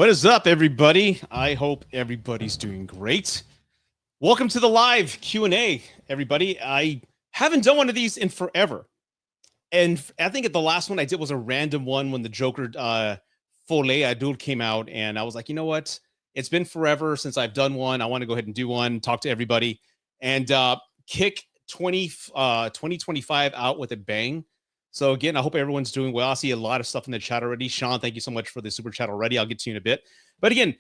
What is up, everybody? I hope everybody's doing great. Welcome to the live Q&A, everybody. I haven't done one of these in forever. And I think the last one I did was a random one when the Joker Folie Adul came out. And I was like, you know what? It's been forever since I've done one. I want to go ahead and do one, talk to everybody, and kick 2025 out with a bang. So again, I hope everyone's doing well. I see a lot of stuff in the chat already. Sean, thank you so much for the super chat already. I'll get to you in a bit. But again,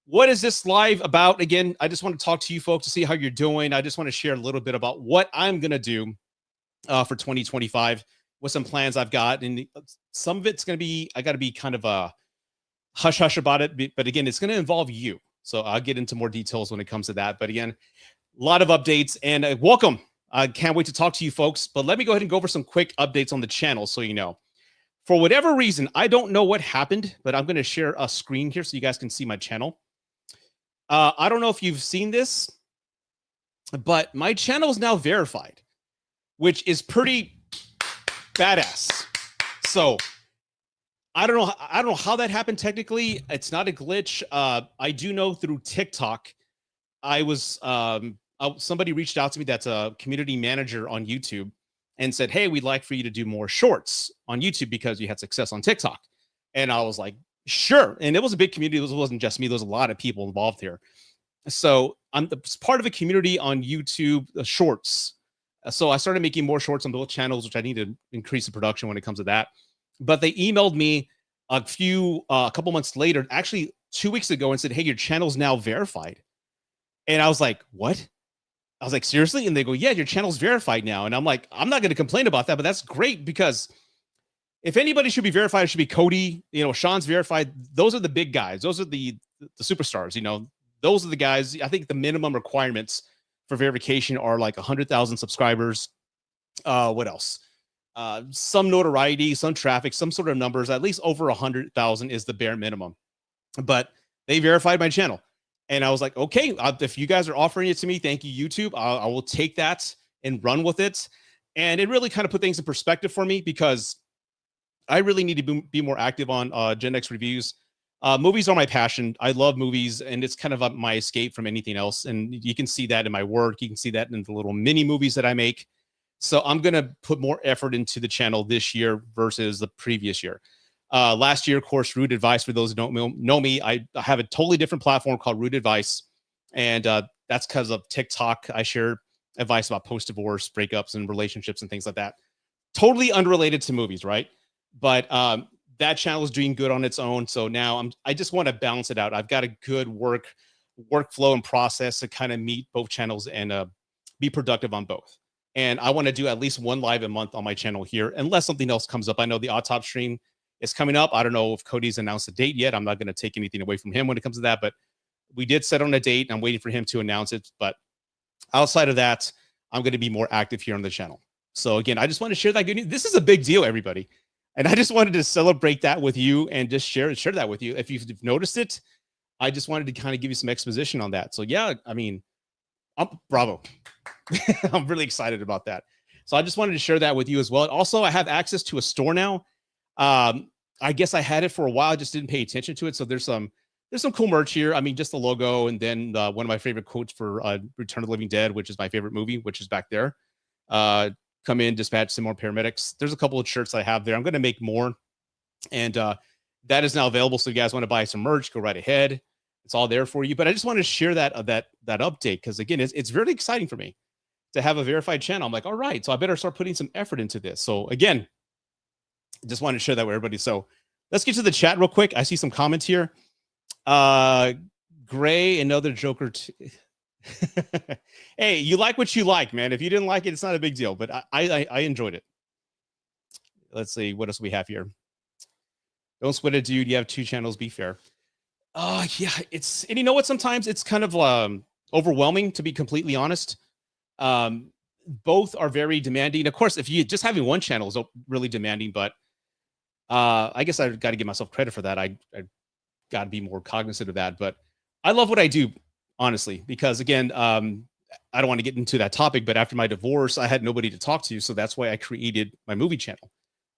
what is this live about? Again, I just want to talk to you folks to see how you're doing. I just want to share a little bit about what I'm going to do for 2025 with some plans I've got. And some of it's going to be, I got to be kind of a hush hush about it. But again, it's going to involve you. So I'll get into more details when it comes to that. But again, a lot of updates and welcome. I can't wait to talk to you folks, but let me go ahead and go over some quick updates on the channel so you know. For whatever reason, I don't know what happened, but I'm going to share a screen here so you guys can see my channel. I don't know if you've seen this, but my channel is now verified, which is pretty badass. So I don't know how that happened technically. It's not a glitch. I do know through TikTok, I was somebody reached out to me that's a community manager on YouTube and said, hey, we'd like for you to do more shorts on YouTube because you had success on TikTok. And I was like, sure. And it was a big community. It wasn't just me. There was a lot of people involved here. So I'm part of a community on YouTube shorts. So I started making more shorts on both channels, which I need to increase the production when it comes to that. But they emailed me a couple months later, actually 2 weeks ago, and said, hey, your channel's now verified. And I was like, what? I was like, seriously? And they go, yeah, your channel's verified now. And I'm like, I'm not going to complain about that, but that's great because if anybody should be verified, it should be Cody. You know, Sean's verified. Those are the big guys. Those are the superstars. You know, those are the guys. I think the minimum requirements for verification are like 100,000 subscribers. What else? Some notoriety, some traffic, some sort of numbers. At least over 100,000 is the bare minimum. But they verified my channel. And I was like, okay, if you guys are offering it to me, thank you, YouTube. I will take that and run with it. And it really kind of put things in perspective for me because I really need to be more active on Gen X reviews. Movies are my passion. I love movies, and it's kind of my escape from anything else. And you can see that in my work. You can see that in the little mini movies that I make. So I'm going to put more effort into the channel this year versus the previous year. Last year, of course, Rude Advice, for those who don't know me, I have a totally different platform called Rude Advice. And that's because of TikTok. I share advice about post-divorce, breakups, and relationships and things like that. Totally unrelated to movies, right? But that channel is doing good on its own. So now I just want to balance it out. I've got a good workflow and process to kind of meet both channels and be productive on both. And I want to do at least one live a month on my channel here, unless something else comes up. I know the Autop stream is coming up. I don't know if Cody's announced a date yet. I'm not going to take anything away from him when it comes to that, but we did set on a date. I'm waiting for him to announce it. But outside of that, I'm going to be more active here on the channel. So again, I just want to share that good news. This is a big deal, everybody. And I just wanted to celebrate that with you and just share that with you. If you've noticed it, I just wanted to kind of give you some exposition on that. So yeah, I mean, bravo. I'm really excited about that. So I just wanted to share that with you as well. Also, I have access to a store now. I guess I had it for a while. I just didn't pay attention to it. So there's some cool merch here. I mean, just the logo, and then one of my favorite quotes for Return of the Living Dead, which is my favorite movie, which is back there. Come in, dispatch some more paramedics. There's a couple of shirts I have there. I'm going to make more, and that is now available. So if you guys want to buy some merch, go right ahead. It's all there for you. But I just want to share that update because again, it's very exciting for me to have a verified channel. I'm like, all right, so I better start putting some effort into this. So again, just wanted to share that with everybody. So let's get to the chat real quick. I see some comments here. Gray, another Joker. Hey, you like what you like, man. If you didn't like it, it's not a big deal, but I enjoyed it. Let's see what else we have here. Don't split it, dude. You have two channels. Be fair. Yeah, and you know what? Sometimes it's kind of overwhelming, to be completely honest. Both are very demanding. Of course, if you just having one channel is really demanding, but I guess I've got to give myself credit for that. I got to be more cognizant of that. But I love what I do, honestly, because again, I don't want to get into that topic, but after my divorce, I had nobody to talk to. So that's why I created my movie channel,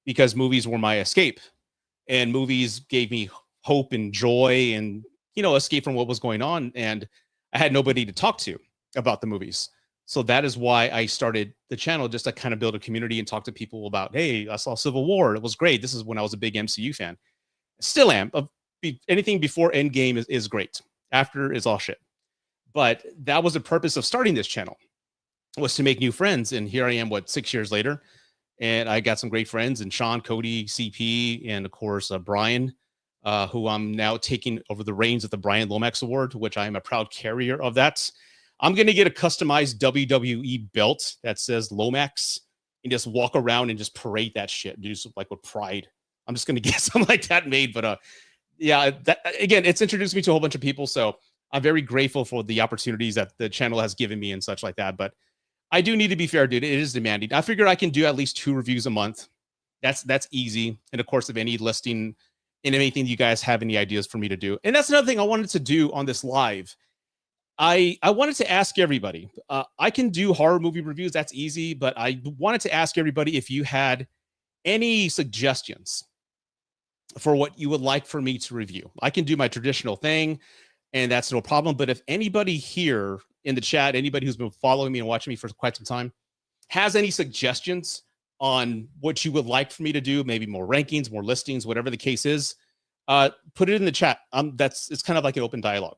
because movies were my escape, and movies gave me hope and joy and, you know, escape from what was going on. And I had nobody to talk to about the movies. So that is why I started the channel, just to kind of build a community and talk to people about, hey, I saw Civil War. It was great. This is when I was a big MCU fan. Still am. Anything before Endgame is great. After is all shit. But that was the purpose of starting this channel, was to make new friends. And here I am, 6 years later, and I got some great friends, and Sean, Cody, CP, and of course Brian, who I'm now taking over the reins of the Brian Lomax Award, which I am a proud carrier of that. I'm going to get a customized WWE belt that says Lomax and just walk around and just parade that shit, do some, like, with pride. I'm just going to get something like that made. But yeah, that, again, it's introduced me to a whole bunch of people. So I'm very grateful for the opportunities that the channel has given me and such like that. But I do need to be fair, dude. It is demanding. I figure I can do at least 2 reviews a month. That's easy. And of course, if any listing and anything you guys have any ideas for me to do. And that's another thing I wanted to do on this live. I wanted to ask everybody. I can do horror movie reviews. That's easy. But I wanted to ask everybody if you had any suggestions for what you would like for me to review. I can do my traditional thing, and that's no problem. But if anybody here in the chat, anybody who's been following me and watching me for quite some time, has any suggestions on what you would like for me to do, maybe more rankings, more listings, whatever the case is, put it in the chat. It's kind of like an open dialogue.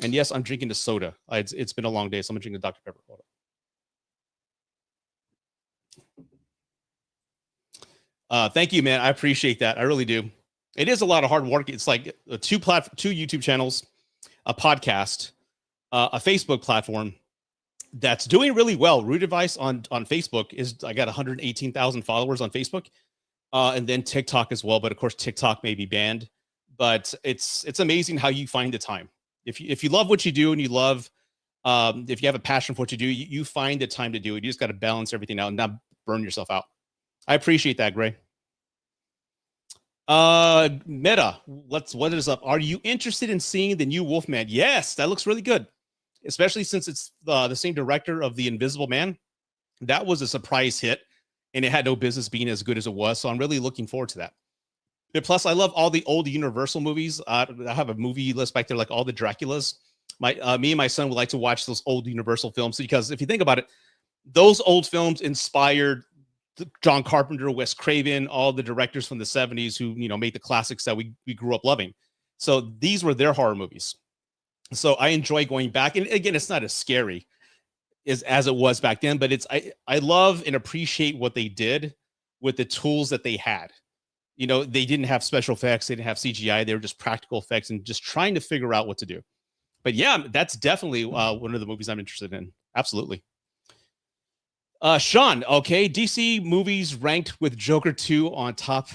And yes, I'm drinking the soda. It's been a long day, so I'm drinking the Dr. Pepper. Thank you, man. I appreciate that. I really do. It is a lot of hard work. It's like two YouTube channels, a podcast, a Facebook platform that's doing really well. Root Advice on Facebook I got 118,000 followers on Facebook, and then TikTok as well. But of course, TikTok may be banned. But it's amazing how you find the time. If you love what you do and you love, if you have a passion for what you do, you find the time to do it. You just got to balance everything out and not burn yourself out. I appreciate that, Gray. Meta, what is up? Are you interested in seeing the new Wolfman? Yes, that looks really good, especially since it's the same director of The Invisible Man. That was a surprise hit, and it had no business being as good as it was. So I'm really looking forward to that. And plus, I love all the old Universal movies. I have a movie list back there, like all the Draculas. Me and my son would like to watch those old Universal films, because if you think about it, those old films inspired John Carpenter, Wes Craven, all the directors from the 70s who, made the classics that we grew up loving. So these were their horror movies. So I enjoy going back. And again, it's not as scary as it was back then, but I love and appreciate what they did with the tools that they had. They didn't have special effects. They didn't have CGI. They were just practical effects and just trying to figure out what to do. But yeah, that's definitely one of the movies I'm interested in. Absolutely. Sean, okay. DC movies ranked with Joker 2 on top.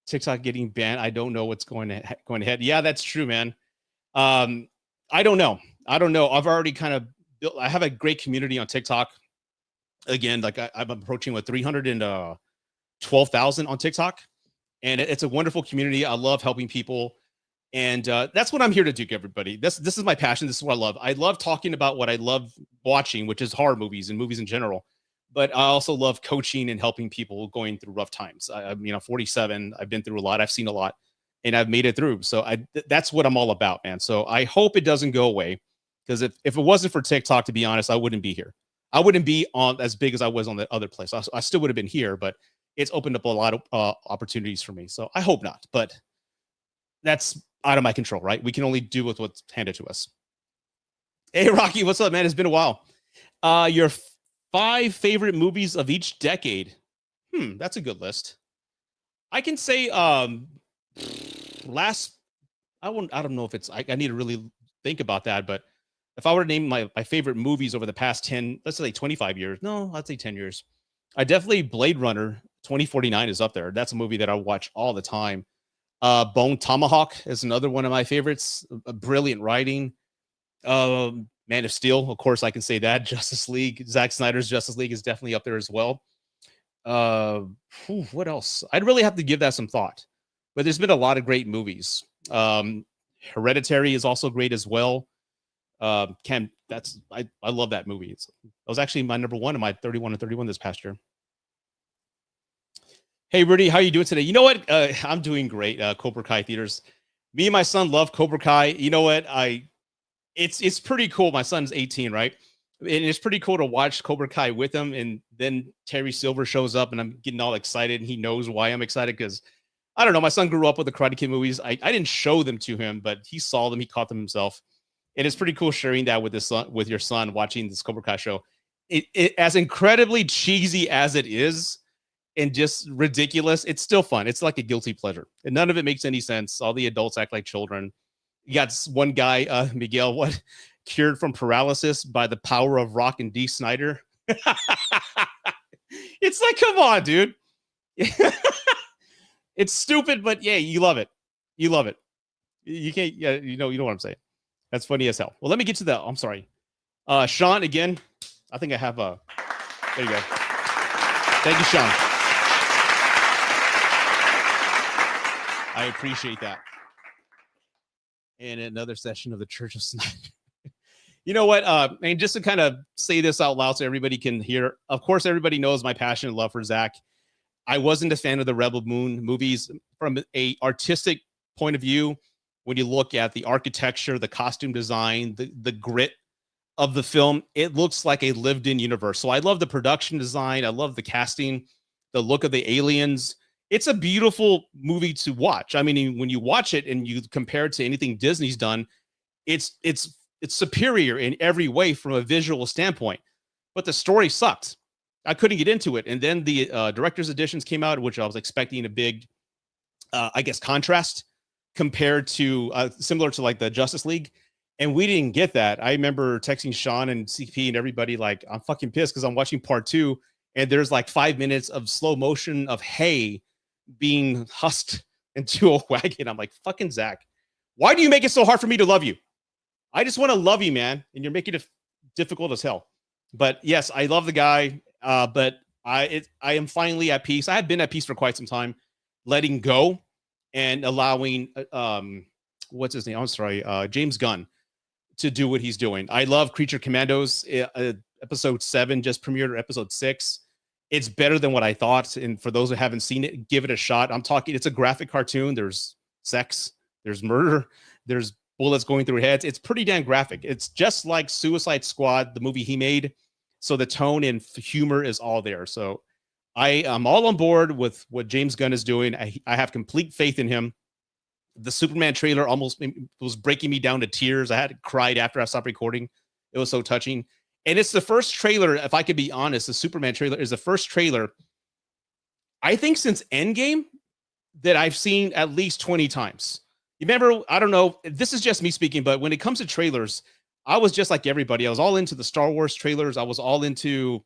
TikTok getting banned. I don't know what's going ahead. Yeah, that's true, man. I don't know. I've already kind of built, I have a great community on TikTok. Again, like I'm approaching 312,000 on TikTok. And it's a wonderful community. I love helping people. And that's what I'm here to do, everybody. This is my passion. This is what I love. I love talking about what I love watching, which is horror movies and movies in general. But I also love coaching and helping people going through rough times. I'm 47. I've been through a lot. I've seen a lot, and I've made it through. So that's what I'm all about, man. So I hope it doesn't go away, because if it wasn't for TikTok, to be honest, I wouldn't be here. I wouldn't be on as big as I was on the other place. I still would have been here, but it's opened up a lot of opportunities for me. So I hope not, but that's out of my control, right? We can only do with what's handed to us. Hey, Rocky, what's up, man? It's been a while. Your 5 favorite movies of each decade. That's a good list. I can say I don't know if it's, I need to really think about that, but if I were to name my favorite movies over the past 10, let's say 25 years, no, I'd say 10 years. I definitely, Blade Runner 2049 is up there. That's a movie that I watch all the time. Bone Tomahawk is another one of my favorites. Brilliant writing. Man of Steel, of course, I can say that. Justice League, Zack Snyder's Justice League is definitely up there as well. What else? I'd really have to give that some thought. But there's been a lot of great movies. Hereditary is also great as well. I love that movie. That was actually my number 1 in my 31 and 31 this past year. Hey, Rudy, how are you doing today? You know what? I'm doing great. Cobra Kai Theaters. Me and my son love Cobra Kai. You know what? It's pretty cool. My son's 18, right? And it's pretty cool to watch Cobra Kai with him. And then Terry Silver shows up, and I'm getting all excited, and he knows why I'm excited because I don't know. My son grew up with the Karate Kid movies. I didn't show them to him, but he saw them. He caught them himself, and it's pretty cool sharing that with his son, with your son, watching this Cobra Kai show. It as incredibly cheesy as it is, and just ridiculous, it's still fun. It's like a guilty pleasure, and none of it makes any sense. All the adults act like children. You got one guy, Miguel, what cured from paralysis by the power of Rock and D. Snyder. It's like, come on, dude. It's stupid, but yeah, you love it. You love it. You can't, yeah, you know what I'm saying. That's funny as hell. Well, let me get to the. I'm sorry, Sean. Again, I think I have a. There you go. Thank you, Sean. I appreciate that. And another session of the Church of Snyder. You know what? And just to kind of say this out loud so everybody can hear. Of course, everybody knows my passion and love for Zach. I wasn't a fan of the Rebel Moon movies from a artistic point of view. When you look at the architecture, the costume design, the grit of the film, it looks like a lived-in universe. So I love the production design. I love the casting, the look of the aliens. It's a beautiful movie to watch. I mean, when you watch it and you compare it to anything Disney's done, it's superior in every way from a visual standpoint. But the story sucked. I couldn't get into it. And then the director's editions came out, which I was expecting a big, I guess, contrast compared to similar to like the Justice League. And we didn't get that. I remember texting Sean and CP and everybody like, I'm fucking pissed because I'm watching part 2 and there's like 5 minutes of slow motion of hay being husked into a wagon. I'm like, fucking Zach, why do you make it so hard for me to love you? I just want to love you, man. And you're making it difficult as hell. But yes, I love the guy. But I am finally at peace. I had been at peace for quite some time, letting go and allowing what's his name? I'm sorry, James Gunn to do what he's doing. I love Creature Commandos. Episode 7 just premiered, or episode 6. It's better than what I thought. And for those who haven't seen it, give it a shot. I'm talking, it's a graphic cartoon. There's sex, there's murder, there's bullets going through heads. It's pretty damn graphic. It's just like Suicide Squad, the movie he made. So the tone and humor is all there. So I am all on board with what James Gunn is doing. I have complete faith in him. The Superman trailer almost was breaking me down to tears. I had cried after I stopped recording. It was so touching. And it's the first trailer, if I could be honest, the Superman trailer is the first trailer, I think, since Endgame that I've seen at least 20 times. You remember, I don't know, this is just me speaking, but when it comes to trailers, I was just like everybody. I was all into the Star Wars trailers. I was all into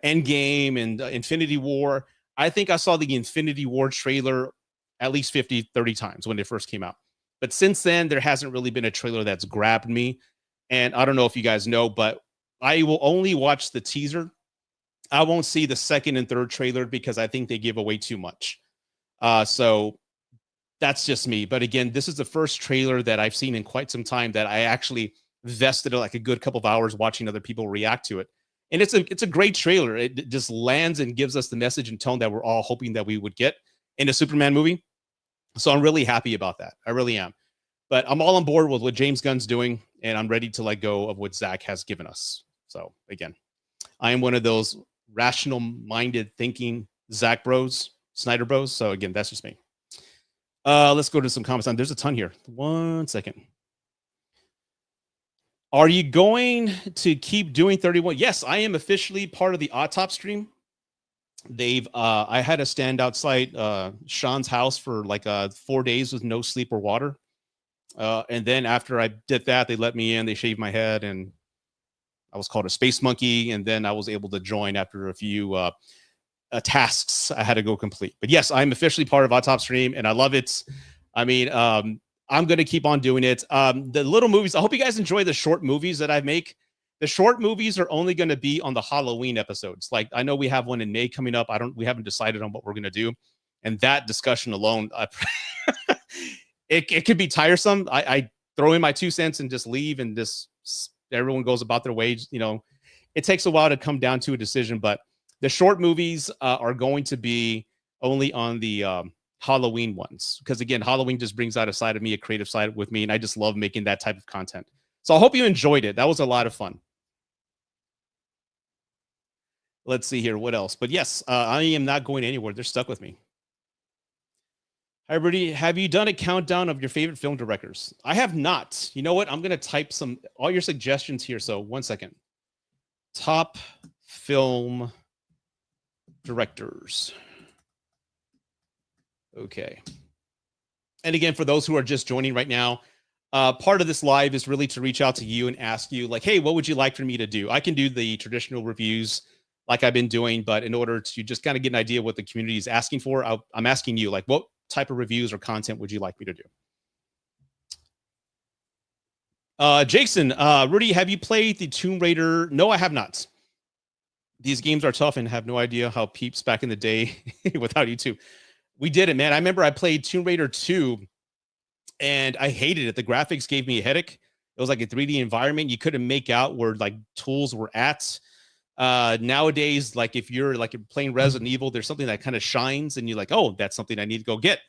Endgame and Infinity War. I think I saw the Infinity War trailer at least 50, 30 times when it first came out. But since then, there hasn't really been a trailer that's grabbed me. And I don't know if you guys know, but I will only watch the teaser. I won't see the second and third trailer because I think they give away too much. So that's just me. But again, this is the first trailer that I've seen in quite some time that I actually vested like a good couple of hours watching other people react to it. And it's a great trailer. It just lands and gives us the message and tone that we're all hoping that we would get in a Superman movie. So I'm really happy about that. I really am. But I'm all on board with what James Gunn's doing, and I'm ready to let go of what Zach has given us. So again, I am one of those rational-minded thinking Zach bros, Snyder bros. So again, that's just me. Let's go to some comments. There's a ton here. 1 second. Are you going to keep doing 31? Yes, I am officially part of the Autop stream. I had to stand outside Sean's house for like 4 days with no sleep or water. And then after I did that, they let me in, they shaved my head, and I was called a space monkey. And then I was able to join after a few tasks I had to go complete. But yes, I'm officially part of Autop stream, and I love it. I mean, I'm going to keep on doing it. The little movies, I hope you guys enjoy the short movies that I make. The short movies are only going to be on the Halloween episodes. Like, I know we have one in May coming up. We haven't decided on what we're going to do. And that discussion alone, it could be tiresome. I throw in my 2 cents and just leave, and just everyone goes about their ways. You know, it takes a while to come down to a decision, but the short movies are going to be only on the Halloween ones, because again, Halloween just brings out a side of me, a creative side with me, and I just love making that type of content. So I hope you enjoyed it. That was a lot of fun. Let's see here. What else? But yes, I am not going anywhere. They're stuck with me. Hi, everybody. Have you done a countdown of your favorite film directors? I have not. You know what? I'm going to type all your suggestions here. So 1 second. Top film directors. Okay. And again, for those who are just joining right now, part of this live is really to reach out to you and ask you like, hey, what would you like for me to do? I can do the traditional reviews like I've been doing, but in order to just kind of get an idea of what the community is asking for, I'm asking you like, what type of reviews or content would you like me to do? Jason, Rudy, have you played the Tomb Raider? No, I have not. These games are tough and have no idea how peeps back in the day without YouTube. We did it, man. I remember I played Tomb Raider 2 and I hated it. The graphics gave me a headache. It was like a 3D environment. You couldn't make out where like tools were at. Nowadays, like if you're like playing Resident Evil, there's something that kind of shines and you're like, oh, that's something I need to go get.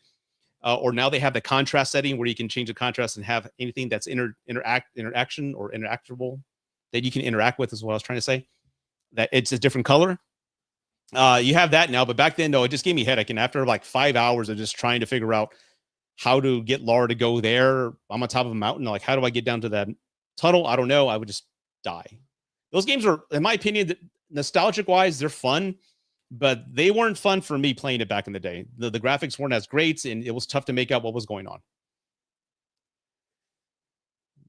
Or now they have the contrast setting where you can change the contrast and have anything that's interaction or interactable that you can interact with is what I was trying to say. That it's a different color. You have that now, but back then, no, it just gave me a headache. And after like 5 hours of just trying to figure out how to get Laura to go there, I'm on top of a mountain. Like, how do I get down to that tunnel? I don't know. I would just die. Those games are, in my opinion, nostalgic wise, they're fun, but they weren't fun for me playing it back in the day. The graphics weren't as great, and it was tough to make out what was going on.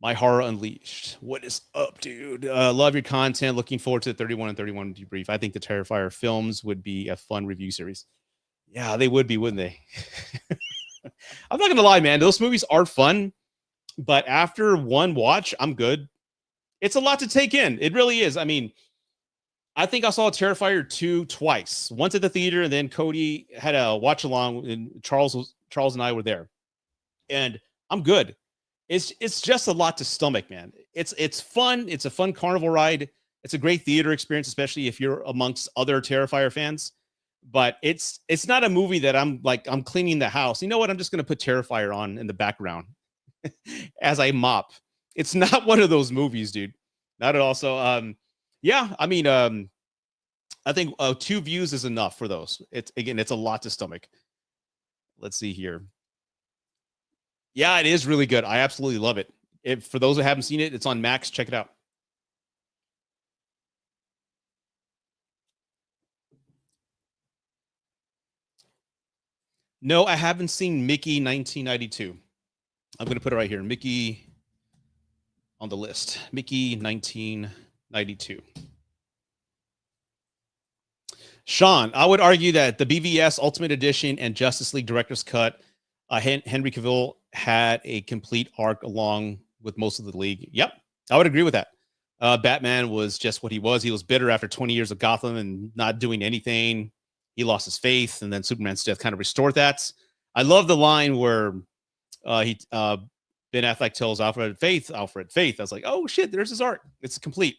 My Horror Unleashed. What is up, dude? Love your content. Looking forward to the 31 and 31 debrief. I think the Terrifier films would be a fun review series. Yeah, they would be, wouldn't they? I'm not going to lie, man. Those movies are fun, but after one watch, I'm good. It's a lot to take in. It really is. I mean, I think I saw Terrifier 2 twice. Once at the theater, and then Cody had a watch along, and Charles and I were there. And I'm good. It's just a lot to stomach, man. It's fun. It's a fun carnival ride. It's a great theater experience, especially if you're amongst other Terrifier fans. But it's not a movie that I'm cleaning the house. You know what? I'm just gonna put Terrifier on in the background as I mop. It's not one of those movies, dude. Not at all. So yeah, I mean, I think 2 views is enough for those. It's a lot to stomach. Let's see here. Yeah, it is really good. I absolutely love it. For those who haven't seen it, it's on Max. Check it out. No, I haven't seen Mickey 1992. I'm going to put it right here. Mickey on the list. Mickey 1992. Sean, I would argue that the BVS Ultimate Edition and Justice League Director's Cut, Henry Cavill had a complete arc along with most of the league. Yep, I would agree with that. Batman was just what he was. He was bitter after 20 years of Gotham and not doing anything. He lost his faith, and then Superman's death kind of restored that. I love the line where Ben Affleck tells Alfred, Faith. I was like, oh shit, there's his art. It's complete.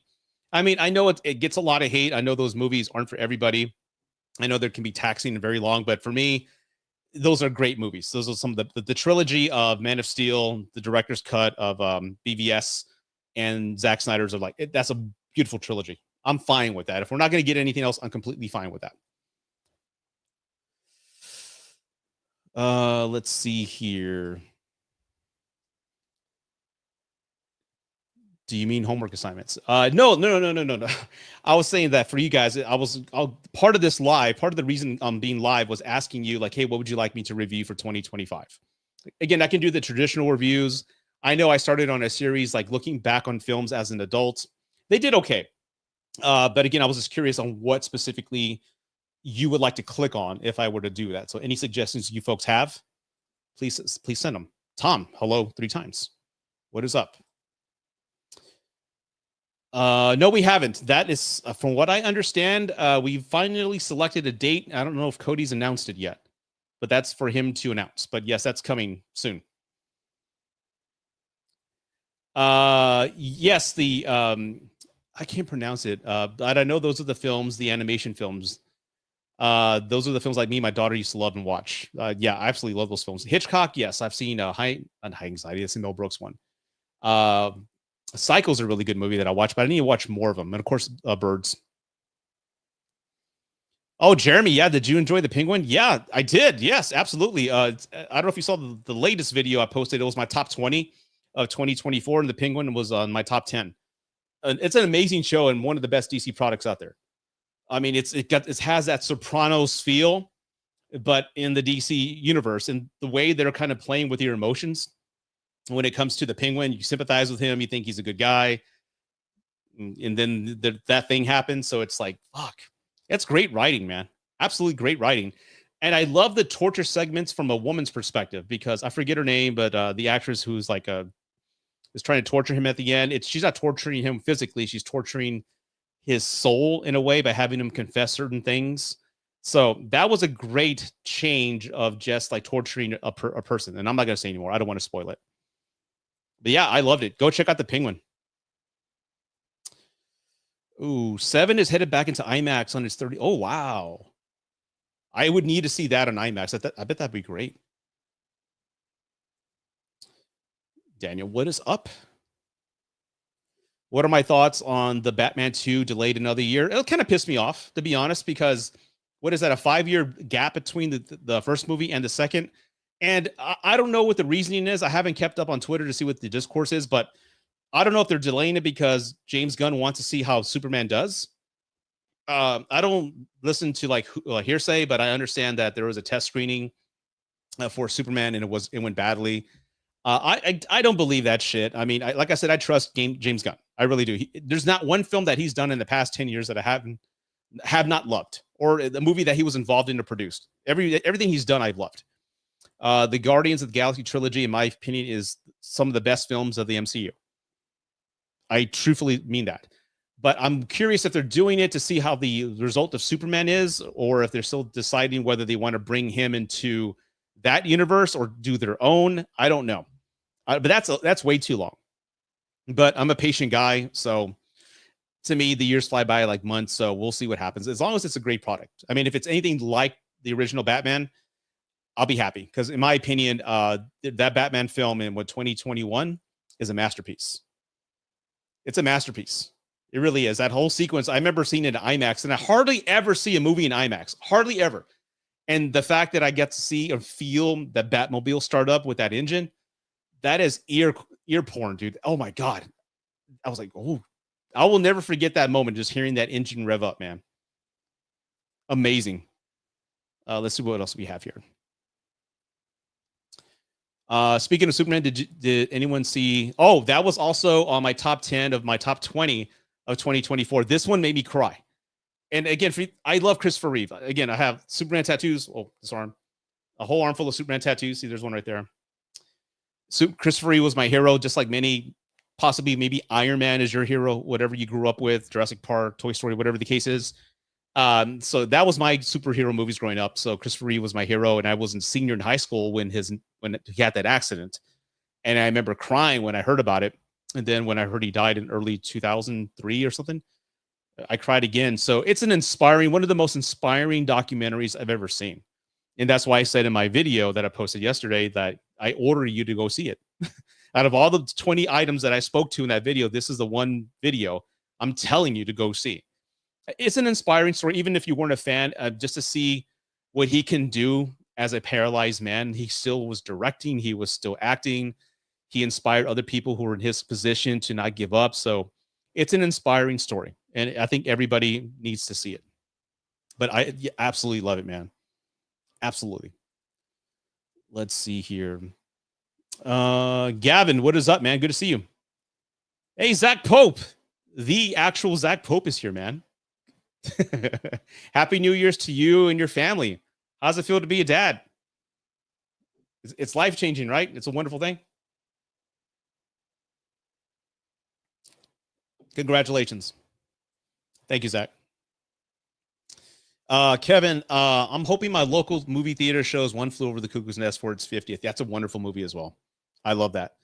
I mean, I know it gets a lot of hate. I know those movies aren't for everybody. I know there can be taxing and very long, but for me, those are great movies. Those are some of the trilogy of Man of Steel, the director's cut of BVS, and Zack Snyder's are that's a beautiful trilogy. I'm fine with that. If we're not going to get anything else, I'm completely fine with that. Let's see here. Do you mean homework assignments? No. I was saying that for you guys, part of this live, part of the reason I'm being live was asking you like, hey, what would you like me to review for 2025? Again, I can do the traditional reviews. I know I started on a series like looking back on films as an adult. They did okay. But again, I was just curious on what specifically you would like to click on if I were to do that. So any suggestions you folks have, please send them. Tom, hello 3 times. What is up? No, we haven't. That is, from what I understand, we finally selected a date. I don't know if Cody's announced it yet, but that's for him to announce. But yes, that's coming soon. Yes, I can't pronounce it, but I know those are the films, the animation films. Those are the films like me, my daughter used to love and watch. Yeah, I absolutely love those films. Hitchcock, yes, I've seen High Anxiety. That's the Mel Brooks one. Psycho's a really good movie that I watched, but I need to watch more of them. And of course, Birds. Oh, Jeremy, yeah, did you enjoy The Penguin? Yeah, I did. Yes, absolutely. I don't know if you saw the latest video I posted. It was my top 20 of 2024, and The Penguin was on my top 10. It's an amazing show and one of the best DC products out there. I mean, it has that Sopranos feel, but in the DC universe, and the way they're kind of playing with your emotions when it comes to the Penguin. You sympathize with him, you think he's a good guy, and then that thing happens. So it's like, fuck, it's great writing, man. Absolutely great writing. And I love the torture segments from a woman's perspective, because I forget her name, but the actress who's like is trying to torture him at the end. She's not torturing him physically, she's torturing his soul in a way by having him confess certain things. So that was a great change of just like torturing a person. And I'm not going to say anymore. I don't want to spoil it. But yeah, I loved it. Go check out The Penguin. Ooh, 7 is headed back into IMAX on its 30. Oh, wow. I would need to see that on IMAX. I bet that'd be great. Daniel, what is up? What are my thoughts on the Batman 2 delayed another year? It'll kind of piss me off, to be honest, because what is that, a 5-year gap between the first movie and the second? And I don't know what the reasoning is. I haven't kept up on Twitter to see what the discourse is, but I don't know if they're delaying it because James Gunn wants to see how Superman does. I don't listen to like hearsay, but I understand that there was a test screening for Superman and it went badly. I don't believe that shit. I mean, like I said, I trust James Gunn. I really do. There's not one film that he's done in the past 10 years that I have not loved, or the movie that he was involved in or produced. Everything he's done, I've loved. The Guardians of the Galaxy trilogy, in my opinion, is some of the best films of the MCU. I truthfully mean that. But I'm curious if they're doing it to see how the result of Superman is, or if they're still deciding whether they want to bring him into that universe or do their own. I don't know. But that's way too long. But I'm a patient guy, so to me, the years fly by like months. So we'll see what happens. As long as it's a great product. I mean, if it's anything like the original Batman, I'll be happy, because in my opinion, that Batman film in 2021 is a masterpiece. It's a masterpiece. It really is. That whole sequence, I remember seeing it in IMAX, and I hardly ever see a movie in IMAX. Hardly ever. And the fact that I get to see or feel the Batmobile start up with that engine, that is ear porn, dude. Oh my God. I was like, oh, I will never forget that moment, just hearing that engine rev up, man. Amazing. Let's see what else we have here. Speaking of Superman, did anyone see? Oh, that was also on my top 10 of my top 20 of 2024. This one made me cry. And again, I love Christopher Reeve. Again, I have Superman tattoos. Oh, this arm. A whole arm full of Superman tattoos. See, there's one right there. Christopher Reeve was my hero, just like many, possibly maybe Iron Man is your hero, whatever you grew up with, Jurassic Park, Toy Story, whatever the case is. So that was my superhero movies growing up. So Christopher Reeve was my hero, and I was in senior in high school when he had that accident. And I remember crying when I heard about it. And then when I heard he died in early 2003 or something, I cried again. So it's one of the most inspiring documentaries I've ever seen. And that's why I said in my video that I posted yesterday that I order you to go see it. Out of all the 20 items that I spoke to in that video, this is the one video I'm telling you to go see. It's an inspiring story, even if you weren't a fan, just to see what he can do as a paralyzed man. He still was directing. He was still acting. He inspired other people who were in his position to not give up. So it's an inspiring story, and I think everybody needs to see it. But I absolutely love it, man. Absolutely. Let's see here. Gavin, what is up, man? Good to see you. Hey, Zach Pope. The actual Zach Pope is here, man. Happy New Year's to you and your family. How's it feel to be a dad? It's life-changing, right? It's a wonderful thing. Congratulations. Thank you, Zach. Kevin, I'm hoping my local movie theater shows One Flew Over the Cuckoo's Nest for its 50th. That's a wonderful movie as well. I love that.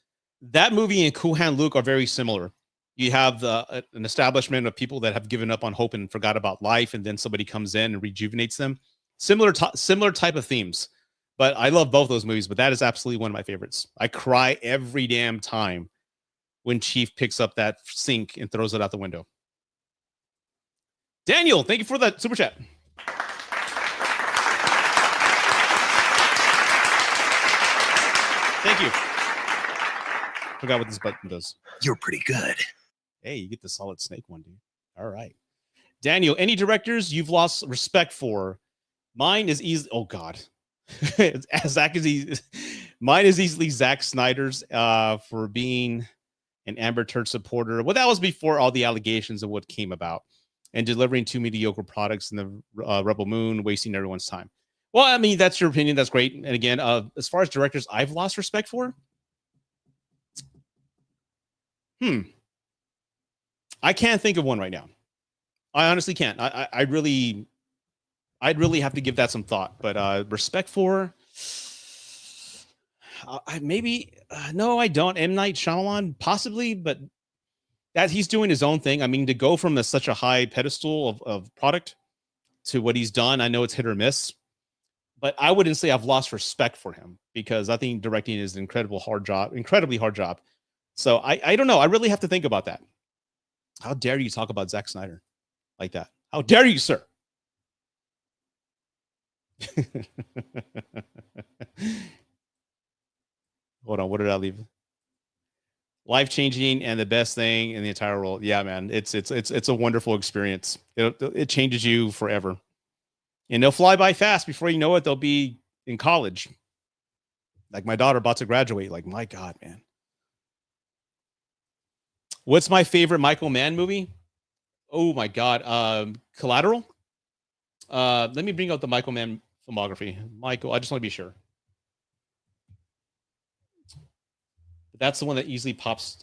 That movie and Cool Hand Luke are very similar. you have an establishment of people that have given up on hope and forgot about life, and then somebody comes in and rejuvenates them. Similar type of themes. But I love both those movies, but that is absolutely one of my favorites. I cry every damn time when Chief picks up that sink and throws it out the window. Daniel, thank you for that super chat. Thank you. Forgot what this button does. You're pretty good. Hey, you get the Solid Snake one, dude. All right. Daniel, any directors you've lost respect for? Mine is easily, oh God. Mine is easily Zack Snyder's for being an Amber Turd supporter. Well, that was before all the allegations of what came about and delivering 2 mediocre products in the Rebel Moon, wasting everyone's time. Well, I mean, that's your opinion. That's great. And again, as far as directors I've lost respect for, I can't think of one right now. I honestly can't. I'd really have to give that some thought. But respect for, no, I don't. M. Night Shyamalan, possibly, but that he's doing his own thing. I mean, to go from such a high pedestal of product to what he's done, I know it's hit or miss, but I wouldn't say I've lost respect for him because I think directing is an incredibly hard job. So I don't know. I really have to think about that. How dare you talk about Zack Snyder like that? How dare you, sir? Hold on, what did I leave? Life-changing and the best thing in the entire world. Yeah, man, it's a wonderful experience. It changes you forever, and they'll fly by fast. Before you know it, they'll be in college. Like my daughter about to graduate. Like, my God, man. What's my favorite Michael Mann movie? Oh my God, Collateral. Let me bring out the Michael Mann filmography. Michael, I just want to be sure. That's the one that easily pops.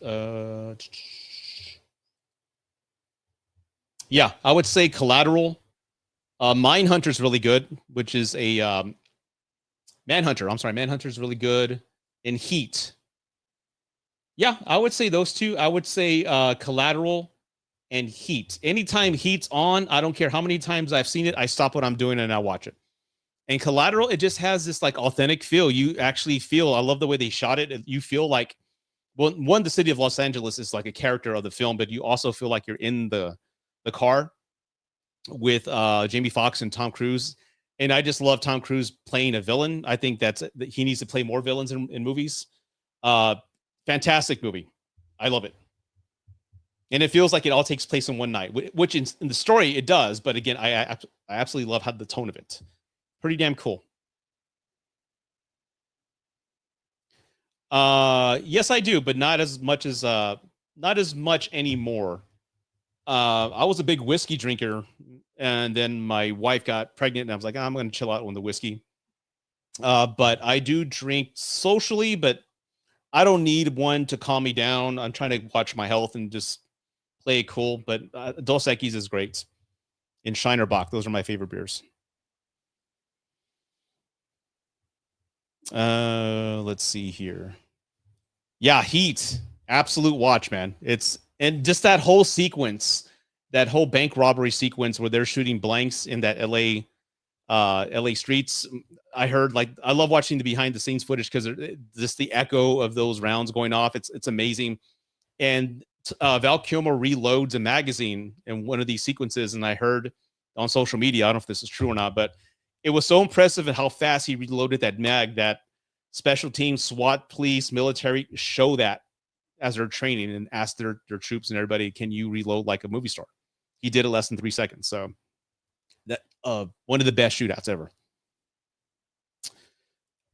Yeah, I would say Collateral. Mindhunter's really good, which is a Manhunter. I'm sorry, Manhunter's really good. And Heat. Yeah, I would say those two. I would say Collateral and Heat. Anytime Heat's on, I don't care how many times I've seen it, I stop what I'm doing and I watch it. And Collateral, it just has this like authentic feel. You actually feel, I love the way they shot it. You feel like, well, one, the city of Los Angeles is like a character of the film, but you also feel like you're in the car with Jamie Foxx and Tom Cruise. And I just love Tom Cruise playing a villain. I think he needs to play more villains in movies. Fantastic movie. I love it. And it feels like it all takes place in one night, which in the story it does. But again, I absolutely love how the tone of it. Pretty damn cool. Yes, I do, but not as much anymore. I was a big whiskey drinker, and then my wife got pregnant, and I was like, I'm going to chill out on the whiskey. But I do drink socially, but I don't need one to calm me down. I'm trying to watch my health and just play it cool. But Dos Equis is great. And Shiner Bock, those are my favorite beers. Let's see here. Yeah, Heat. Absolute watch, man. And just that whole sequence, that whole bank robbery sequence where they're shooting blanks in that LA streets. I heard, like, I love watching the behind the scenes footage because just the echo of those rounds going off. It's amazing. And Val Kilmer reloads a magazine in one of these sequences. And I heard on social media, I don't know if this is true or not, but it was so impressive at how fast he reloaded that mag that special teams, SWAT, police, military show that as they're training and ask their troops and everybody, can you reload like a movie star? He did it less than 3 seconds. So that one of the best shootouts ever.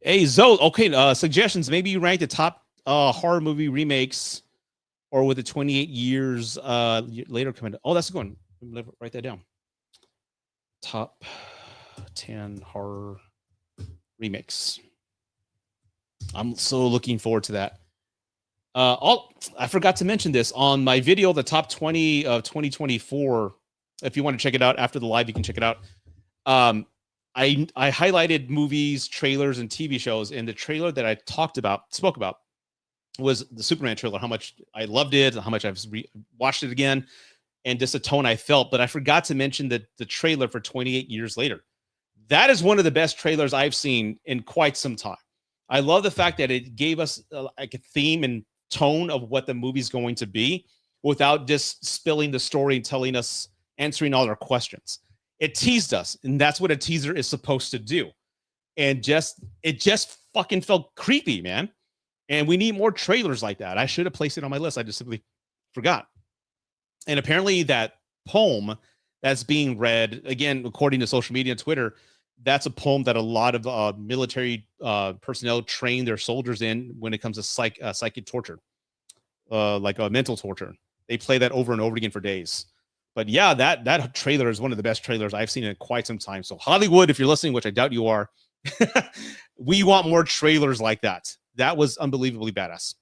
Hey, Zoe, okay, suggestions. Maybe you rank the top horror movie remakes or with the 28 years later coming. Oh, that's a good one. Write that down. Top 10 horror remakes. I'm so looking forward to that. I forgot to mention this on my video, the top 20 of 2024. If you want to check it out after the live, you can check it out. I highlighted movies, trailers, and TV shows. And the trailer that I spoke about was the Superman trailer, how much I loved it, how much I've watched it again, and just the tone I felt. But I forgot to mention that the trailer for 28 Years Later. That is one of the best trailers I've seen in quite some time. I love the fact that it gave us like a theme and tone of what the movie's going to be without just spilling the story and telling us, answering all our questions. It teased us, and that's what a teaser is supposed to do. And it just fucking felt creepy, man. And we need more trailers like that. I should have placed it on my list. I just simply forgot. And apparently that poem that's being read, again, according to social media and Twitter, that's a poem that a lot of military personnel train their soldiers in when it comes to psychic torture, like mental torture. They play that over and over again for days. But yeah, that trailer is one of the best trailers I've seen in quite some time. So Hollywood, if you're listening, which I doubt you are, we want more trailers like that. That was unbelievably badass.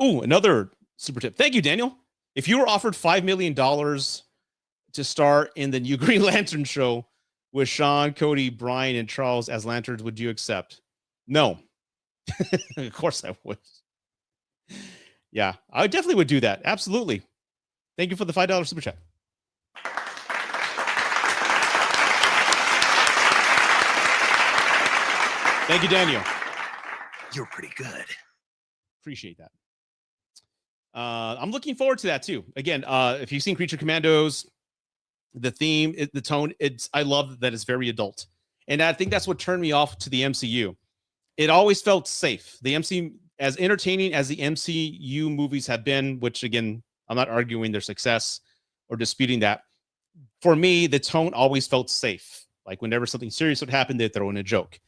Oh, another super tip. Thank you, Daniel. If you were offered $5 million to star in the new Green Lantern show with Sean, Cody, Brian, and Charles as lanterns, would you accept? No. Of course I would. Yeah, I definitely would do that. Absolutely. Thank you for the $5 super chat. Thank you, Daniel. You're pretty good. Appreciate that. I'm looking forward to that too. Again, if you've seen Creature Commandos, the theme, the tone, I love that it's very adult. And I think that's what turned me off to the MCU. It always felt safe. The MCU, as entertaining as the MCU movies have been, which again, I'm not arguing their success or disputing that. For me, the tone always felt safe. Like whenever something serious would happen, they'd throw in a joke.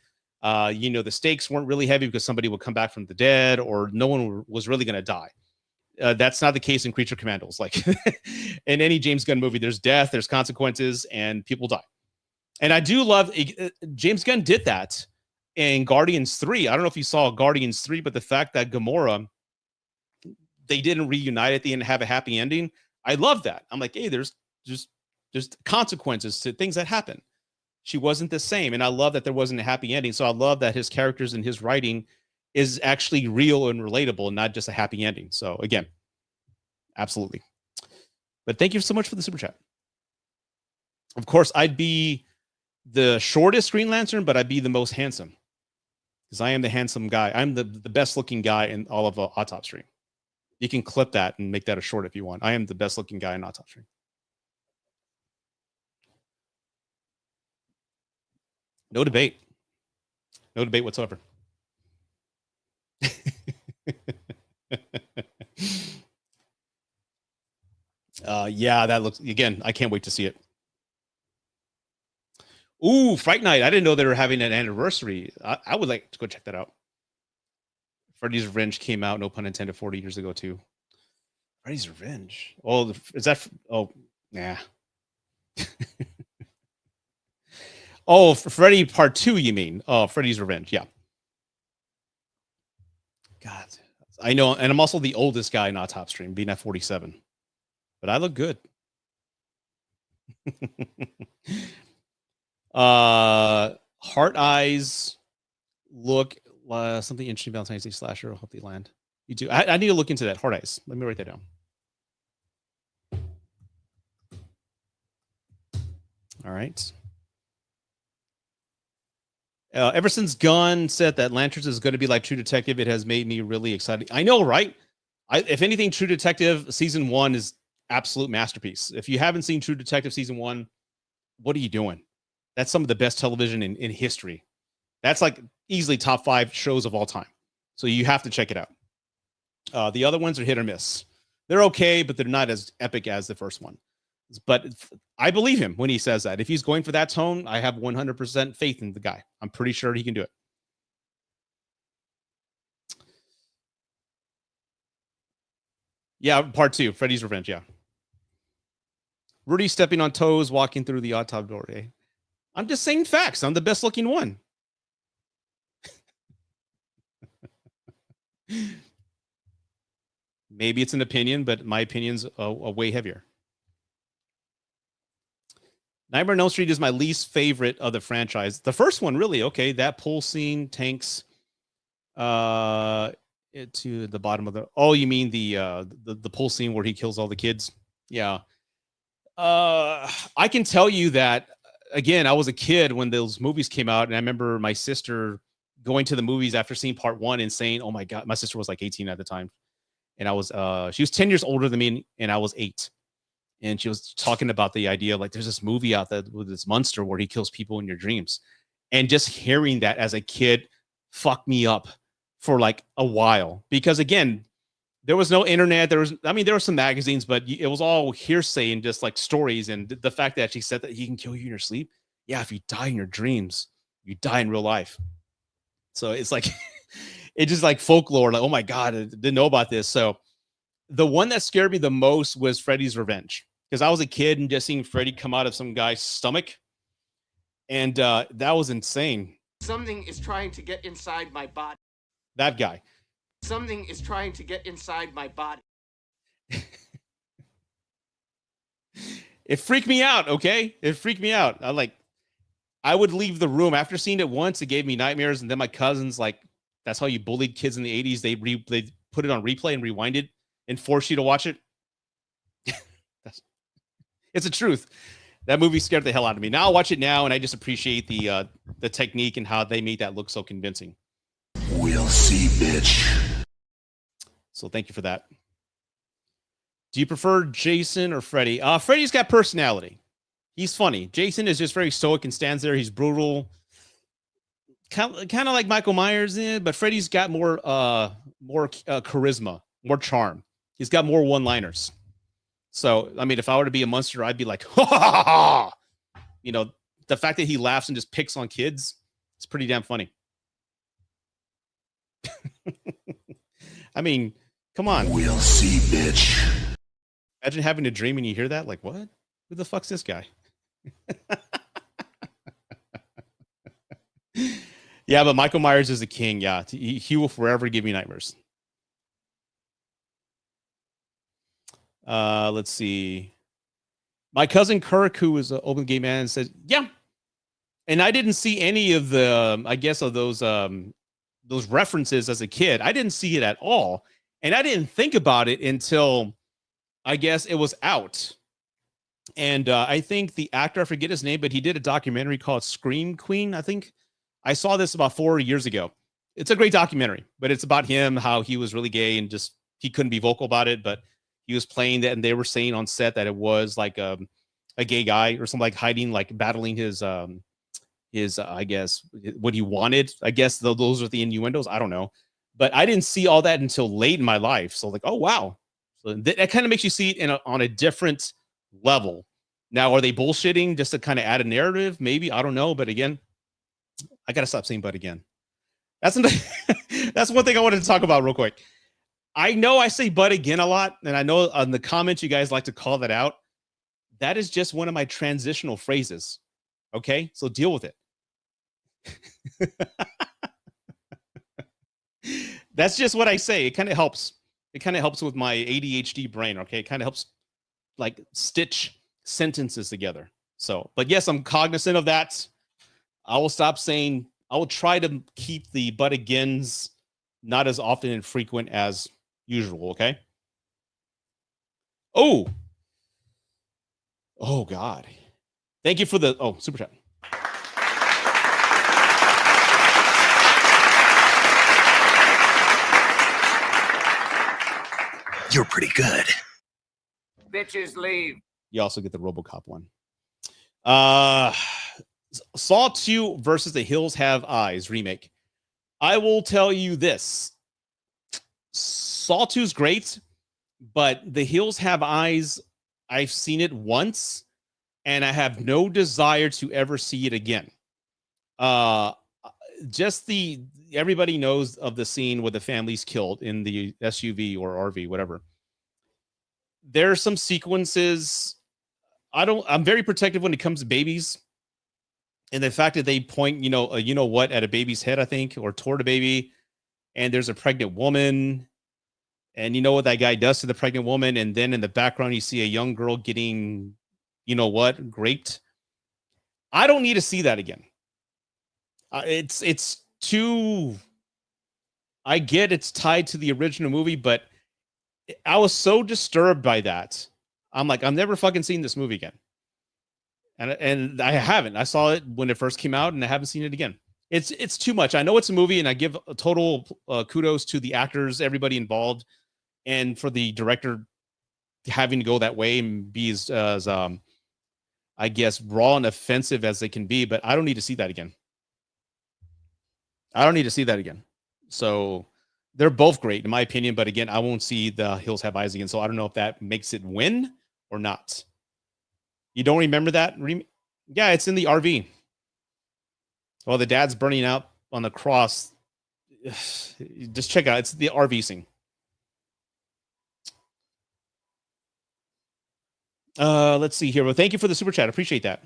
The stakes weren't really heavy because somebody would come back from the dead or no one was really going to die. That's not the case in Creature Commandos. Like in any James Gunn movie, there's death, there's consequences, and people die. And I do love James Gunn did that in Guardians 3. I don't know if you saw Guardians 3, but the fact that Gamora, they didn't reunite at the end and have a happy ending. I love that. I'm like, hey, there's consequences to things that happen. She wasn't the same. And I love that there wasn't a happy ending. So I love that his characters and his writing is actually real and relatable and not just a happy ending. So again, absolutely. But thank you so much for the super chat. Of course, I'd be the shortest Green Lantern, but I'd be the most handsome because I am the handsome guy. I'm the best looking guy in all of Autopsy. You can clip that and make that a short if you want. I am the best looking guy in Autopsy. No debate. No debate whatsoever. Yeah, that looks, again, I can't wait to see it. Ooh, Fright Night. I didn't know they were having an anniversary. I would like to go check that out. Freddy's Revenge came out, no pun intended, 40 years ago too. Freddy's Revenge. Oh, is that? Oh, nah. Oh, Freddy Part 2, you mean? Oh, Freddy's Revenge. Yeah. God, I know. And I'm also the oldest guy in our top stream, being at 47. But I look good. Heart Eyes look something interesting about Tiny Slasher. I hope they land. You do. I need to look into that. Heart Eyes. Let me write that down. All right. Ever since Gunn said that Lanterns is going to be like True Detective, it has made me really excited. I know, right? If anything, True Detective season 1 is absolute masterpiece. If you haven't seen True Detective season 1, what are you doing? That's some of the best television in history. That's like easily top 5 shows of all time. So you have to check it out. The other ones are hit or miss. They're okay, but they're not as epic as the first one. But I believe him when he says that. If he's going for that tone, I have 100% faith in the guy. I'm pretty sure he can do it. Yeah, part 2, Freddy's Revenge, yeah. Rudy stepping on toes, walking through the autopsy door. Eh? I'm just saying facts. I'm the best looking one. Maybe it's an opinion, but my opinion's a way heavier. Nightmare on Elm Street is my least favorite of the franchise. The first one, really, okay. That pool scene, tanks. To the bottom of the. Oh, you mean the pool scene where he kills all the kids? Yeah. I can tell you that again. I was a kid when those movies came out, and I remember my sister going to the movies after seeing part one and saying, "Oh my god!" My sister was like 18 at the time, and I was she was 10 years older than me, and I was 8. And she was talking about the idea like there's this movie out there with this monster where he kills people in your dreams, and just hearing that as a kid fucked me up for like a while because again there was no internet. There were some magazines, but it was all hearsay and just like stories. And the fact that she said that he can kill you in your sleep. Yeah, if you die in your dreams, you die in real life. So it's like, it's just like folklore. Like, oh my God, I didn't know about this. So the one that scared me the most was Freddy's Revenge because I was a kid and just seeing Freddy come out of some guy's stomach. And that was insane. Something is trying to get inside my body. That guy. Something is trying to get inside my body. It freaked me out, okay? It freaked me out. I would leave the room after seeing it once. It gave me nightmares, and then my cousins, like, that's how you bullied kids in the 80s. They put it on replay and rewind it and force you to watch it. It's the truth. That movie scared the hell out of me. Now I watch it now, and I just appreciate the technique and how they made that look so convincing. We'll see, bitch. So thank you for that. Do you prefer Jason or Freddy? Freddy's got personality. He's funny. Jason is just very stoic and stands there. He's brutal. Kind of like Michael Myers, but Freddy's got more charisma, more charm. He's got more one-liners. So, I mean, if I were to be a monster, I'd be like, ha, ha, ha, ha. You know, the fact that he laughs and just picks on kids, it's pretty damn funny. I mean, come on. We'll see, bitch. Imagine having a dream and you hear that. Like, what? Who the fuck's this guy? Yeah, but Michael Myers is a king. Yeah, he will forever give me nightmares. Let's see. My cousin Kirk, who was an open gay man, said, yeah. And I didn't see any of the, I guess, of those references as a kid. I didn't see it at all. And I didn't think about it until, I guess, it was out. And I think the actor, I forget his name, but he did a documentary called Scream Queen, I think. I saw this about 4 years ago. It's a great documentary, but it's about him, how he was really gay and just, he couldn't be vocal about it, but he was playing that, and they were saying on set that it was like a gay guy or something, like hiding, like battling his I guess, what he wanted. I guess those are the innuendos. I don't know. But I didn't see all that until late in my life. So like, oh, wow. So that kind of makes you see it on a different level. Now, are they bullshitting just to kind of add a narrative? Maybe. I don't know. But again, I got to stop saying but again. That's one thing I wanted to talk about real quick. I know I say but again a lot. And I know on the comments, you guys like to call that out. That is just one of my transitional phrases. Okay? So deal with it. That's just what I say. It kind of helps. It kind of helps with my ADHD brain. Okay. It kind of helps like stitch sentences together. So, but yes, I'm cognizant of that. I will stop saying, I will try to keep the but agains not as often and frequent as usual. Okay. Oh God. Thank you for the, super chat. You're pretty good. Bitches leave. You also get the RoboCop one. Saw 2 versus The Hills Have Eyes remake. I will tell you this. Saw 2 is great, but The Hills Have Eyes, I've seen it once, and I have no desire to ever see it again. Just everybody knows of the scene where the family's killed in the SUV or RV, whatever. There are some sequences. I'm very protective when it comes to babies. And the fact that they point, at a baby's head, I think, or toward a baby, and there's a pregnant woman, and you know what that guy does to the pregnant woman, and then in the background you see a young girl getting, raped. I don't need to see that again. It's too I get it's tied to the original movie, but I was so disturbed by that. I'm like, I'm never fucking seeing this movie again. And I haven't. I saw it when it first came out, and I haven't seen it again. It's too much. I know it's a movie, and I give a total kudos to the actors, everybody involved, and for the director having to go that way and be as I guess raw and offensive as they can be. But I don't need to see that again. I don't need to see that again. So they're both great in my opinion. But again, I won't see The Hills Have Eyes again. So I don't know if that makes it win or not. You don't remember that? Yeah, it's in the RV. Well, the dad's burning out on the cross. Just check it out. It's the RV scene. Let's see here. Well, thank you for the super chat. Appreciate that.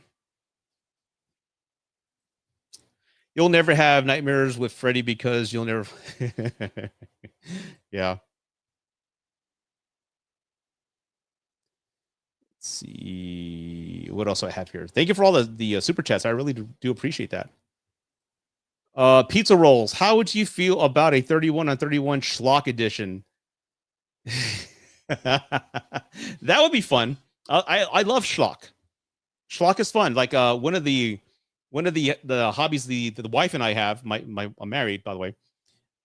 You'll never have nightmares with Freddy because you'll never. Yeah. Let's see what else do I have here. Thank you for all the super chats. I really do appreciate that. Pizza rolls. How would you feel about a 31 on 31 Schlock edition? That would be fun. I love Schlock. Schlock is fun. Like one of the hobbies the wife and I have. I'm married, by the way.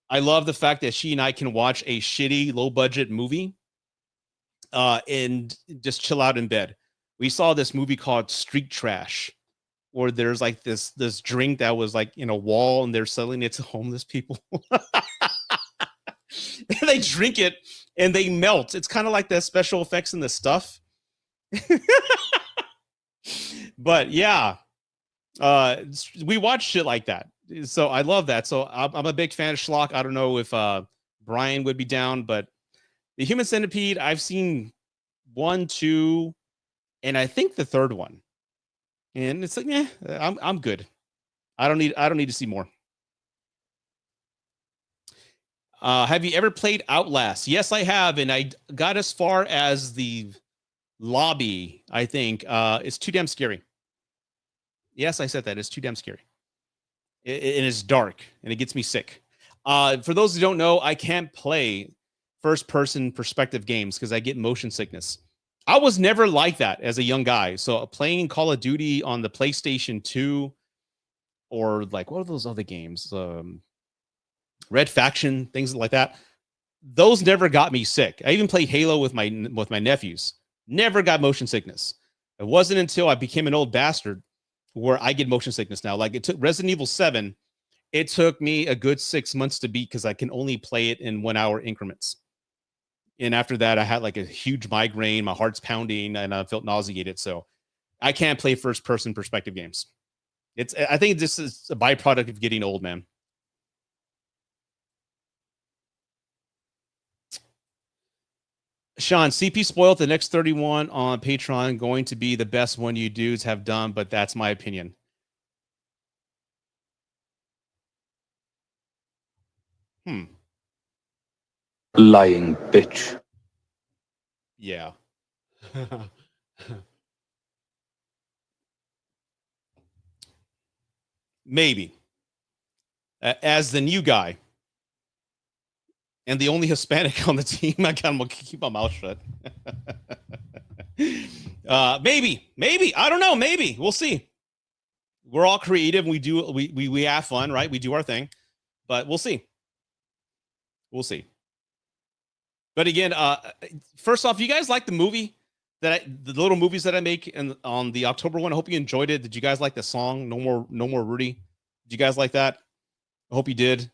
I love the fact that she and I can watch a shitty low budget movie and just chill out in bed. We saw this movie called Street Trash, where there's like this drink that was like in a wall and they're selling it to homeless people. And they drink it and they melt. It's kind of like the special effects in the stuff. But yeah, we watch shit like that. So I love that. So I'm a big fan of Schlock. I don't know if Brian would be down, but the Human Centipede, I've seen 1, 2, and I think the third one. And it's like, I'm good. I don't need to see more. Have you ever played Outlast? Yes, I have, and I got as far as the lobby. I think it's too damn scary. Yes, I said that. It's too damn scary. It is dark, and it gets me sick. For those who don't know, I can't play first-person perspective games because I get motion sickness. I was never like that as a young guy. So playing Call of Duty on the PlayStation 2 or like, what are those other games? Red Faction, things like that. Those never got me sick. I even played Halo with my nephews. Never got motion sickness. It wasn't until I became an old bastard where I get motion sickness now. Like it took Resident Evil 7. It took me a good 6 months to beat because I can only play it in 1 hour increments. And after that, I had like a huge migraine. My heart's pounding and I felt nauseated. So I can't play first person perspective games. I think this is a byproduct of getting old, man. Sean, CP spoiled the next 31 on Patreon going to be the best one you dudes have done, but that's my opinion. Lying bitch. Yeah. Maybe. As the new guy and the only Hispanic on the team, I kind of keep my mouth shut. Maybe. I don't know. Maybe. We'll see. We're all creative. We have fun, right? We do our thing, but we'll see. We'll see. But again, first off, you guys like the movie the little movies that I make on the October one? I hope you enjoyed it. Did you guys like the song No More Rudy? Did you guys like that? I hope you did.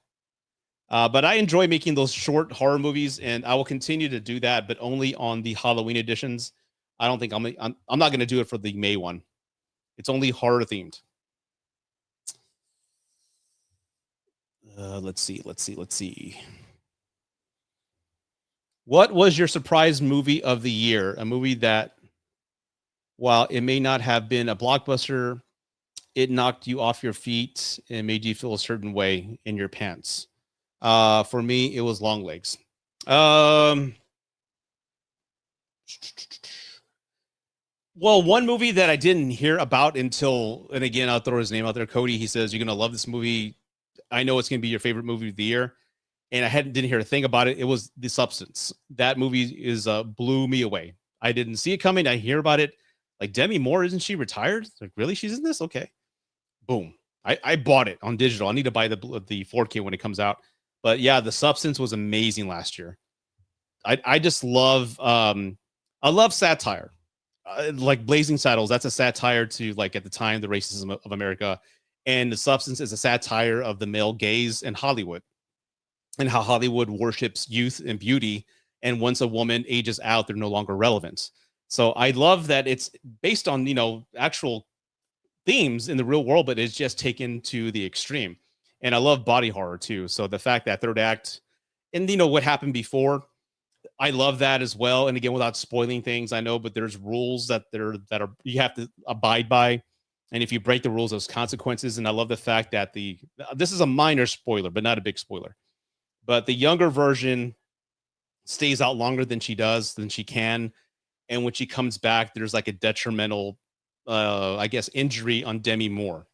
But I enjoy making those short horror movies, and I will continue to do that, but only on the Halloween editions. I don't think I'm not going to do it for the May one. It's only horror themed. Let's see. What was your surprise movie of the year? A movie that, while it may not have been a blockbuster, it knocked you off your feet and made you feel a certain way in your pants. For me, it was Longlegs. Well, one movie that I didn't hear about until, and again, I'll throw his name out there, Cody. He says, you're going to love this movie. I know it's going to be your favorite movie of the year. and I didn't hear a thing about it. It was The Substance. That movie is blew me away. I didn't see it coming. I hear about it. Like, Demi Moore, isn't she retired? Like, really? She's in this? Okay. Boom. I bought it on digital. I need to buy the 4K when it comes out. But yeah, The Substance was amazing last year. I just love I love satire. Like Blazing Saddles, that's a satire to, like, at the time, the racism of America. And The Substance is a satire of the male gaze in Hollywood and how Hollywood worships youth and beauty. And once a woman ages out, they're no longer relevant. So I love that it's based on, actual themes in the real world, but it's just taken to the extreme. And I love body horror too. So the fact that third act and, what happened before, I love that as well. And again, without spoiling things, I know, but there's rules that are you have to abide by. And if you break the rules, there's consequences. And I love the fact that this is a minor spoiler, but not a big spoiler. But the younger version stays out longer than she can. And when she comes back, there's like a detrimental, I guess, injury on Demi Moore.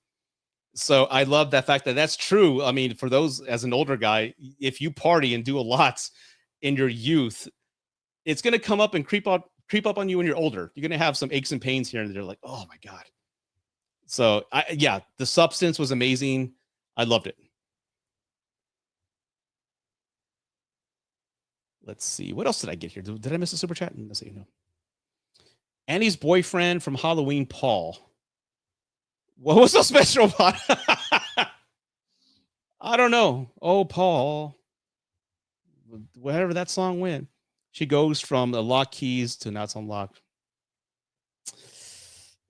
So I love that fact that that's true. I mean, for those, as an older guy, if you party and do a lot in your youth, it's going to come up and creep up on you when you're older. You're going to have some aches and pains here and there. Like, oh my God. So The Substance was amazing. I loved it. Let's see. What else did I get here? Did I miss a super chat? Let's see. No. Annie's boyfriend from Halloween, Paul. What was so special about it? I don't know. Oh, Paul. Wherever that song went, she goes from the lock keys to now it's unlocked.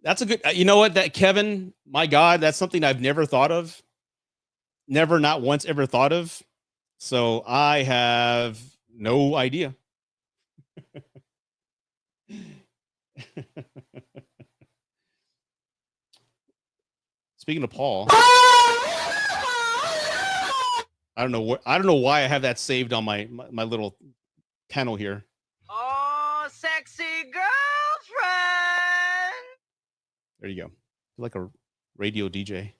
That's a good, you know what, that Kevin, my God, that's something I've never thought of. Never, not once ever thought of. So I have no idea. Speaking of Paul, I don't know why I have that saved on my little panel here. Oh, sexy girlfriend. There you go. Like a radio DJ.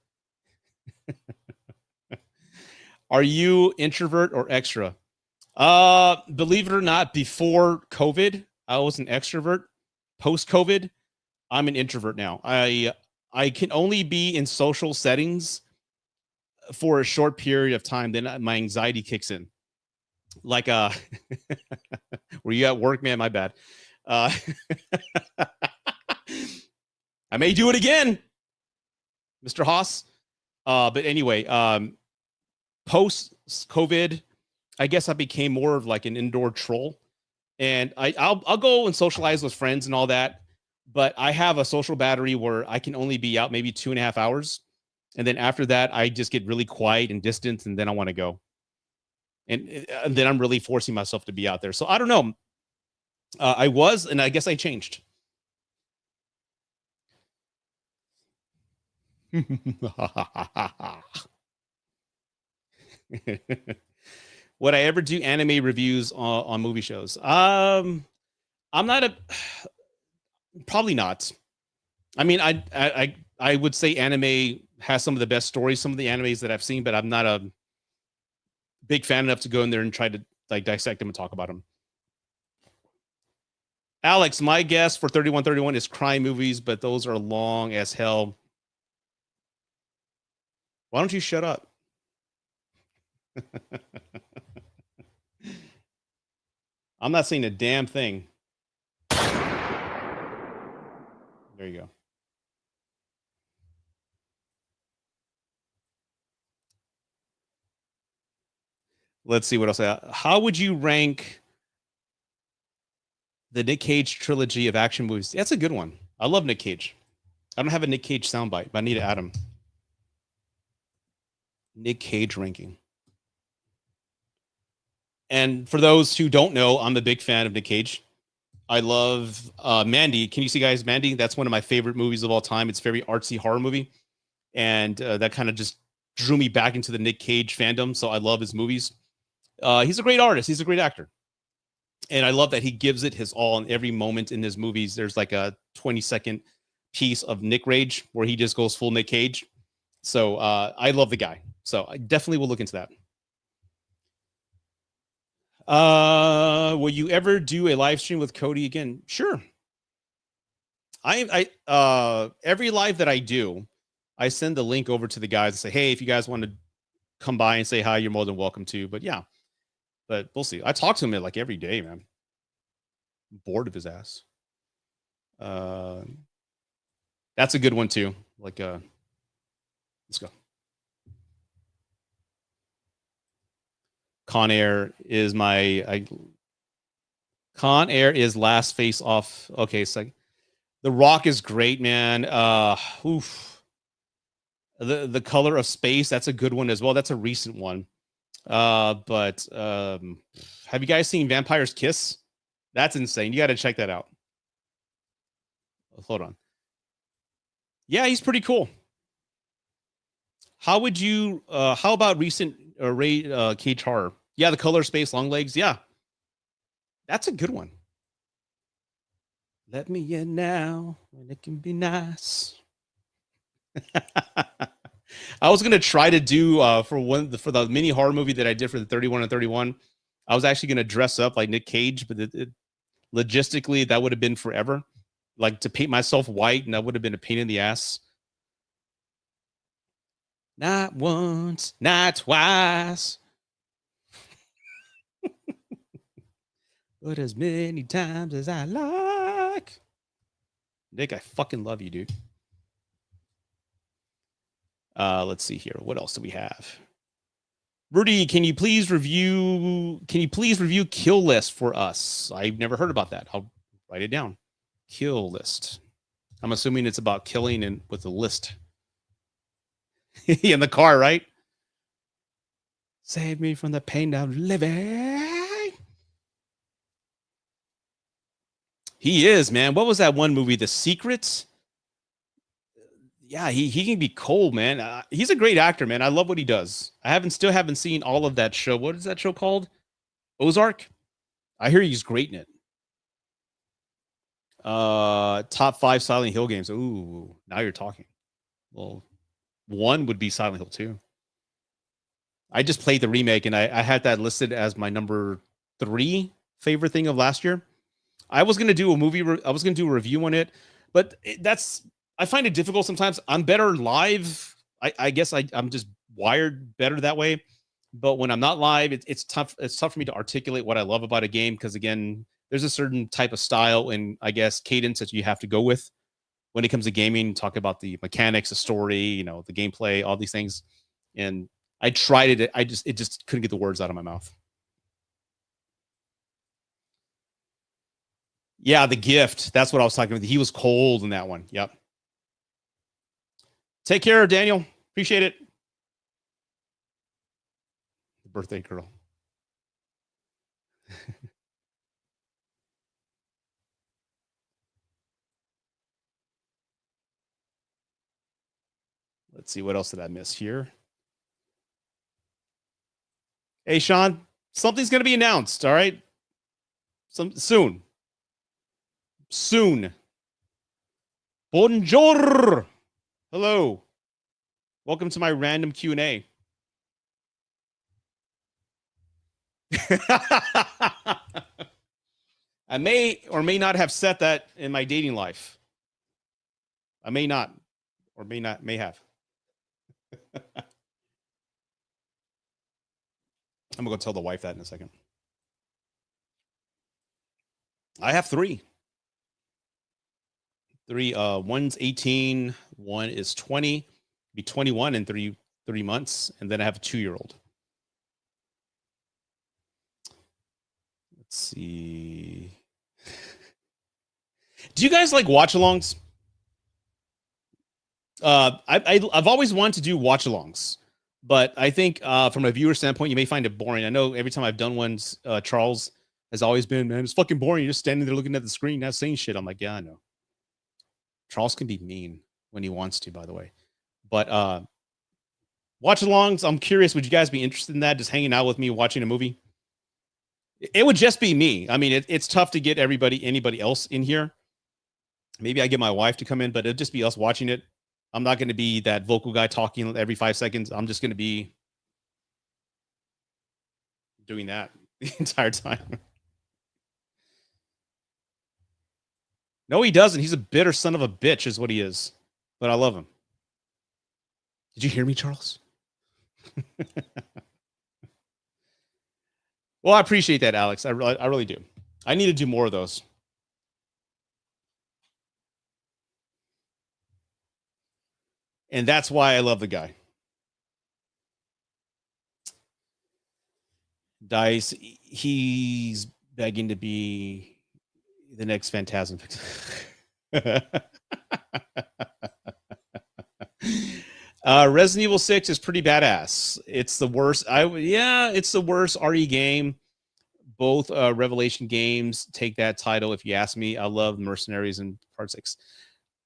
Are you introvert or extra? Believe it or not, before COVID, I was an extrovert. Post COVID, I'm an introvert now. I can only be in social settings for a short period of time. Then my anxiety kicks in. Like, were you at work, man? My bad. I may do it again, Mr. Haas. But anyway, post COVID, I guess I became more of like an indoor troll, and I'll go and socialize with friends and all that. But I have a social battery where I can only be out maybe 2.5 hours. And then after that, I just get really quiet and distant, and then I want to go. And then I'm really forcing myself to be out there. So I don't know. I was, and I guess I changed. Would I ever do anime reviews on movie shows? I'm not probably not. I mean, I would say anime has some of the best stories, some of the animes that I've seen, but I'm not a big fan enough to go in there and try to like dissect them and talk about them. Alex, my guess for 3131 is crime movies, but those are long as hell. Why don't you shut up? I'm not saying a damn thing. There you go. Let's see what else. How would you rank the Nick Cage trilogy of action movies? That's a good one. I love Nick Cage. I don't have a Nick Cage soundbite, but I need to add him. Nick Cage ranking. And for those who don't know, I'm a big fan of Nick Cage. I love Mandy. Can you see, guys, Mandy? That's one of my favorite movies of all time. It's a very artsy horror movie. And that kind of just drew me back into the Nick Cage fandom. So I love his movies. He's a great artist. He's a great actor. And I love that he gives it his all in every moment in his movies. There's like a 20-second piece of Nick Rage where he just goes full Nick Cage. So I love the guy. So I definitely will look into that. Will you ever do a live stream with Cody again? Sure. Every live that I do, I send the link over to the guys and say, hey, if you guys want to come by and say hi, you're more than welcome to. But yeah, but we'll see. I talk to him like every day, man. I'm bored of his ass. That's a good one too. Like, let's go. Con Air is Con Air is last face off. Okay, so The Rock is great, man. Oof. The Color of Space, that's a good one as well. That's a recent one. But have you guys seen Vampire's Kiss? That's insane. You got to check that out. Hold on. Yeah, he's pretty cool. How about recent Ray Cage Horror? Yeah, The Color of Space, Long Legs. Yeah. That's a good one. Let me in now when it can be nice. I was gonna try to do for the mini horror movie that I did for the 31 and 31. I was actually gonna dress up like Nick Cage, but logistically that would have been forever. Like to paint myself white, and that would have been a pain in the ass. Not once, not twice, but as many times as I like. Nick, I fucking love you, dude. Let's see here. What else do we have? Rudy, can you please review Kill List for us? I've never heard about that. I'll write it down. Kill List. I'm assuming it's about killing and with a list. In the car, right? Save me from the pain of living. He is, man. What was that one movie? The Secrets? Yeah, he can be cold, man. He's a great actor, man. I love what he does. I still haven't seen all of that show. What is that show called? Ozark? I hear he's great in it. Top 5 Silent Hill games. Ooh, now you're talking. Well, one would be Silent Hill 2. I just played the remake, and I had that listed as my number 3 favorite thing of last year. I was gonna do a review on it, but I find it difficult sometimes. I'm better live. I guess I'm just wired better that way. But when I'm not live, it's tough. It's tough for me to articulate what I love about a game because, again, there's a certain type of style and, I guess, cadence that you have to go with when it comes to gaming. Talk about the mechanics, the story, the gameplay, all these things. And I tried it. It just couldn't get the words out of my mouth. Yeah, The Gift. That's what I was talking about. He was cold in that one. Yep. Take care, Daniel. Appreciate it. The birthday girl. Let's see. What else did I miss here? Hey, Sean, something's going to be announced. All right. Soon. Bonjour. Hello. Welcome to my random Q&A. I may or may not have set that in my dating life. I may not, or may have. I'm going to go tell the wife that in a second. I have 3. One's 18, one is 20, be 21 in 3 months, and then I have a 2-year-old. Let's see. Do you guys like watch-alongs? I've always wanted to do watch-alongs, but I think from a viewer standpoint, you may find it boring. I know every time I've done ones, Charles has always been, man, it's fucking boring. You're just standing there looking at the screen, not saying shit. I'm like, yeah, I know. Charles can be mean when he wants to, by the way. But watch-alongs, I'm curious, would you guys be interested in that? Just hanging out with me watching a movie? It would just be me. I mean, it's tough to get anybody else in here. Maybe I get my wife to come in, but it'd just be us watching it. I'm not going to be that vocal guy talking every 5 seconds. I'm just going to be doing that. the entire time. No, he doesn't. He's a bitter son of a bitch, is what he is. But I love him. Did you hear me, Charles? Well, I appreciate that, Alex. I really do. I need to do more of those. And that's why I love the guy. Dice, he's begging to be the next Phantasm. Resident Evil 6 is pretty badass. It's the worst. It's the worst RE game. Both Revelation games take that title. If you ask me, I love Mercenaries and Part 6.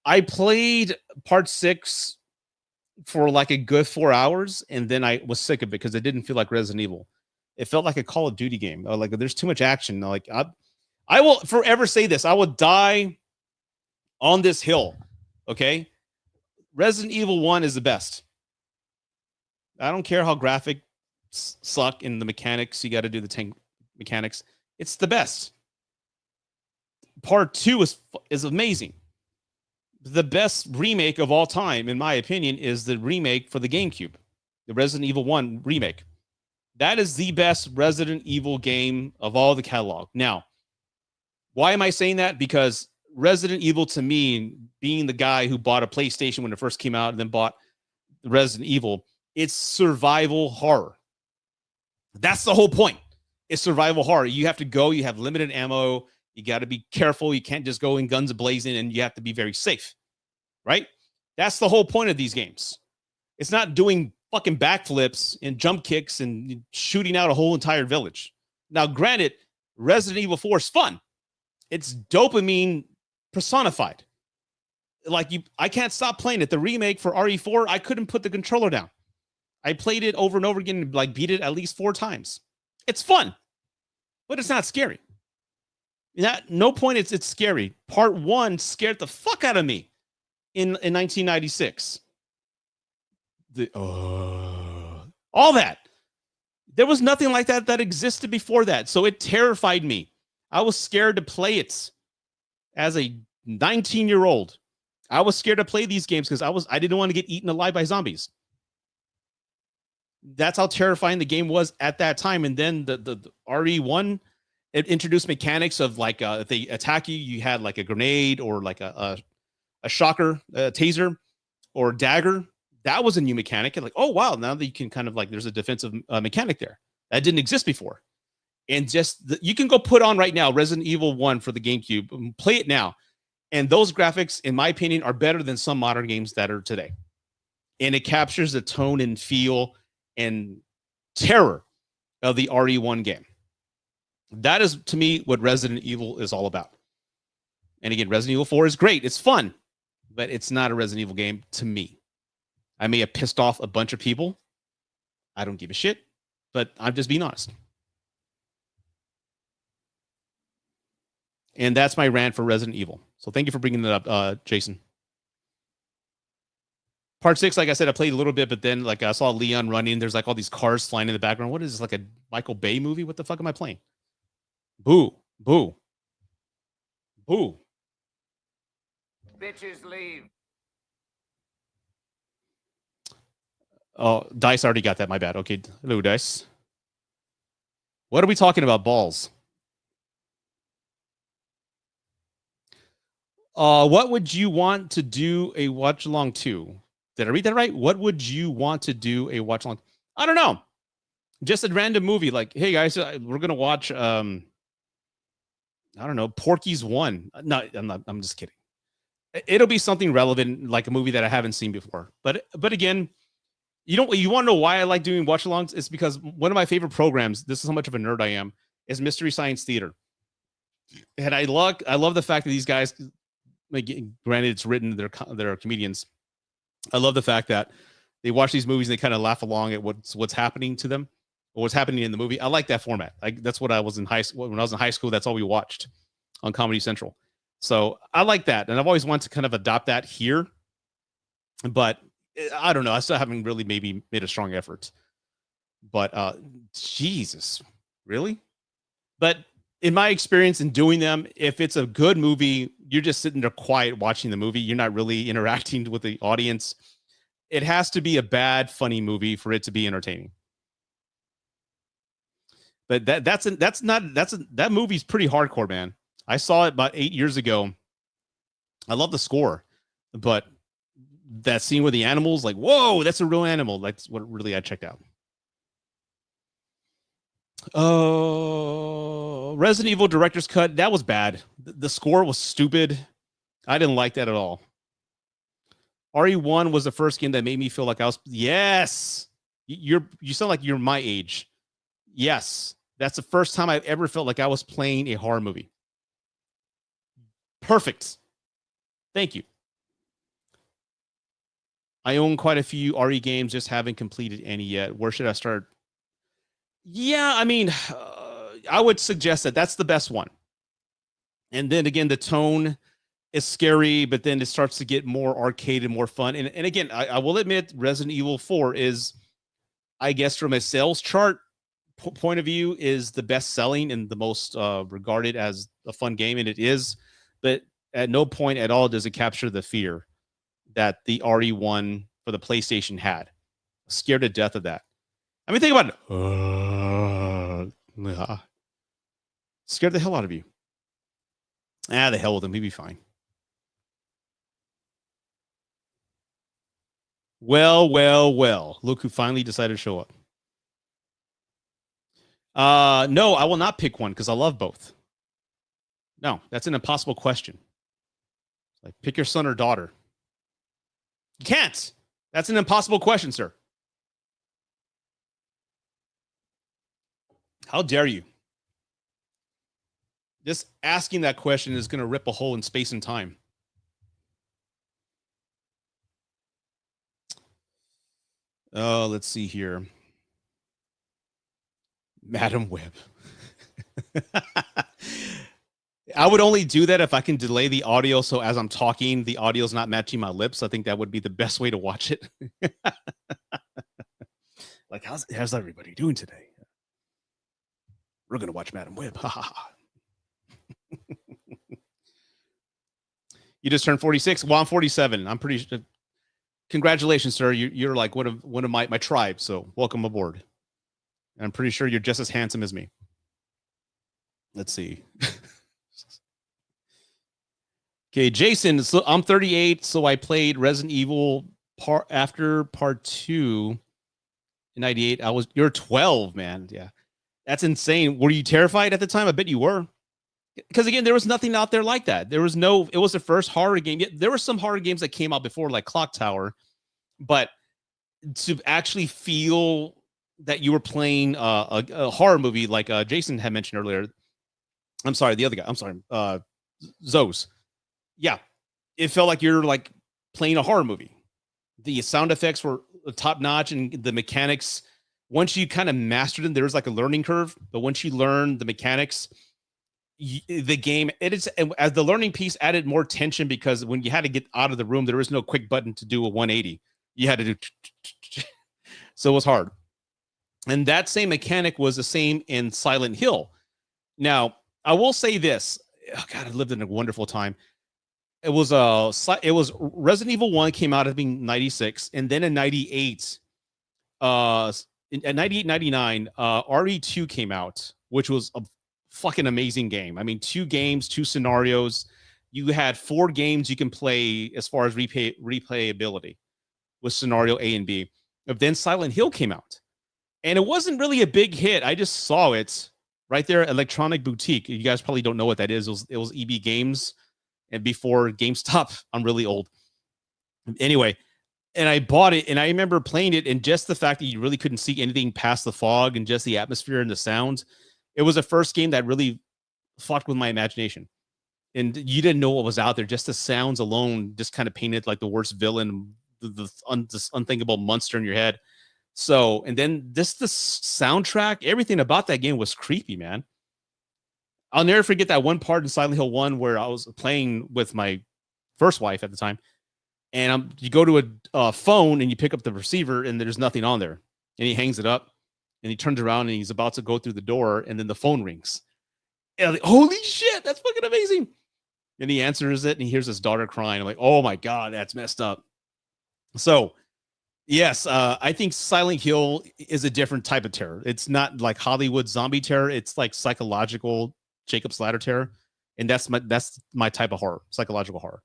I played Part 6 for like a good 4 hours, and then I was sick of it because it didn't feel like Resident Evil. It felt like a Call of Duty game. Like there's too much action. Like I will forever say this. I will die on this hill. Okay. Resident Evil 1 is the best. I don't care how graphics suck in the mechanics. You got to do the tank mechanics. It's the best. Part 2 is amazing. The best remake of all time, in my opinion, is the remake for the GameCube, the Resident Evil 1 remake. That is the best Resident Evil game of all the catalog. Now, why am I saying that? Because Resident Evil, to me, being the guy who bought a PlayStation when it first came out and then bought Resident Evil, it's survival horror. That's the whole point. It's survival horror. You have to go. You have limited ammo. You got to be careful. You can't just go in guns blazing, and you have to be very safe, right? That's the whole point of these games. It's not doing fucking backflips and jump kicks and shooting out a whole entire village. Now, granted, Resident Evil 4 is fun. It's dopamine personified. Like I can't stop playing it. The remake for RE4, I couldn't put the controller down. I played it over and over again and like beat it at least 4 times. It's fun, but it's not scary. At no point it's scary. Part 1 scared the fuck out of me in 1996. All that. There was nothing like that existed before that. So it terrified me. I was scared to play it as a 19-year-old. I was scared to play these games because I didn't want to get eaten alive by zombies. That's how terrifying the game was at that time. And then the RE1, it introduced mechanics of like if they attack you, you had like a grenade or like a shocker, a taser, or dagger. That was a new mechanic. And like, oh wow, now that you can kind of like there's a defensive mechanic there that didn't exist before. And just you can go put on right now Resident Evil 1 for the GameCube and play it now. And those graphics, in my opinion, are better than some modern games that are today. And it captures the tone and feel and terror of the RE1 game. That is, to me, what Resident Evil is all about. And again, Resident Evil 4 is great. It's fun, but it's not a Resident Evil game to me. I may have pissed off a bunch of people. I don't give a shit, but I'm just being honest. And that's my rant for Resident Evil. So thank you for bringing that up, Jason. Part 6, like I said, I played a little bit, but then like I saw Leon running. There's like all these cars flying in the background. What is this, like a Michael Bay movie? What the fuck am I playing? Boo, boo, boo. Bitches leave. Oh, Dice already got that. My bad. Okay. Hello, Dice. What are we talking about? Balls. What would you want to do a watch along to? Did I read that right? What would you want to do a watch along? I don't know. Just a random movie. Like, hey guys, we're gonna watch. I don't know, Porky's 1. No, I'm not. I'm just kidding. It'll be something relevant, like a movie that I haven't seen before. But again, you want to know why I like doing watch alongs? It's because one of my favorite programs. This is how much of a nerd I am. Is Mystery Science Theater, and I love the fact that these guys. Like, granted, it's written. They're comedians. I love the fact that they watch these movies and they kind of laugh along at what's happening to them or what's happening in the movie. I like that format. Like that's what I was in high school. When I was in high school, that's all we watched on Comedy Central. So I like that, and I've always wanted to kind of adopt that here. But I don't know. I still haven't really maybe made a strong effort. But Jesus, really? But in my experience in doing them, if it's a good movie, you're just sitting there quiet watching the movie. You're not really interacting with the audience. It has to be a bad, funny movie for it to be entertaining. But that movie's pretty hardcore, man. I saw it about 8 years ago. I love the score, but that scene with the animals, like, whoa, that's a real animal. That's what really I checked out. Oh, Resident Evil director's cut. That was bad. The score was stupid. I didn't like that at all. RE1 was the first game that made me feel like I was. Yes, you sound like you're my age. Yes, that's the first time I've ever felt like I was playing a horror movie. Perfect. Thank you. I own quite a few RE games, just haven't completed any yet. Where should I start? Yeah, I mean, I would suggest that that's the best one. And then again, the tone is scary, but then it starts to get more arcade and more fun. And again, I will admit Resident Evil 4 is, I guess, from a sales chart point of view, is the best selling and the most regarded as a fun game. And it is, but at no point at all does it capture the fear that the RE1 for the PlayStation had. Scared to death of that. I mean, think about it. Scared the hell out of you. The hell with him. He'd be fine. Well. Look who finally decided to show up. No, I will not pick one because I love both. No, that's an impossible question. Like, pick your son or daughter. You can't. That's an impossible question, sir. How dare you? Just asking that question is going to rip a hole in space and time. Oh, let's see here. Madam Web. I would only do that if I can delay the audio, so as I'm talking, the audio's not matching my lips. I think that would be the best way to watch it. Like, how's everybody doing today? We're going to watch Madam Web. You just turned 46. Well, I'm 47. I'm pretty sure. Congratulations, sir. You're like one of my tribe. So welcome aboard. And I'm pretty sure you're just as handsome as me. Let's see. Okay, Jason. So I'm 38. So I played Resident Evil after part 2 in 98. You're 12, man. Yeah. That's insane. Were you terrified at the time? I bet you were. Because again, there was nothing out there like that. It was the first horror game. There were some horror games that came out before, like Clock Tower, but to actually feel that you were playing a horror movie, like Jason had mentioned earlier. I'm sorry, the other guy. I'm sorry, Zos. Yeah, it felt like you're like playing a horror movie. The sound effects were top notch, and the mechanics. Once you kind of mastered them, there was like a learning curve. But once you learn the mechanics, the game, as the learning piece added more tension, because when you had to get out of the room, there was no quick button to do a 180. You had to do, so it was hard. And that same mechanic was the same in Silent Hill. Now, I will say this. Oh God, I lived in a wonderful time. It was Resident Evil 1 came out, I think, 96, and then in 98, at 98, 99, RE2 came out, which was a fucking amazing game. I mean, 2 games, 2 scenarios. You had 4 games you can play as far as replayability with scenario A and B. But then Silent Hill came out, and it wasn't really a big hit. I just saw it right there at Electronic Boutique. You guys probably don't know what that is. It was EB Games, and before GameStop. I'm really old. Anyway, and I bought it, and I remember playing it, and just the fact that you really couldn't see anything past the fog and just the atmosphere and the sound. It was the first game that really fucked with my imagination. And you didn't know what was out there. Just the sounds alone just kind of painted like the worst villain, this unthinkable monster in your head. So, and then the soundtrack, everything about that game was creepy, man. I'll never forget that one part in Silent Hill 1 where I was playing with my first wife at the time. And you go to a phone and you pick up the receiver and there's nothing on there. And he hangs it up and he turns around and he's about to go through the door and then the phone rings. And like, holy shit, that's fucking amazing. And he answers it and he hears his daughter crying. I'm like, oh my God, that's messed up. So, yes, I think Silent Hill is a different type of terror. It's not like Hollywood zombie terror. It's like psychological Jacob's Ladder terror. And that's my type of horror, psychological horror.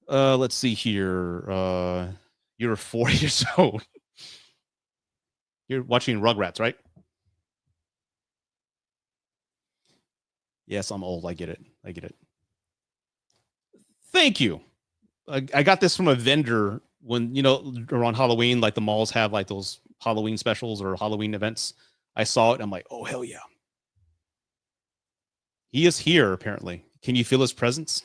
Let's see here. You're 4 years old. You're watching Rugrats, right? Yes, I'm old. I get it. I get it. Thank you. I got this from a vendor when, around Halloween, like the malls have like those Halloween specials or Halloween events. I saw it. I'm like, oh, hell yeah. He is here, apparently. Can you feel his presence?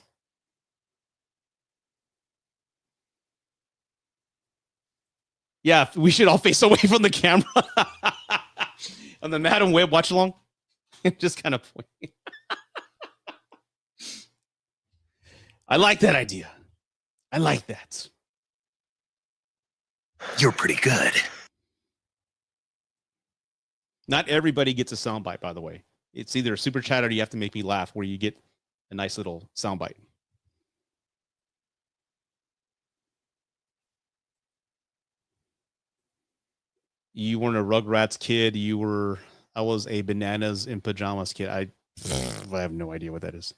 Yeah, we should all face away from the camera. On the Madam Web watch along. Just kind of point. I like that idea. I like that. You're pretty good. Not everybody gets a soundbite, by the way. It's either a super chat or you have to make me laugh where you get a nice little soundbite. You weren't a Rugrats kid. I was a bananas in pajamas kid. I have no idea what that is.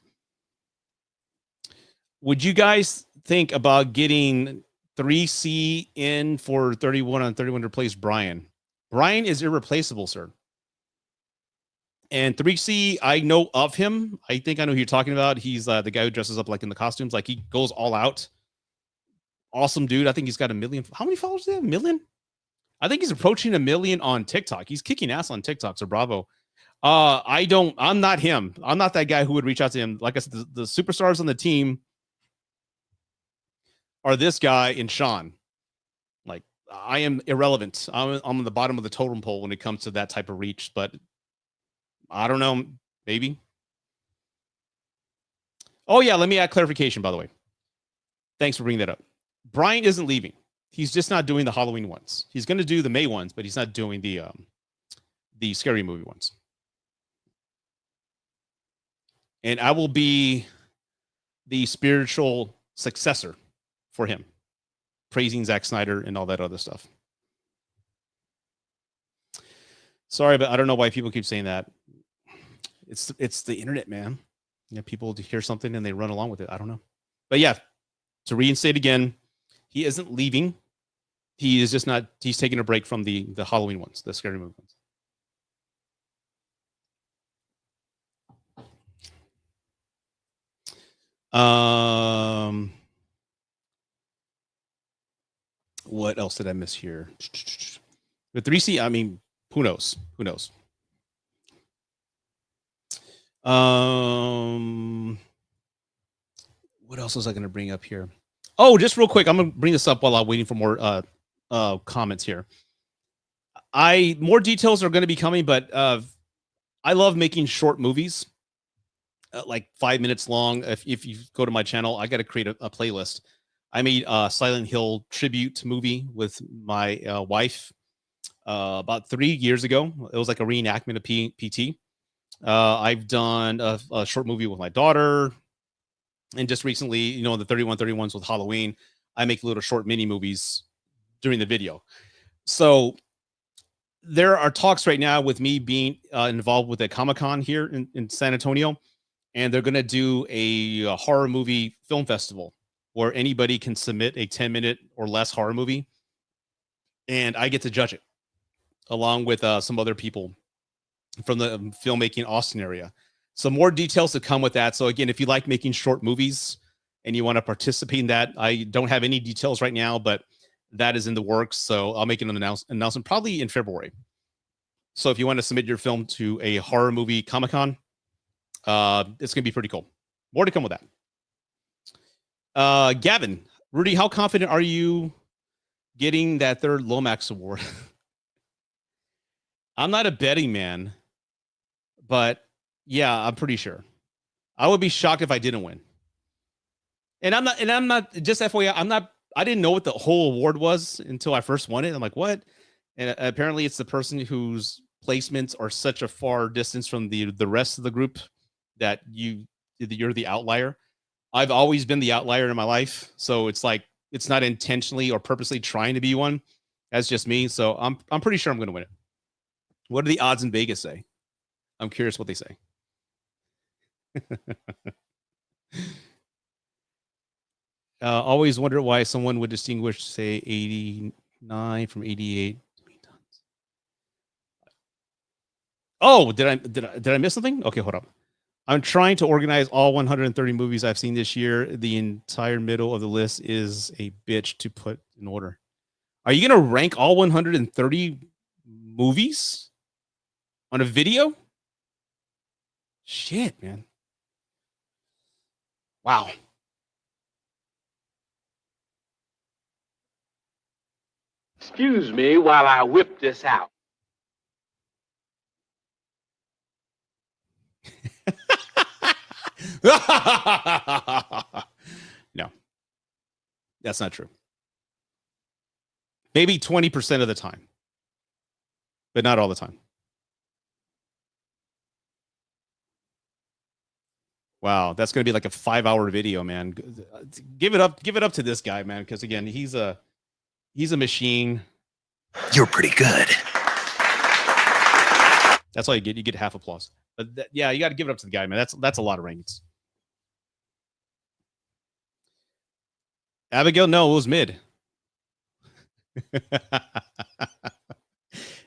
Would you guys think about getting 3C in for 31 on 31 to replace Brian? Brian is irreplaceable, sir. And 3C, I know of him. I think I know who you're talking about. He's the guy who dresses up like in the costumes. Like he goes all out. Awesome dude. I think he's got 1 million. How many followers do he have? 1 million? I think he's approaching 1 million on TikTok. He's kicking ass on TikTok. So bravo. I'm not him. I'm not that guy who would reach out to him. Like I said, the superstars on the team are this guy and Sean. Like I am irrelevant. I'm on the bottom of the totem pole when it comes to that type of reach, but I don't know, maybe. Oh yeah, let me add clarification, by the way. Thanks for bringing that up. Brian isn't leaving. He's just not doing the Halloween ones. He's going to do the May ones, but he's not doing the scary movie ones. And I will be the spiritual successor for him, praising Zack Snyder and all that other stuff. Sorry, but I don't know why people keep saying that. It's the internet, man. People hear something and they run along with it. I don't know. But yeah, to reinstate again, he isn't leaving. He is just not, he's taking a break from the Halloween ones, the scary movie ones. What else did I miss here? The 3C, I mean, who knows? Who knows? What else was I going to bring up here? Oh, just real quick, I'm going to bring this up while I'm waiting for more comments here. More details are going to be coming, but I love making short movies, like 5 minutes long. If you go to my channel, I got to create a playlist. I made a Silent Hill tribute movie with my wife about 3 years ago. It was like a reenactment of PT. I've done a short movie with my daughter. And just recently, the 3131s with Halloween, I make little short mini movies during the video. So there are talks right now with me being involved with a Comic-Con here in San Antonio. And they're going to do a horror movie film festival where anybody can submit a 10-minute or less horror movie. And I get to judge it along with some other people from the filmmaking Austin area. So more details to come with that. So again, if you like making short movies and you want to participate in that, I don't have any details right now, but that is in the works. So I'll make an announcement probably in February. So if you want to submit your film to a horror movie Comic-Con, it's going to be pretty cool. More to come with that. Gavin, Rudy, how confident are you getting that third Lomax award? I'm not a betting man, but yeah, I'm pretty sure. I would be shocked if I didn't win. And I'm not just FYI, I didn't know what the whole award was until I first won it. I'm like, what? And apparently it's the person who's placements are such a far distance from the rest of the group that you're the outlier. I've always been the outlier in my life, so it's like it's not intentionally or purposely trying to be one. That's just me. So I'm pretty sure I'm going to win it. What do the odds in Vegas say? I'm curious what they say. Always wonder why someone would distinguish, say, 89 from 88. Oh, did I miss something? Okay, hold up. I'm trying to organize all 130 movies I've seen this year. The entire middle of the list is a bitch to put in order. Are you going to rank all 130 movies on a video? Shit, man. Wow. Excuse me while I whip this out. No, that's not true. Maybe 20% of the time, but not all the time. Wow, that's going to be like a 5-hour video, man. Give it up to this guy, man, because again, he's a machine. You're pretty good. That's all you get. You get half applause. But yeah, you got to give it up to the guy, man. That's a lot of rankings. Abigail, no, it was mid.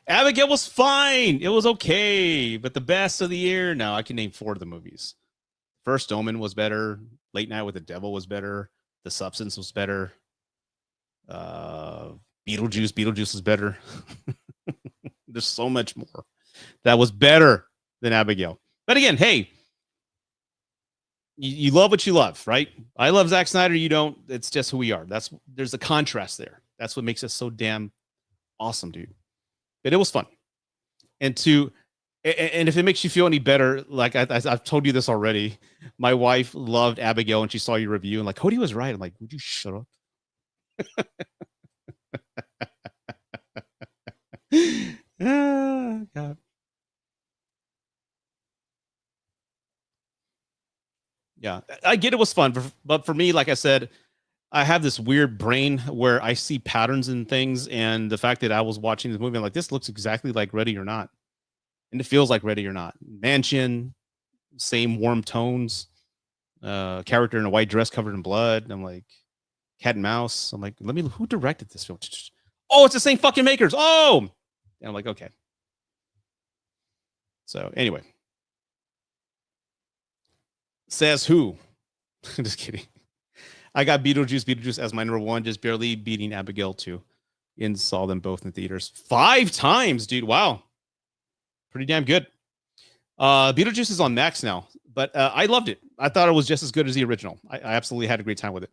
Abigail was fine. It was okay. But the best of the year, no, I can name 4 of the movies. First Omen was better. Late Night with the Devil was better. The Substance was better. Beetlejuice is better. There's so much more that was better than Abigail. But again, hey, you love what you love, right? I love Zack Snyder. You don't. It's just who we are. There's a contrast there. That's what makes us so damn awesome, dude. But it was fun. And if it makes you feel any better, like I've told you this already, my wife loved Abigail and she saw your review and like, Cody was right. I'm like, would you shut up? Oh, God. Yeah, I get it was fun, but for me, like I said, I have this weird brain where I see patterns in things, and the fact that I was watching this movie, I'm like, this looks exactly like Ready or Not, and it feels like Ready or Not. Mansion, same warm tones, character in a white dress covered in blood. I'm like, Cat and Mouse. I'm like, who directed this film? Oh, it's the same fucking makers. Oh, and I'm like, okay. So anyway. Says who? Just kidding. I got Beetlejuice as my number 1, just barely beating Abigail 2. And saw them both in theaters 5 times, dude. Wow. Pretty damn good. Beetlejuice is on Max now, but I loved it. I thought it was just as good as the original. I absolutely had a great time with it.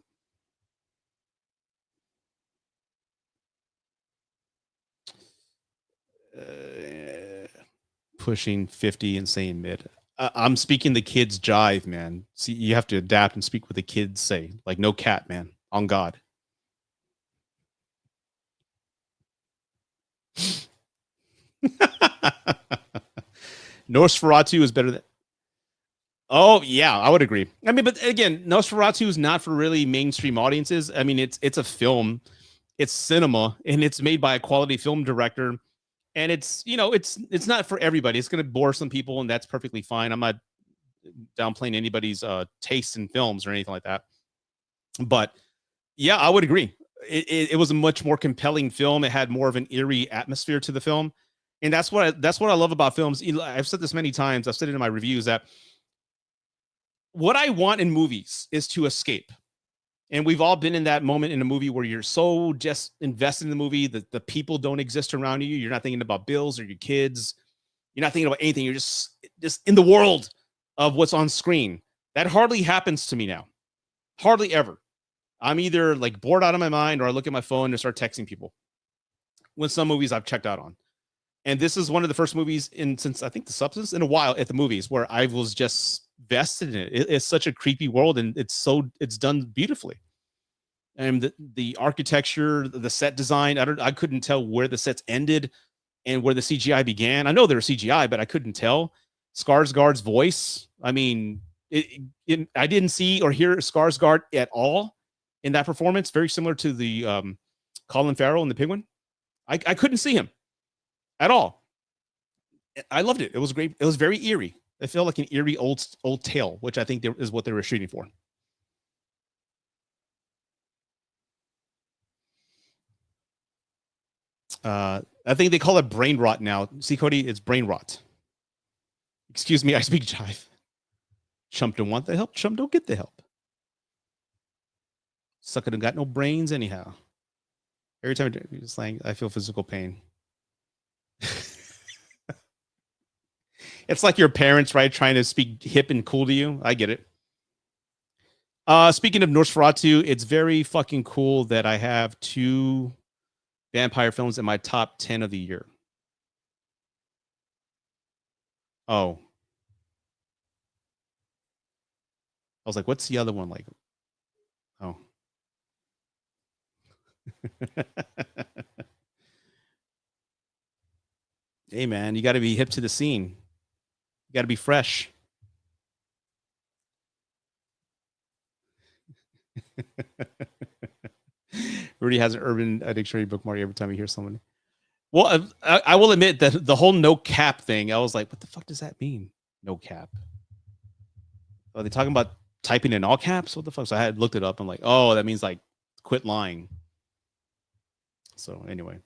Pushing 50 and saying mid. I'm speaking the kids' jive, man. See, you have to adapt and speak what the kids say. Like, no cat, man. On God. Nosferatu is better than... Oh, yeah, I would agree. I mean, but again, Nosferatu is not for really mainstream audiences. I mean, it's a film. It's cinema, and it's made by a quality film director. And it's not for everybody. It's going to bore some people, and that's perfectly fine. I'm not downplaying anybody's taste in films or anything like that. But yeah, I would agree. It was a much more compelling film. It had more of an eerie atmosphere to the film, and that's what I love about films. I've said this many times. I've said it in my reviews that what I want in movies is to escape. And we've all been in that moment in a movie where you're so just invested in the movie that the people don't exist around you. You're not thinking about bills or your kids. You're not thinking about anything. You're just in the world of what's on screen. That hardly happens to me now. Hardly ever. I'm either like bored out of my mind or I look at my phone and start texting people. When some movies I've checked out on. And this is one of the first movies since I think The Substance in a while at the movies where I was just vested in it. It's such a creepy world, and it's done beautifully. And the architecture, the set design, I couldn't tell where the sets ended. and where the CGI began. I know there was CGI, but I couldn't tell. Skarsgård's voice. I mean, I didn't see or hear Skarsgård at all in that performance. Very similar to the Colin Farrell in The Penguin. I couldn't see him at all. I loved it. It was great. It was very eerie. It felt like an eerie old tale, which I think is what they were shooting for. I think they call it brain rot now. See, Cody, it's brain rot. Excuse me, I speak jive. Chump don't want the help. Chump don't get the help. Sucker done got no brains anyhow. Every time it's like I feel physical pain. It's like your parents, right? Trying to speak hip and cool to you. I get it. Speaking of Nosferatu, it's very fucking cool that I have 2 vampire films in my top 10 of the year. Oh. I was like, what's the other one like? Oh. Hey, man, you got to be hip to the scene. You got to be fresh. Rudy has an urban dictionary bookmark every time he hears someone. Well, I will admit that the whole no cap thing, I was like, what the fuck does that mean? No cap. Are they talking about typing in all caps? What the fuck? So I had looked it up. I'm like, oh, that means like quit lying. So anyway.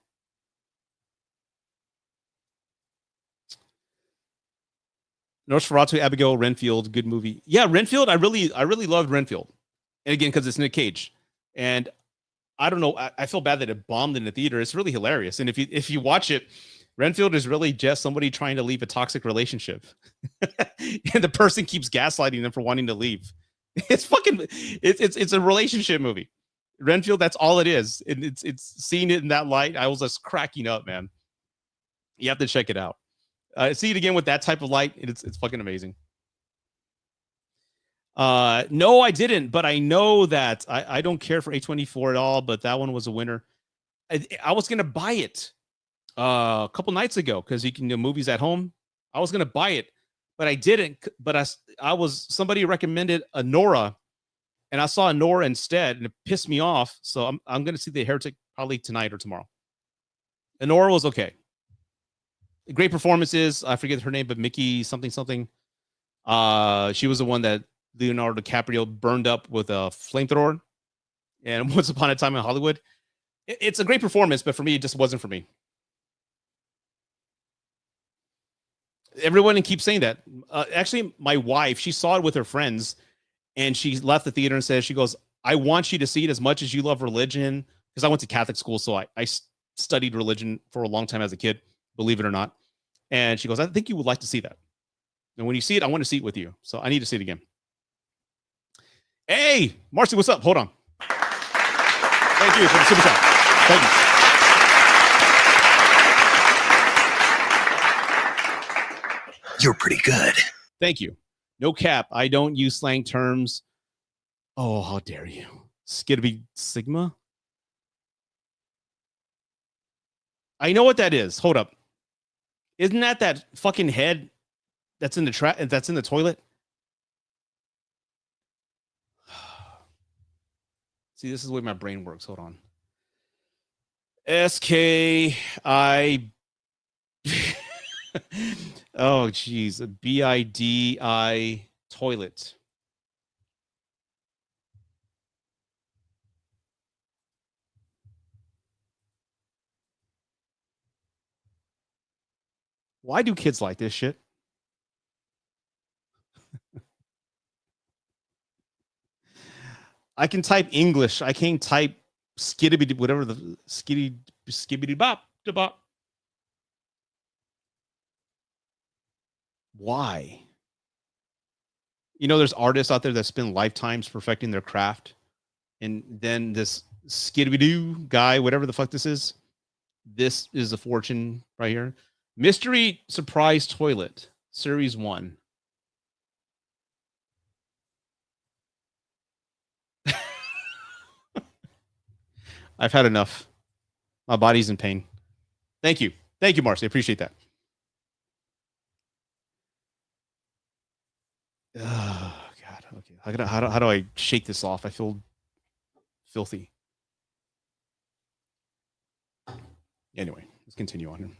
Nosferatu, Abigail, Renfield, good movie. Yeah, Renfield, I really loved Renfield. And again, because it's Nick Cage. And I don't know, I feel bad that it bombed in the theater. It's really hilarious. And if you watch it, Renfield is really just somebody trying to leave a toxic relationship. And the person keeps gaslighting them for wanting to leave. It's fucking it's a relationship movie. Renfield, that's all it is. And it's seeing it in that light. I was just cracking up, man. You have to check it out. See it again with that type of light. It's fucking amazing. No, I didn't, but I know that I don't care for A24 at all, but that one was a winner. I was going to buy it a couple nights ago because you can do movies at home. I was going to buy it, but I didn't. But somebody recommended Anora, and I saw Anora instead, and it pissed me off. So I'm going to see The Heretic probably tonight or tomorrow. Anora was okay. Great performances. I forget her name, but Mickey something. She was the one that Leonardo DiCaprio burned up with a flamethrower. And Once Upon a Time in Hollywood. It's a great performance, but for me, it just wasn't for me. Everyone keeps saying that. Actually, my wife, she saw it with her friends, and she left the theater and said, she goes, I want you to see it as much as you love religion, because I went to Catholic school, so I studied religion for a long time as a kid, believe it or not. And she goes, I think you would like to see that. And when you see it, I want to see it with you. So I need to see it again. Hey, Marcy, what's up? Hold on. Thank you for the super chat. Thank you. You're pretty good. Thank you. No cap. I don't use slang terms. Oh, how dare you. Skidby Sigma? I know what that is. Hold up. Isn't that fucking head that's in the toilet? See, this is the way my brain works. Hold on. SKI. Oh, geez. BIDI toilet. Why do kids like this shit? I can type English. I can't type skiddy whatever the skibby bop. Why? You know, there's artists out there that spend lifetimes perfecting their craft, and then this skiddy doo guy, whatever the fuck this is a fortune right here. Mystery Surprise Toilet, Series 1. I've had enough. My body's in pain. Thank you. Thank you, Marcy. I appreciate that. Oh God. Okay. How do I shake this off? I feel filthy. Anyway, let's continue on here.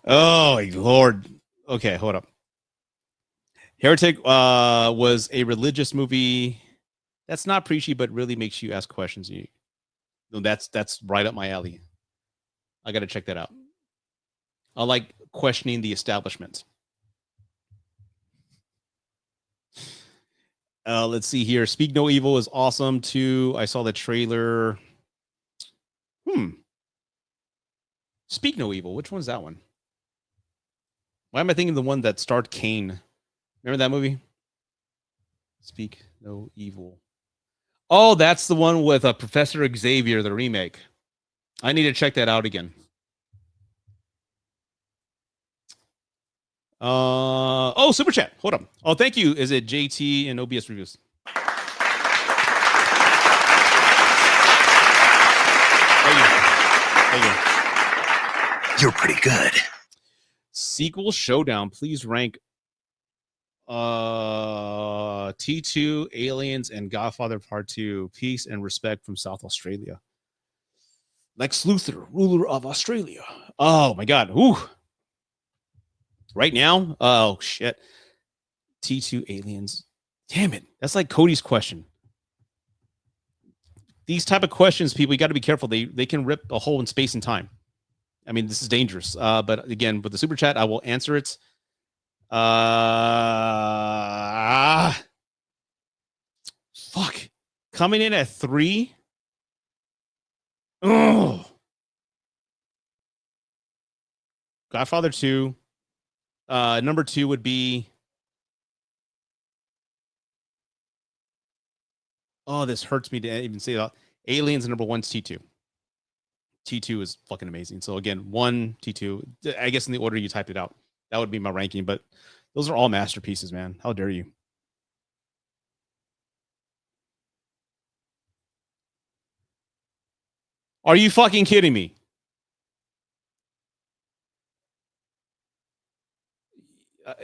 Oh my Lord. Okay, hold up. Heretic was a religious movie that's not preachy, but really makes you ask questions. That's right up my alley. I got to check that out. I like questioning the establishment. Let's see here. Speak No Evil is awesome too. I saw the trailer. Speak No Evil. Which one's that one? Why am I thinking the one that starred Kane? Remember that movie? Speak No Evil. Oh, that's the one with Professor Xavier, the remake. I need to check that out again. Oh, super chat. Hold on. Oh, thank you. Is it JT and OBS reviews? Thank you. You're pretty good. Sequel Showdown. Please rank T2, Aliens, and Godfather Part 2. Peace and respect from South Australia. Lex Luthor, ruler of Australia. Oh my God. Ooh. Right now? Oh shit. T2 Aliens. Damn it. That's like Cody's question. These type of questions, people, you got to be careful. They can rip a hole in space and time. I mean, this is dangerous. But again, with the super chat, I will answer it. Fuck. Coming in at 3. Oh. Godfather 2. Number 2 would be. Oh, this hurts me to even say that. Aliens number 1 is T2. T2 is fucking amazing. So again, 1, T2. I guess in the order you typed it out. That would be my ranking, but those are all masterpieces, man. How dare you? Are you fucking kidding me?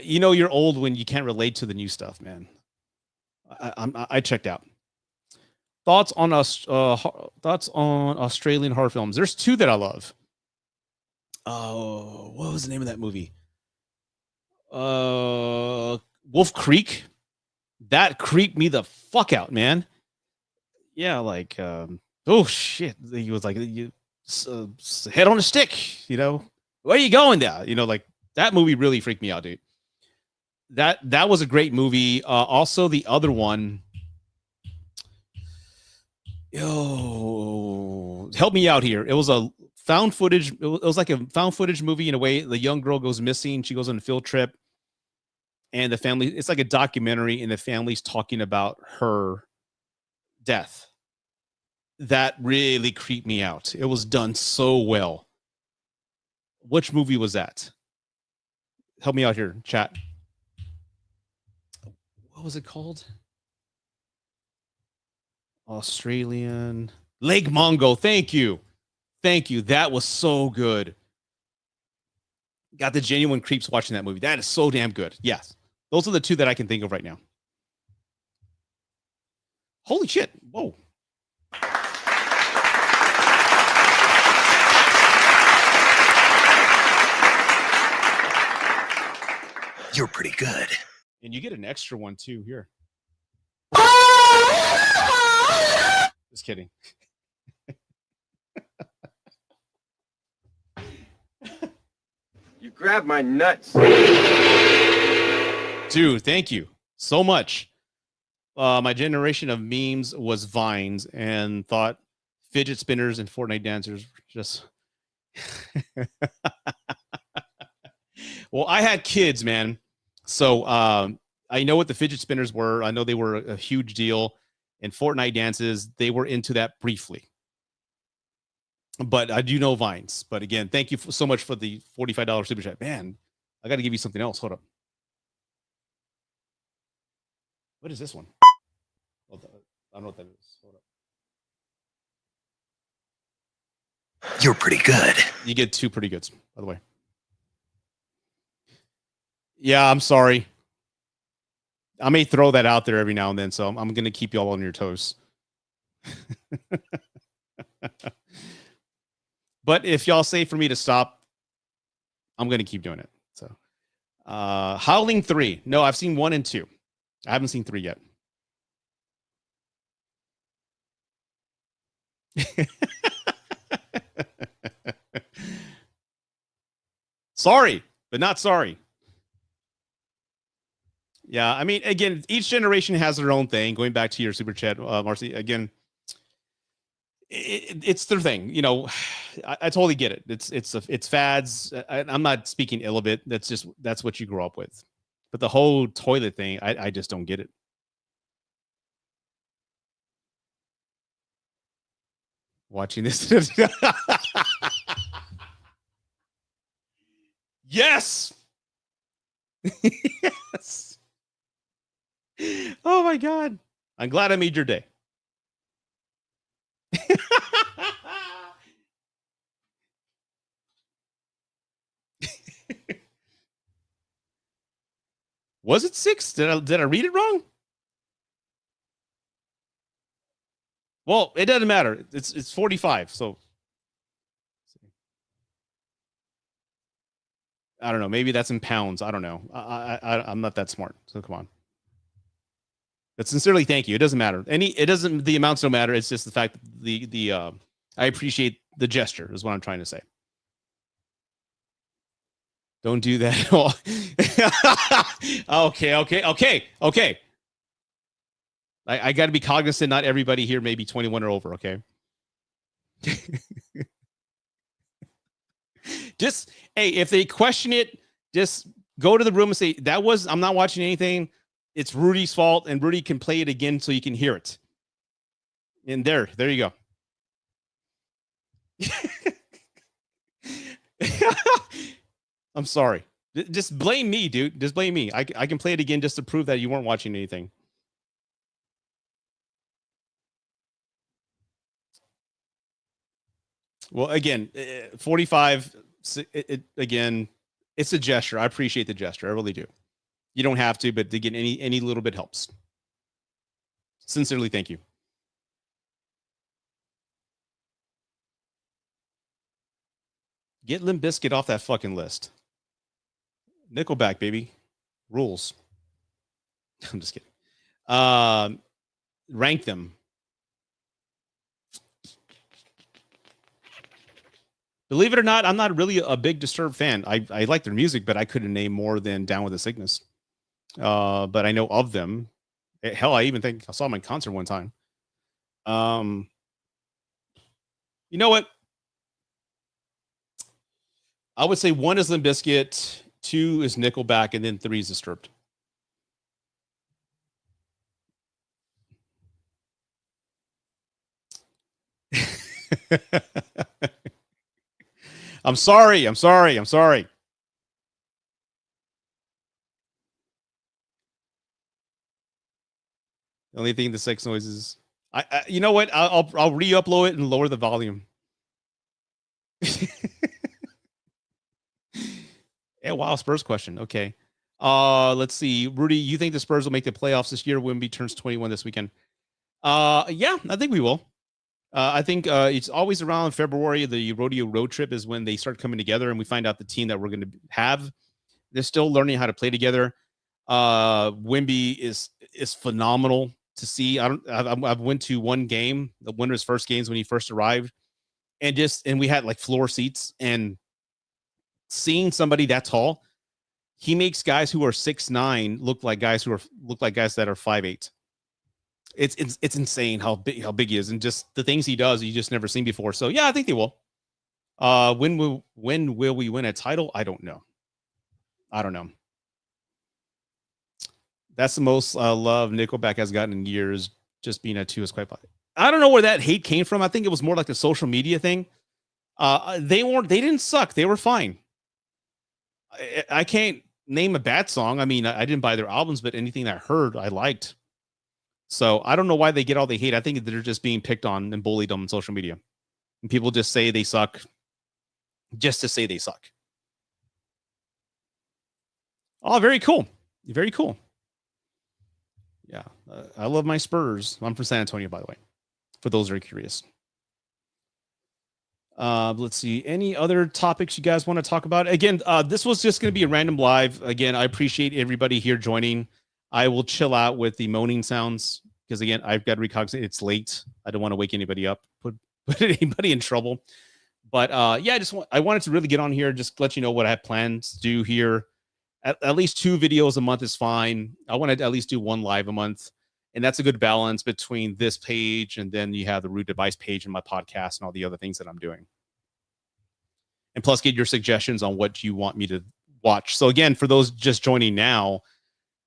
You know you're old when you can't relate to the new stuff, man. I checked out. Thoughts on Australian horror films? There's 2 that I love. Oh, what was the name of that movie? Wolf Creek. That creeped me the fuck out, man. Yeah, like oh shit. He was like, head on a stick, you know. Where are you going there? You know, like that movie really freaked me out, dude. That was a great movie. Also the other one. Yo, help me out here. It was a found footage. It was like a found footage movie in a way. The young girl goes missing. She goes on a field trip, and the family. It's like a documentary, and the family's talking about her death. That really creeped me out. It was done so well. Which movie was that? Help me out here, chat. What was it called? Australian Lake Mongo. Thank you. That was so good. Got the genuine creeps watching that movie. That is so damn good. Yes. Those are the 2 that I can think of right now. Holy shit. Whoa. You're pretty good. And you get an extra one too here. Just kidding. You grabbed my nuts. Dude, thank you so much. My generation of memes was Vines and thought fidget spinners and Fortnite dancers just. Well, I had kids, man. So I know what the fidget spinners were. I know they were a huge deal. And Fortnite dances, they were into that briefly. But I do know Vines. But again, thank you so much for the $45 super chat. Man, I got to give you something else. Hold up. What is this one? I don't know what that is. Hold up. You're pretty good. You get 2 pretty goods, by the way. Yeah, I'm sorry. I may throw that out there every now and then, so I'm going to keep you all on your toes. But if y'all say for me to stop, I'm going to keep doing it. So, Howling 3. No, I've seen 1 and 2. I haven't seen 3 yet. Sorry, but not sorry. Yeah, I mean, again, each generation has their own thing. Going back to your super chat, Marcy, again, it's their thing. You know, I totally get it. It's fads. I'm not speaking ill of it. That's what you grew up with. But the whole toilet thing, I just don't get it. Watching this. Yes. Yes. Oh my God. I'm glad I made your day. Was it 6? Did I read it wrong? Well, it doesn't matter. It's 45. So I don't know. Maybe that's in pounds. I don't know. I'm not that smart. So come on. But sincerely, thank you. It doesn't matter. The amounts don't matter. It's just the fact that I appreciate the gesture is what I'm trying to say. Don't do that at all. Okay. I got to be cognizant. Not everybody here may be 21 or over. Okay. Just, hey, if they question it, just go to the room and say, I'm not watching anything. It's Rudy's fault, and Rudy can play it again so you can hear it. And there you go. I'm sorry. Just blame me, dude. Just blame me. I can play it again just to prove that you weren't watching anything. Well, again, 45, again, it's a gesture. I appreciate the gesture. I really do. You don't have to, but again, any little bit helps. Sincerely, thank you. Get Limp Bizkit off that fucking list. Nickelback, baby. Rules. I'm just kidding. Rank them. Believe it or not, I'm not really a big Disturbed fan. I like their music, but I couldn't name more than Down with the Sickness. But I know of them. Hell, I even think I saw them in concert one time. You know what? I would say 1 is Limp Bizkit, 2 is Nickelback, and then 3 is Disturbed. I'm sorry. The only thing the sex noises. You know what? I'll re-upload it and lower the volume. Yeah, wow, Spurs question. Okay. Let's see. Rudy, you think the Spurs will make the playoffs this year? Wemby turns 21 this weekend. Yeah, I think we will. I think it's always around February. The rodeo road trip is when they start coming together, and we find out the team that we're going to have. They're still learning how to play together. Wemby is phenomenal to see. I've went to one game, one of his first games when he first arrived, and we had like floor seats, and seeing somebody that tall, he makes guys who are 6'9" look like guys that are 5'8". It's insane how big he is, and just the things he does you just never seen before. So yeah, I think they will. When will we win a title? I don't know. That's the most love Nickelback has gotten in years. Just being at 2 is quite popular. I don't know where that hate came from. I think it was more like the social media thing. They didn't suck. They were fine. I can't name a bad song. I mean, I didn't buy their albums, but anything that I heard, I liked. So I don't know why they get all the hate. I think they're just being picked on and bullied on social media. And people just say they suck just to say they suck. Oh, very cool. Very cool. Yeah, I love my Spurs. I'm from San Antonio, by the way, for those who are curious. Let's see. Any other topics you guys want to talk about? Again, this was just going to be a random live. Again, I appreciate everybody here joining. I will chill out with the moaning sounds because, again, I've got to recognise it's late. I don't want to wake anybody up, put anybody in trouble. But yeah, I wanted to really get on here, just let you know what I have plans to do here. At least 2 videos a month is fine. I want to at least do 1 live a month. And that's a good balance between this page and then you have the root device page and my podcast and all the other things that I'm doing. And plus get your suggestions on what you want me to watch. So again, for those just joining now,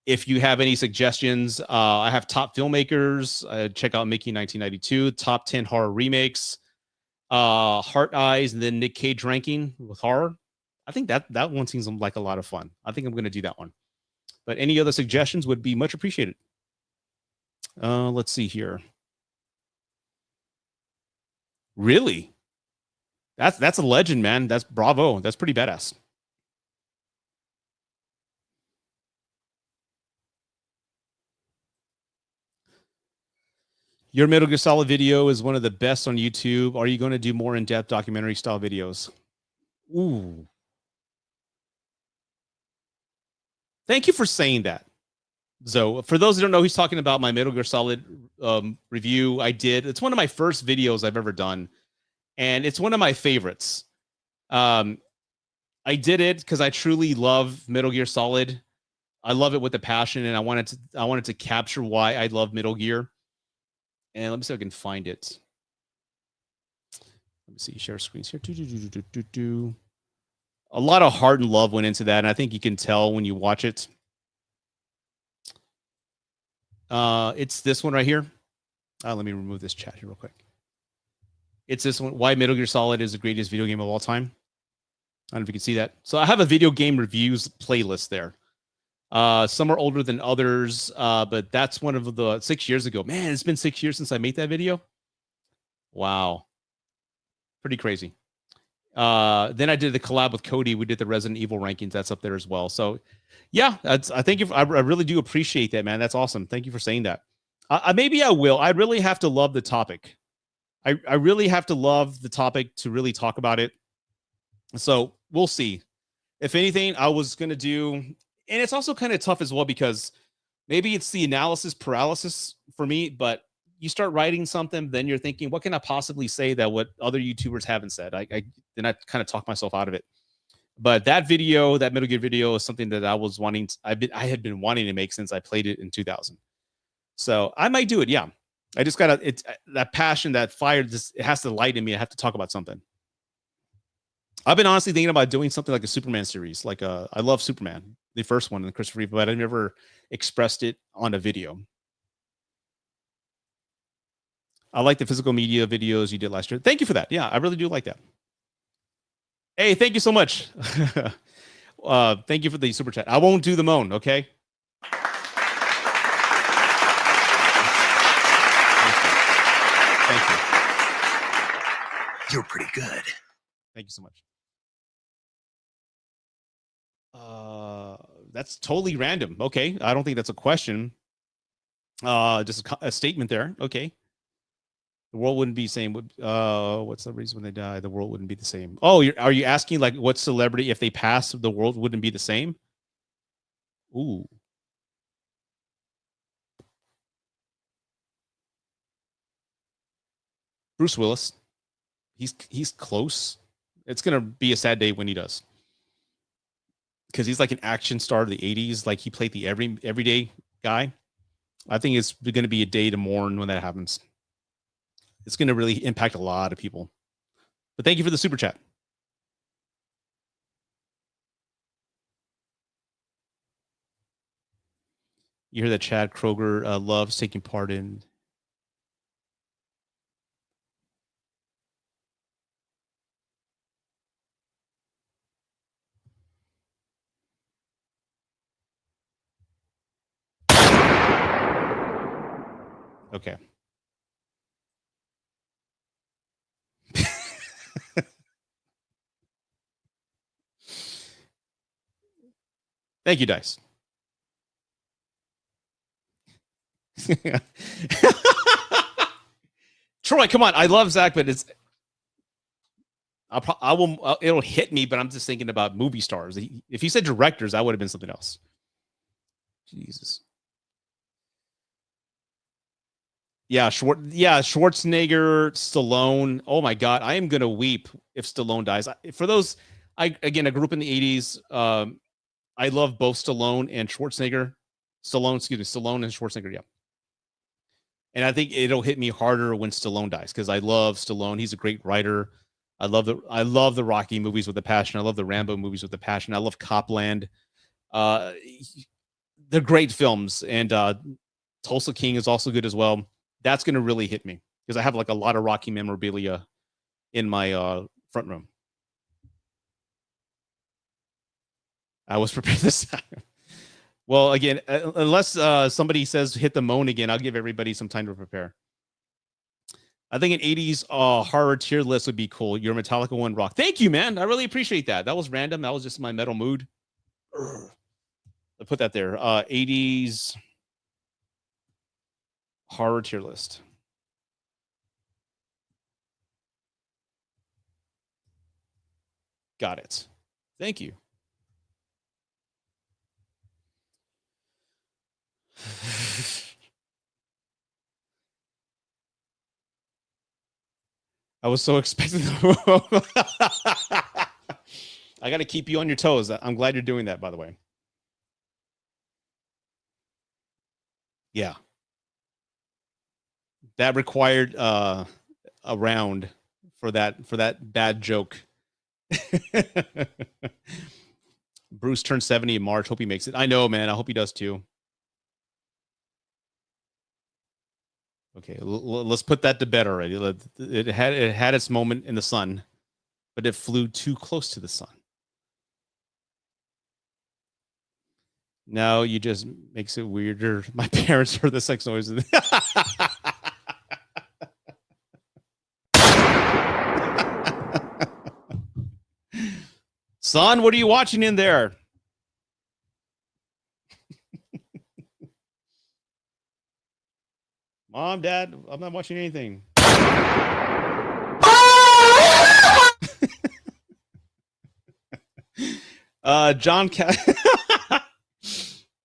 if you have any suggestions, I have top filmmakers. Check out Mickey 1992, top 10 horror remakes, Heart Eyes, and then Nick Cage ranking with horror. I think that one seems like a lot of fun. I think I'm going to do that one. But any other suggestions would be much appreciated. Let's see here. Really? That's a legend, man. That's bravo. That's pretty badass. Your Metal Gear Solid video is one of the best on YouTube. Are you going to do more in-depth documentary style videos? Ooh. Thank you for saying that. So for those who don't know, he's talking about my Metal Gear Solid review I did. It's one of my first videos I've ever done. And it's one of my favorites. I did it because I truly love Metal Gear Solid. I love it with a passion, and I wanted to capture why I love Metal Gear. And let me see if I can find it. Let me see, share screens here. A lot of heart and love went into that, and I think you can tell when you watch it. It's this one right here. Let me remove this chat here real quick. It's this one, why Metal Gear Solid is the greatest video game of all time. I don't know if you can see that. So I have a video game reviews playlist there. Some are older than others, but that's one of the 6 years ago. Man, it's been 6 years since I made that video. Wow. Pretty crazy. Then I did the collab with Cody. We did the Resident Evil rankings. That's up there as well. So yeah, I think I really do appreciate that, man. That's awesome. Thank you for saying that. Maybe I will. I really have to love the topic. I really have to love the topic to really talk about it. So we'll see. If anything, I was going to do, and it's also kind of tough as well because maybe it's the analysis paralysis for me, but you start writing something, then you're thinking, what can I possibly say that what other YouTubers haven't said? Then I kind of talk myself out of it. But that video, that Metal Gear video, is something that I was wanting. I had been wanting to make since I played it in 2000. So I might do it. Yeah, I just gotta. It's that passion, that fire. Just it has to light in me. I have to talk about something. I've been honestly thinking about doing something like a Superman series. Like I love Superman, the first one, in Christopher Reeve, but I never expressed it on a video. I like the physical media videos you did last year. Thank you for that. Yeah, I really do like that. Hey, thank you so much. Thank you for the super chat. I won't do the moan, okay? Thank you. You're pretty good. Thank you so much. That's totally random. Okay, I don't think that's a question. Just a statement there. Okay. The world wouldn't be the same. What's the reason when they die? The world wouldn't be the same. Oh, are you asking like what celebrity, if they pass, the world wouldn't be the same? Ooh. Bruce Willis. He's close. It's gonna be a sad day when he does. Because he's like an action star of the 80s. Like he played the everyday guy. I think it's going to be a day to mourn when that happens. It's going to really impact a lot of people. But thank you for the super chat. You hear that Chad Kroger loves taking part in. Okay. Thank you, Dice. Troy, come on. I love Zach, but it's it'll hit me, but I'm just thinking about movie stars. If he said directors, that would have been something else. Jesus. Yeah, Schwarzenegger, Stallone. Oh my God, I am gonna weep if Stallone dies. For those, I grew up in the 80s. I love both Stallone and Schwarzenegger. Stallone and Schwarzenegger, yeah. And I think it'll hit me harder when Stallone dies because I love Stallone. He's a great writer. I love the Rocky movies with a passion. I love the Rambo movies with a passion. I love Copland. They're great films, and Tulsa King is also good as well. That's going to really hit me because I have like a lot of Rocky memorabilia in my front room. I was prepared this time. Well, again, unless somebody says hit the moan again, I'll give everybody some time to prepare. I think an 80s horror tier list would be cool. Your Metallica one rock. Thank you, man. I really appreciate that. That was random. That was just my metal mood. I put that there. 80s horror tier list. Got it. Thank you. I was so expecting. I got to keep you on your toes. I'm glad you're doing that, by the way. Yeah. That required a round for that bad joke. Bruce turned 70 in March. Hope he makes it. I know, man. I hope he does too. Okay, let's put that to bed already. It had its moment in the sun, but it flew too close to the sun. Now you just makes it weirder. My parents heard the sex noises. Son, what are you watching in there? Mom, Dad, I'm not watching anything. John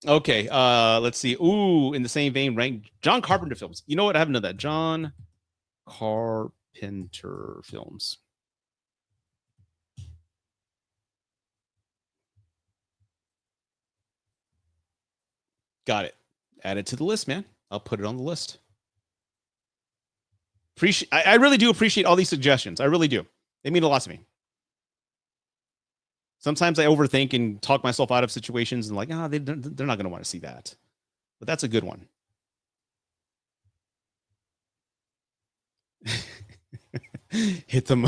Okay, let's see. Ooh, in the same vein, rank John Carpenter films. You know what? I haven't known that. John Carpenter films. Got it. Add it to the list, man. I'll put it on the list. I really do appreciate all these suggestions. I really do. They mean a lot to me. Sometimes I overthink and talk myself out of situations and like, they're not going to want to see that. But that's a good one. Hit them.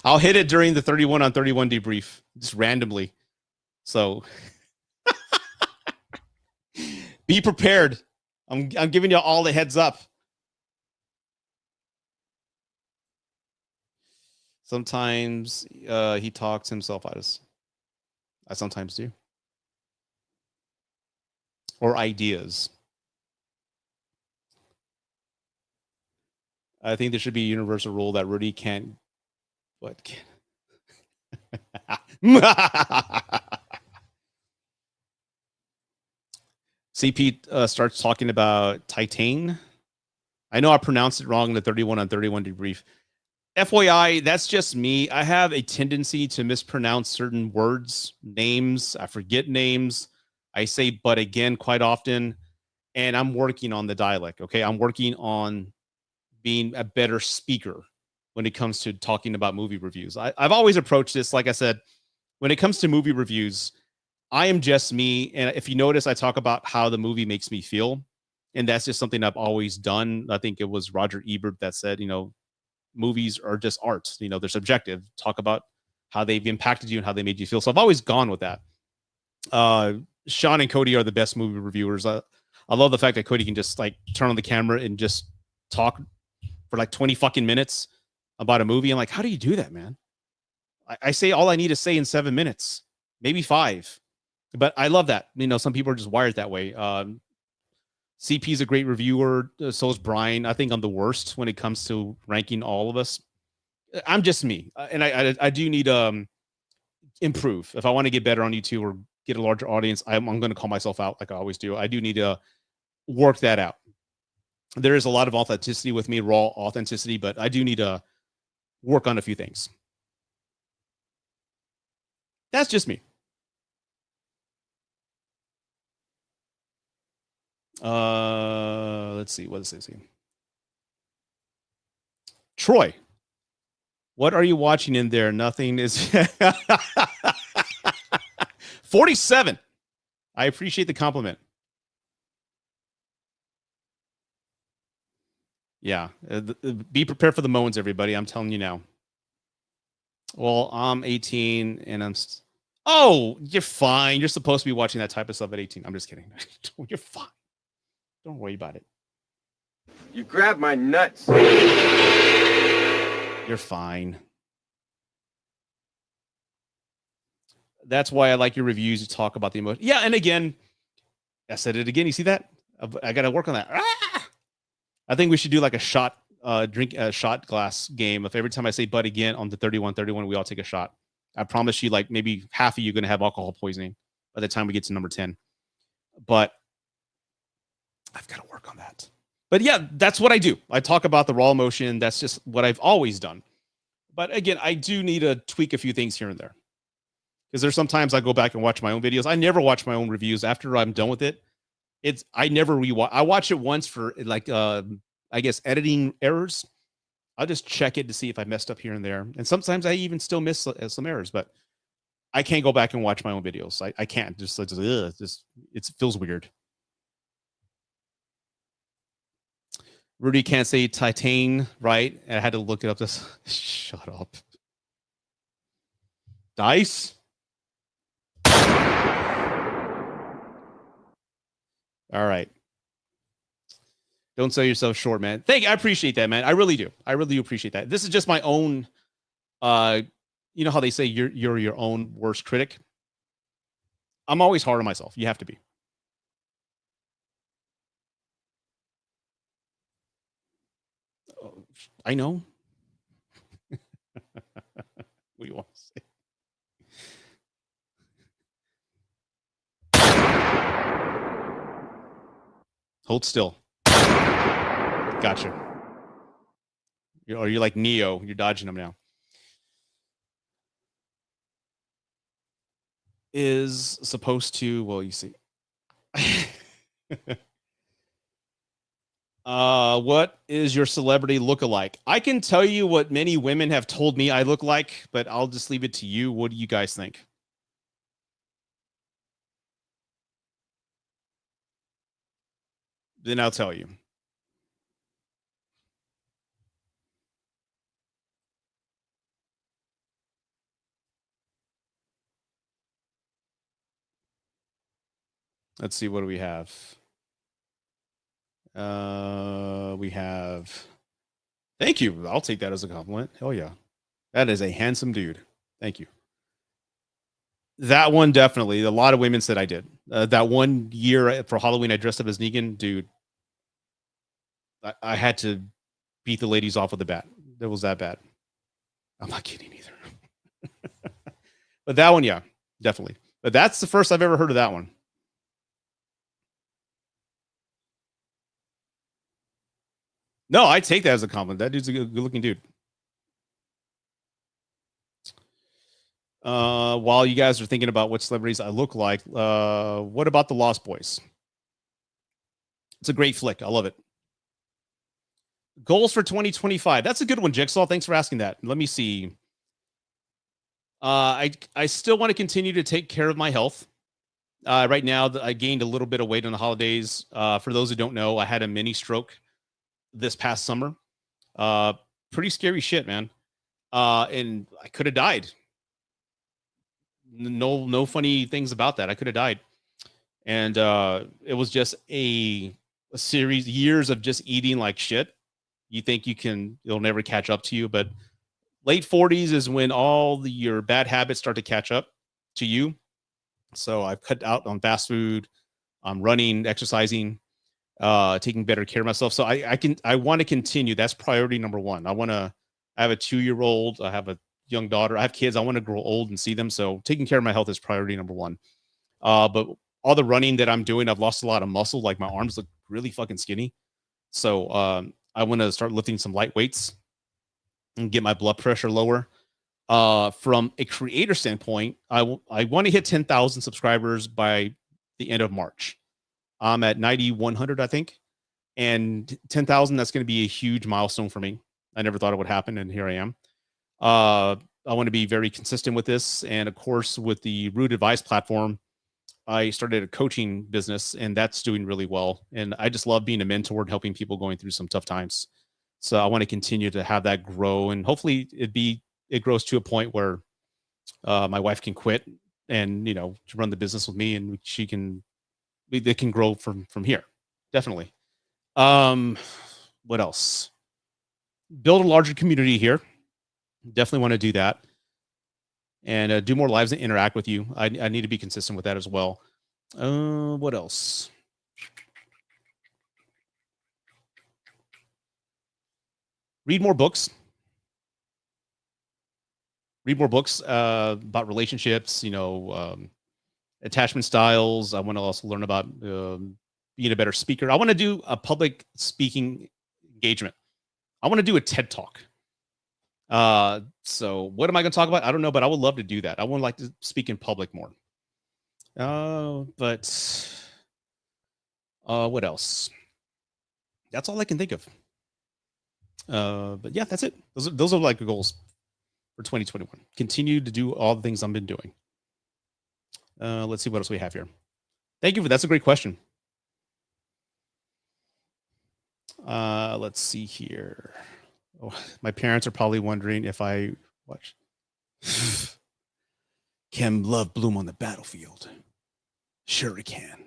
I'll hit it during the 31 on 31 debrief, just randomly. So be prepared. I'm giving you all the heads up. Sometimes he talks himself out of. I sometimes do. Or ideas. I think there should be a universal rule that Rudy can't. What can? CP starts talking about Titan. I know I pronounced it wrong in the 31 on 31 debrief. FYI, that's just me. I have a tendency to mispronounce certain words, names. I forget names. I say but again quite often. And I'm working on the dialect, okay? I'm working on being a better speaker when it comes to talking about movie reviews. I've always approached this, like I said, when it comes to movie reviews, I am just me. And if you notice, I talk about how the movie makes me feel. And that's just something I've always done. I think it was Roger Ebert that said, movies are just art. They're subjective. Talk about how they've impacted you and how they made you feel. So I've always gone with that. Sean and Cody are the best movie reviewers. I love the fact that Cody can just like turn on the camera and just talk for like 20 fucking minutes about a movie. I'm like, how do you do that, man? I say all I need to say in 7 minutes, maybe 5. But I love that. You know, some people are just wired that way. CP is a great reviewer. So is Brian. I think I'm the worst when it comes to ranking all of us. I'm just me, and I do need improve if I want to get better on YouTube or get a larger audience. I'm going to call myself out like I always do. I do need to work that out. There is a lot of authenticity with me, raw authenticity, but I do need to work on a few things. That's just me. Let's see. What is this? Troy, what are you watching in there? Nothing is 47. I appreciate the compliment. Yeah. Be prepared for the moans, everybody. I'm telling you now. Well, I'm 18 and I'm... Oh, you're fine. You're supposed to be watching that type of stuff at 18. I'm just kidding. You're fine. Don't worry about it. You grabbed my nuts. You're fine. That's why I like your reviews. You talk about the emotion. Yeah, and again, I said it again. You see that? I got to work on that. I think we should do like a shot, shot glass game. If every time I say "but" again on the 31, we all take a shot. I promise you, like maybe half of you are going to have alcohol poisoning by the time we get to number 10. But I've got to work on that. But yeah, that's what I do. I talk about the raw emotion. That's just what I've always done. But again, I do need to tweak a few things here and there. Because there's sometimes I go back and watch my own videos. I never watch my own reviews after I'm done with it. I never rewatch. I watch it once for like I guess editing errors. I'll just check it to see if I messed up here and there. And sometimes I even still miss some errors, but I can't go back and watch my own videos. I can't. Just it feels weird. Rudy can't say Titan, right? I had to look it up. This shut up. Dice. All right. Don't sell yourself short, man. Thank you. I appreciate that, man. I really do. I really do appreciate that. This is just my own you know how they say you're your own worst critic? I'm always hard on myself. You have to be. Oh, I know. What do you want to say? Hold still. Gotcha. You're like Neo. You're dodging them now. Is supposed to, well, you see. What is your celebrity look-alike? I can tell you what many women have told me I look like, but I'll just leave it to you. What do you guys think? Then I'll tell you. Let's see, what do we have? We have... Thank you. I'll take that as a compliment. Hell yeah. That is a handsome dude. Thank you. That one, definitely. A lot of women said I did. That one year for Halloween, I dressed up as Negan. Dude, I had to beat the ladies off with a bat. It was that bad. I'm not kidding either. But that one, yeah, definitely. But that's the first I've ever heard of that one. No, I take that as a compliment. That dude's a good-looking dude. While you guys are thinking about what celebrities I look like, what about The Lost Boys? It's a great flick. I love it. Goals for 2025. That's a good one, Jigsaw. Thanks for asking that. Let me see. I still want to continue to take care of my health. Right now, I gained a little bit of weight on the holidays. For those who don't know, I had a mini stroke this past summer. Pretty scary shit, man. And I could have died. No funny things about that. I could have died. And it was just a series, years of just eating like shit. You think it'll never catch up to you, but late 40s is when all your bad habits start to catch up to you. So I've cut out on fast food. I'm running, exercising, taking better care of myself. So I want to continue. That's priority number one. I have a 2-year-old. I have a young daughter. I have kids. I want to grow old and see them. So taking care of my health is priority number one. But all the running that I'm doing, I've lost a lot of muscle. Like my arms look really fucking skinny. So I want to start lifting some light weights and get my blood pressure lower. From a creator standpoint, I want to hit 10,000 subscribers by the end of March. I'm at 9,100, I think, and 10,000. That's going to be a huge milestone for me. I never thought it would happen, and here I am. I want to be very consistent with this, and of course, with the Root Advice platform, I started a coaching business, and that's doing really well. And I just love being a mentor and helping people going through some tough times. So I want to continue to have that grow, and hopefully it grows to a point where my wife can quit and run the business with me, and they can grow from here. Definitely. What else? Build a larger community here. Definitely want to do that, and do more lives and interact with you. I need to be consistent with that as well. What else? Read more books. Read more books about relationships, attachment styles. I want to also learn about being a better speaker. I want to do a public speaking engagement. I want to do a TED Talk. So what am I going to talk about? I don't know, but I would love to do that. I would like to speak in public more. But what else? That's all I can think of. But yeah, that's it. Those are like the goals for 2021. Continue to do all the things I've been doing. Let's see what else we have here. Thank you that's a great question. Let's see here. Oh, my parents are probably wondering if I watch. Can love bloom on the battlefield? Sure it can.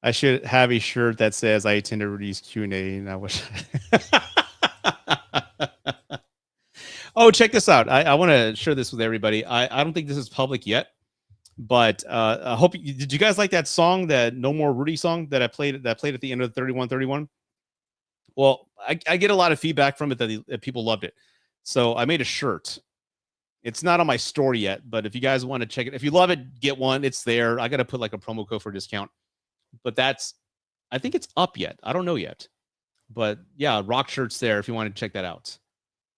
I should have a shirt that says I attended Rudy's Q&A, and I wish. Oh, check this out. I want to share this with everybody. I don't think this is public yet, but I hope did you guys like that song, that No More Rudy song that I played at the end of 3131? Well, I get a lot of feedback from it that people loved it. So I made a shirt. It's not on my store yet, but if you guys want to check it, if you love it, get one. It's there. I got to put like a promo code for discount, but I think it's up yet. I don't know yet, but yeah, rock shirts there if you want to check that out.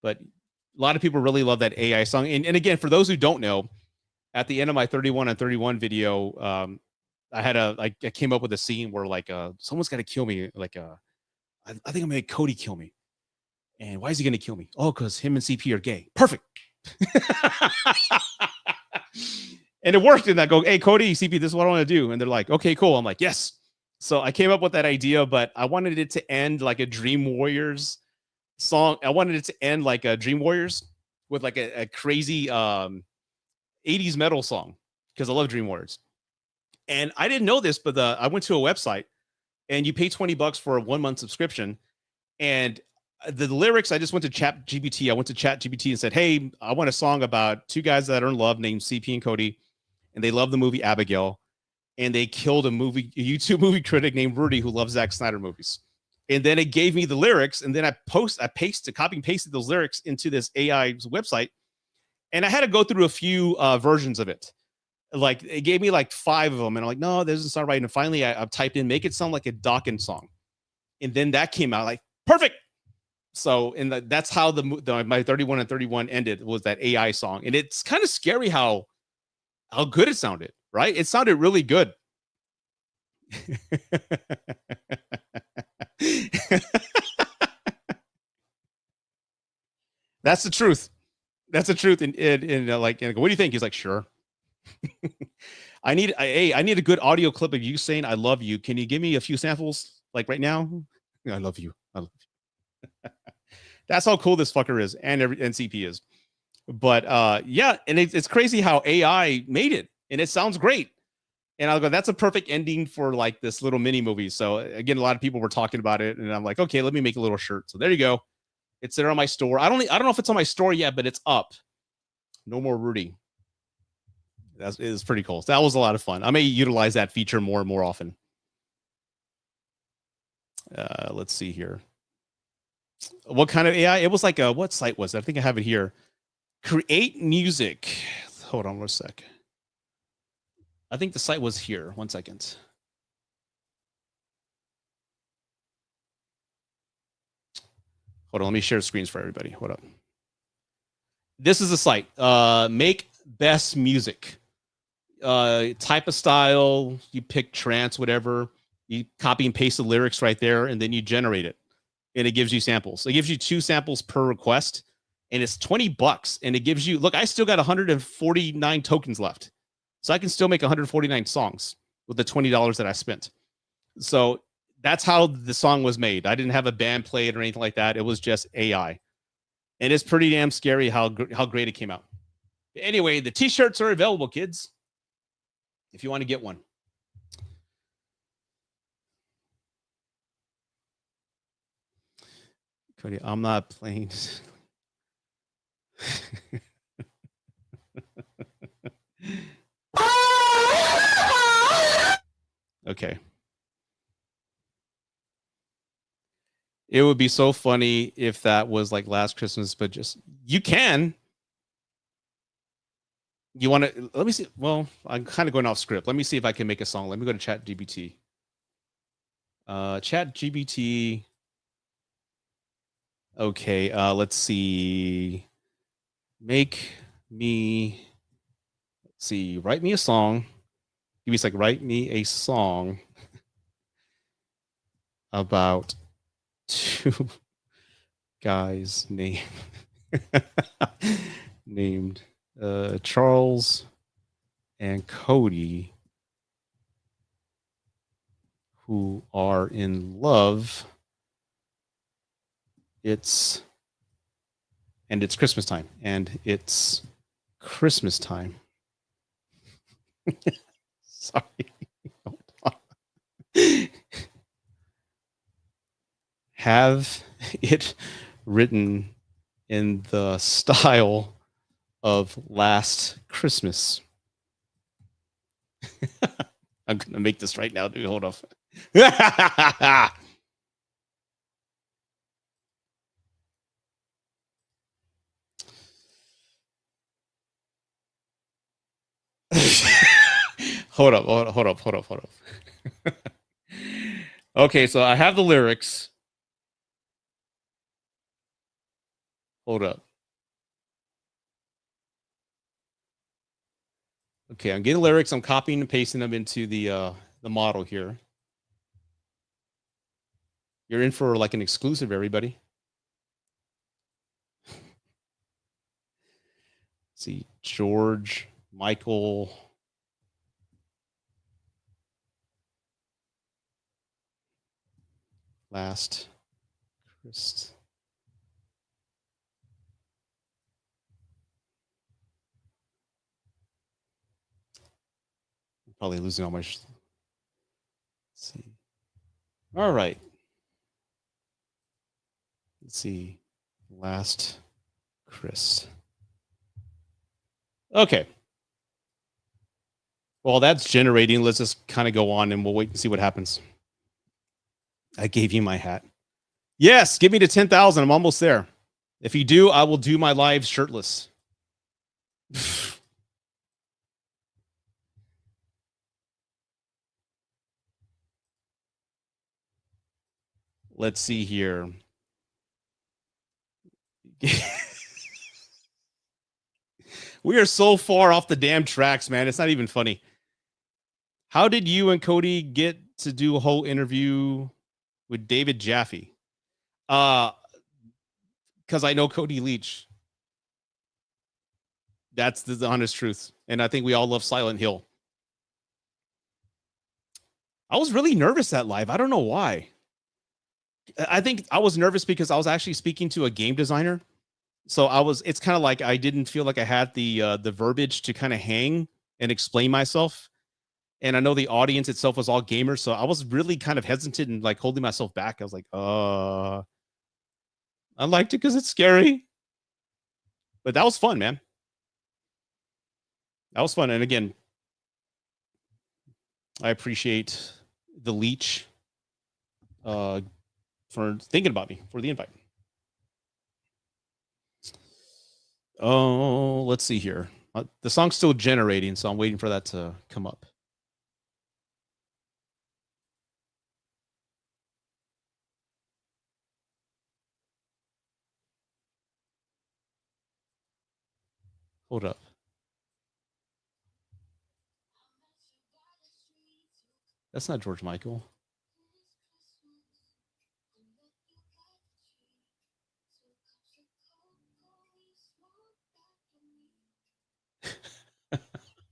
But a lot of people really love that AI song. And again, for those who don't know, at the end of my 31 on 31 video, I came up with a scene where like someone's got to kill me. Like I think I'm gonna make Cody kill me. And why is he gonna kill me? Oh, because him and CP are gay. Perfect. And it worked. And I go, hey, Cody, CP, this is what I want to do. And they're like, okay, cool. I'm like, yes. So I came up with that idea, but I wanted it to end like a Dream Warriors song. I wanted it to end like a Dream Warriors with like a crazy 80s metal song, because I love Dream Warriors. And I didn't know this, but I went to a website, and you pay $20 for a 1-month subscription. And the lyrics, I just went to ChatGPT. I went to ChatGPT and said, hey, I want a song about two guys that are in love named CP and Cody, and they love the movie Abigail, and they killed a YouTube movie critic named Rudy who loves Zack Snyder movies. And then it gave me the lyrics, and then I copy and pasted those lyrics into this AI's website, and I had to go through a few versions of it. Like it gave me like 5 of them, and I'm like, no, this doesn't sound right. And finally, I typed in, make it sound like a Dawkins song, and then that came out like perfect. So, and that's how my 31 and 31 ended, was that AI song, and it's kind of scary how good it sounded. Right? It sounded really good. That's the truth. That's the truth. And like, what do you think? He's like, sure. I need a good audio clip of you saying I love you. Can you give me a few samples like right now? I love you. I love you. That's how cool this fucker is, and CP is. But yeah, and it's crazy how AI made it, and it sounds great. And I'll go, that's a perfect ending for like this little mini movie. So again, a lot of people were talking about it, and I'm like, okay, let me make a little shirt. So there you go. It's there on my store. I don't know if it's on my store yet, but it's up. No More Rudy. That is pretty cool. That was a lot of fun. I may utilize that feature more and more often. Let's see here. What kind of AI? It was like what site was it? I think I have it here. Create music. Hold on one sec. I think the site was here. 1 second. Hold on. Let me share screens for everybody. Hold up. This is the site. Make best music. Type of style. You pick trance, whatever. You copy and paste the lyrics right there, and then you generate it. And it gives you samples. It gives you 2 samples per request, and it's $20. And it gives you, look, I still got 149 tokens left. So I can still make 149 songs with the $20 that I spent. So that's how the song was made. I didn't have a band play it or anything like that. It was just AI. And it's pretty damn scary how great it came out. Anyway, the t-shirts are available, kids, if you want to get one. Cody, I'm not playing. Okay. It would be so funny if that was like Last Christmas, but just you can. You want to let me see. Well, I'm kind of going off script. Let me see if I can make a song. Let me go to ChatGPT. ChatGPT. Okay, let's see. Make me, let's see, write me a song. Give me a second, write me a song about 2 guys named Charles and Cody who are in love. It's Christmas time. And it's Christmas time. Sorry. Have it written in the style of Last Christmas. I'm going to make this right now, dude. Hold off. Hold up. Okay, so I have the lyrics. Hold up. Okay, I'm getting lyrics. I'm copying and pasting them into the model here. You're in for like an exclusive, everybody. Let's see, George, Michael. Last Christ. I'm probably losing all my. Let's see. All right. Let's see. Last Christ. Okay. Well, that's generating. Let's just kind of go on and we'll wait and see what happens. I gave you my hat. Yes, give me to 10,000. I'm almost there. If you do, I will do my live shirtless. Let's see here. We are so far off the damn tracks, man. It's not even funny. How did you and Cody get to do a whole interview with David Jaffe? Because I know Cody Leach. That's the honest truth. And I think we all love Silent Hill. I was really nervous that live. I don't know why. I think I was nervous because I was actually speaking to a game designer. So it's kind of like I didn't feel like I had the verbiage to kind of hang and explain myself. And I know the audience itself was all gamers. So I was really kind of hesitant and like holding myself back. I was like, I liked it because it's scary. But that was fun, man. That was fun. And again, I appreciate the leech for thinking about me for the invite. Oh, let's see here. The song's still generating, so I'm waiting for that to come up. Hold up. That's not George Michael.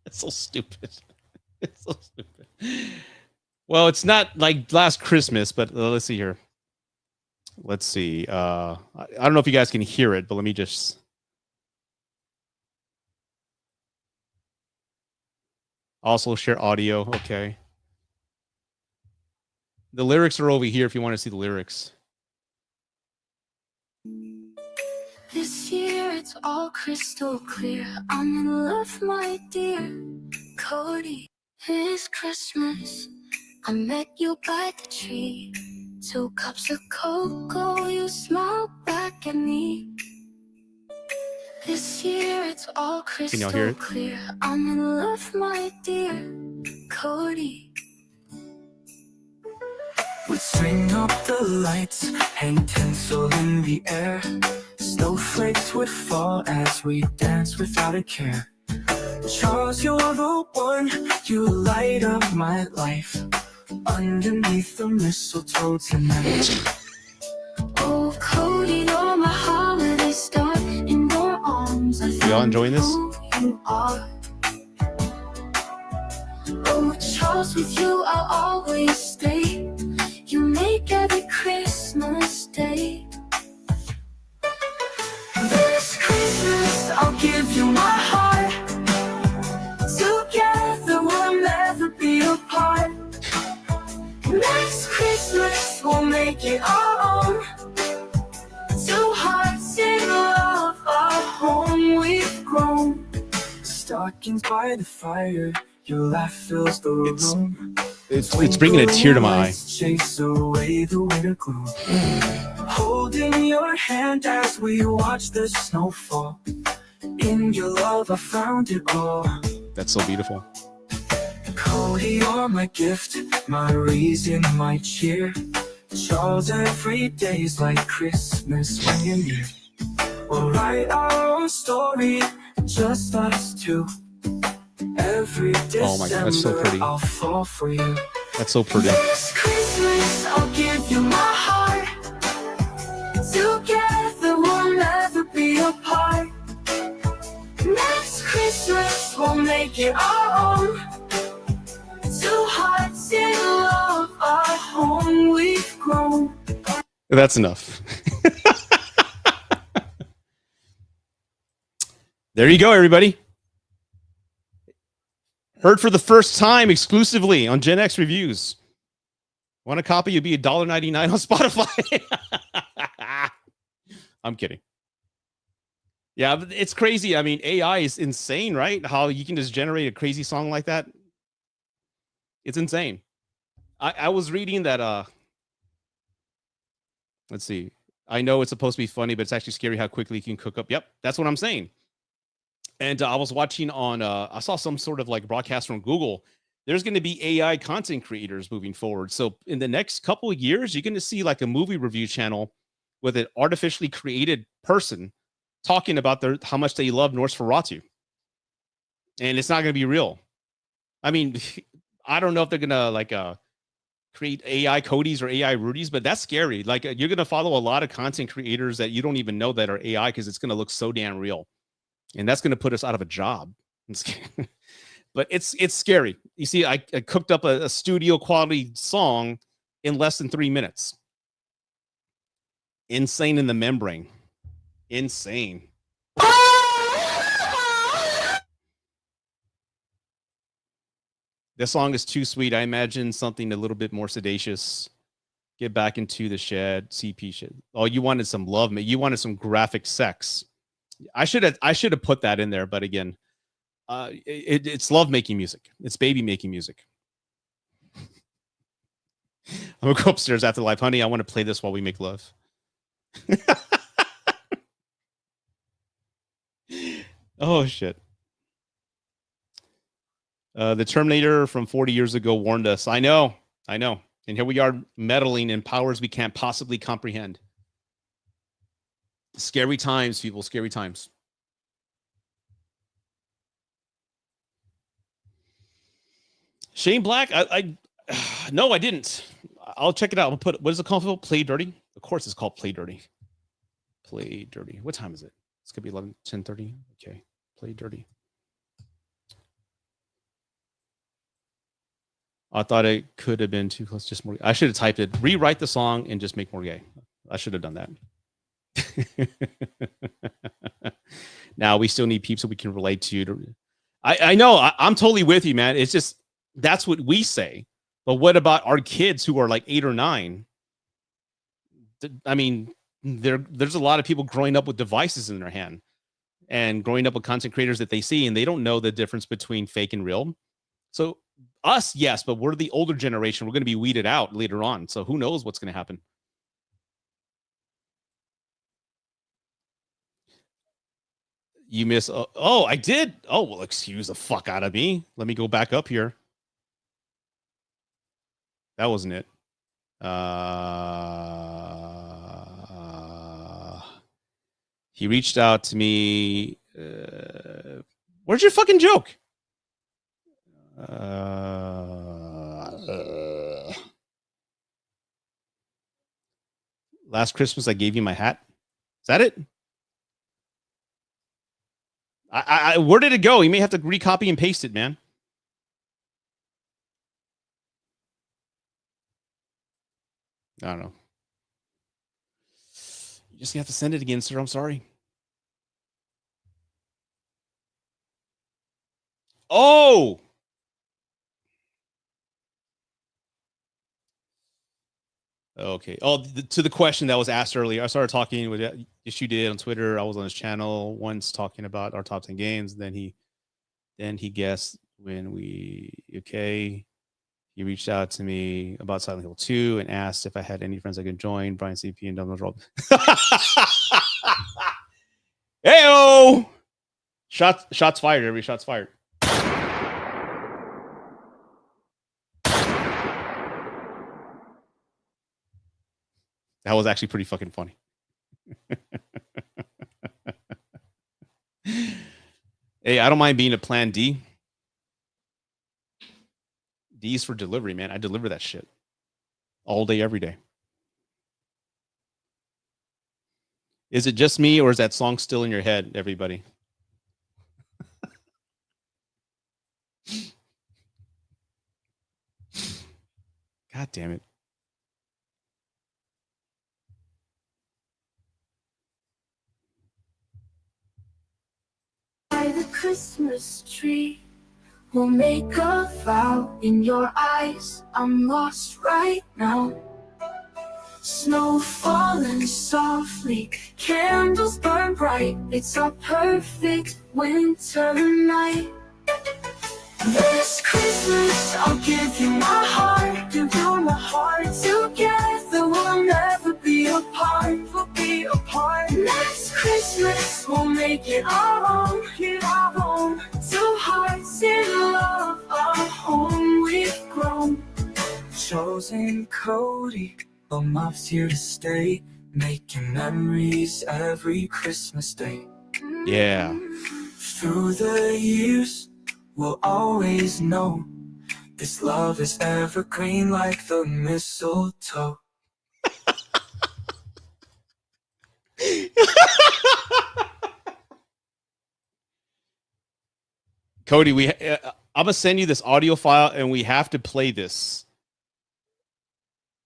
It's so stupid. It's so stupid. Well, it's not like Last Christmas, but let's see here. Let's see. I don't know if you guys can hear it, but let me just. Also share audio. Okay. The lyrics are over here if you want to see the lyrics. This year it's all crystal clear. I'm in love, my dear Cody. This Christmas I met you by the tree. 2 cups of cocoa, you smiled back at me. This year it's all crystal clear. I'm in love, my dear Cody. We'd string up the lights, hang tinsel in the air. Snowflakes would fall as we dance without a care. Charles, you're the one, you light up my life. Underneath the mistletoe tonight. Oh, Cody, you're my holiday star. In your arms, I Y'all enjoying this? You are. Oh, Charles, with you I'll always stay. You make every Christmas day. This Christmas I'll give you my heart. Together we'll never be apart. Next Christmas we'll make it our own. 2 hearts in love, our home we've grown. Stockings by the fire, your laugh fills the room. It's bringing a tear to my eye. Chase away the winter gloom. Holding your hand as we watch the snow fall. In your love I found it all. That's so beautiful. Cody, you're my gift, my reason, my cheer. Charles, every day's like Christmas when you're near. We'll write our own story, just us two. Every December, oh my God, that's so pretty. I'll fall for you. That's so pretty. This Christmas I'll give you my heart. Together we'll never be apart. Next Christmas we'll make it our own. 2 hearts in love, our home we've grown. That's enough. There you go, everybody. Heard for the first time exclusively on Gen X Reviews. Want a copy? It'd be $1.99 on Spotify. I'm kidding. Yeah, but it's crazy. I mean, AI is insane, right? How you can just generate a crazy song like that. It's insane. I was reading that. Let's see. I know it's supposed to be funny, but it's actually scary how quickly you can cook up. Yep, that's what I'm saying. And I was watching on, I saw some sort of like broadcast from Google. There's going to be AI content creators moving forward. So in the next couple of years, you're going to see like a movie review channel with an artificially created person talking about how much they love Nosferatu. And it's not going to be real. I mean, I don't know if they're going to like create AI Codys or AI Rudies, but that's scary. Like you're going to follow a lot of content creators that you don't even know that are AI because it's going to look so damn real. And that's going to put us out of a job. But it's scary. You see, I cooked up a studio quality song in less than 3 minutes. Insane in the membrane. Insane. This song is too sweet. I imagine something a little bit more sedacious. Get back into the shed. CP shit. Oh, you wanted some love, man. You wanted some graphic sex. I should have put that in there, but again, it's love making music. It's baby making music. I'm gonna go upstairs after live, honey. I want to play this while we make love. Oh shit. The Terminator from 40 years ago warned us. I know. And here we are meddling in powers we can't possibly comprehend. Scary times, people. Scary times. Shane Black, I no, I didn't. I'll check it out. I'll put, what is it called? Play Dirty? Of course it's called Play Dirty. Play Dirty. What time is it? It's gonna be 10:30. Okay. Play Dirty. I thought it could have been too close. Just more. I should have typed it. Rewrite the song and just make more gay. I should have done that. Now we still need peeps so we can relate to. I know. I'm totally with you, man. It's just that's what we say. But what about our kids who are like 8 or 9? I mean, there's a lot of people growing up with devices in their hand and growing up with content creators that they see, and they don't know the difference between fake and real. So us, yes, but we're the older generation. We're going to be weeded out later on. So who knows what's going to happen? You miss. Oh, I did. Oh, well, excuse the fuck out of me. Let me go back up here. That wasn't it. He reached out to me. Where's your fucking joke? Last Christmas, I gave you my hat. Is that it? Where did it go? You may have to recopy and paste it, man. I don't know. You just have to send it again, sir. I'm sorry. Oh! Okay. Oh, to the question that was asked earlier. I started talking with Issue did on Twitter. I was on his channel once talking about our top 10 games. Then he guessed when he reached out to me about Silent Hill 2 and asked if I had any friends I could join. Brian CP and Dumbbells Roll. Heyo! Shots fired, everybody. Shots fired. That was actually pretty fucking funny. Hey, I don't mind being a plan D. D's for delivery, man. I deliver that shit all day, every day. Is it just me or is that song still in your head, everybody? God damn it. By the Christmas tree, we'll make a vow. In your eyes, I'm lost right now. Snow falling softly, candles burn bright. It's a perfect winter night. This Christmas, I'll give you my heart. Give you my heart. Together we'll never be apart. We'll be apart. Next Christmas, we'll make it our own. Two hearts in love, our home we've grown. Chosen Cody, love's here to stay, making memories every Christmas day. Yeah. Through the years, we'll always know this love is evergreen like the mistletoe. Cody, I'm gonna send you this audio file, and we have to play this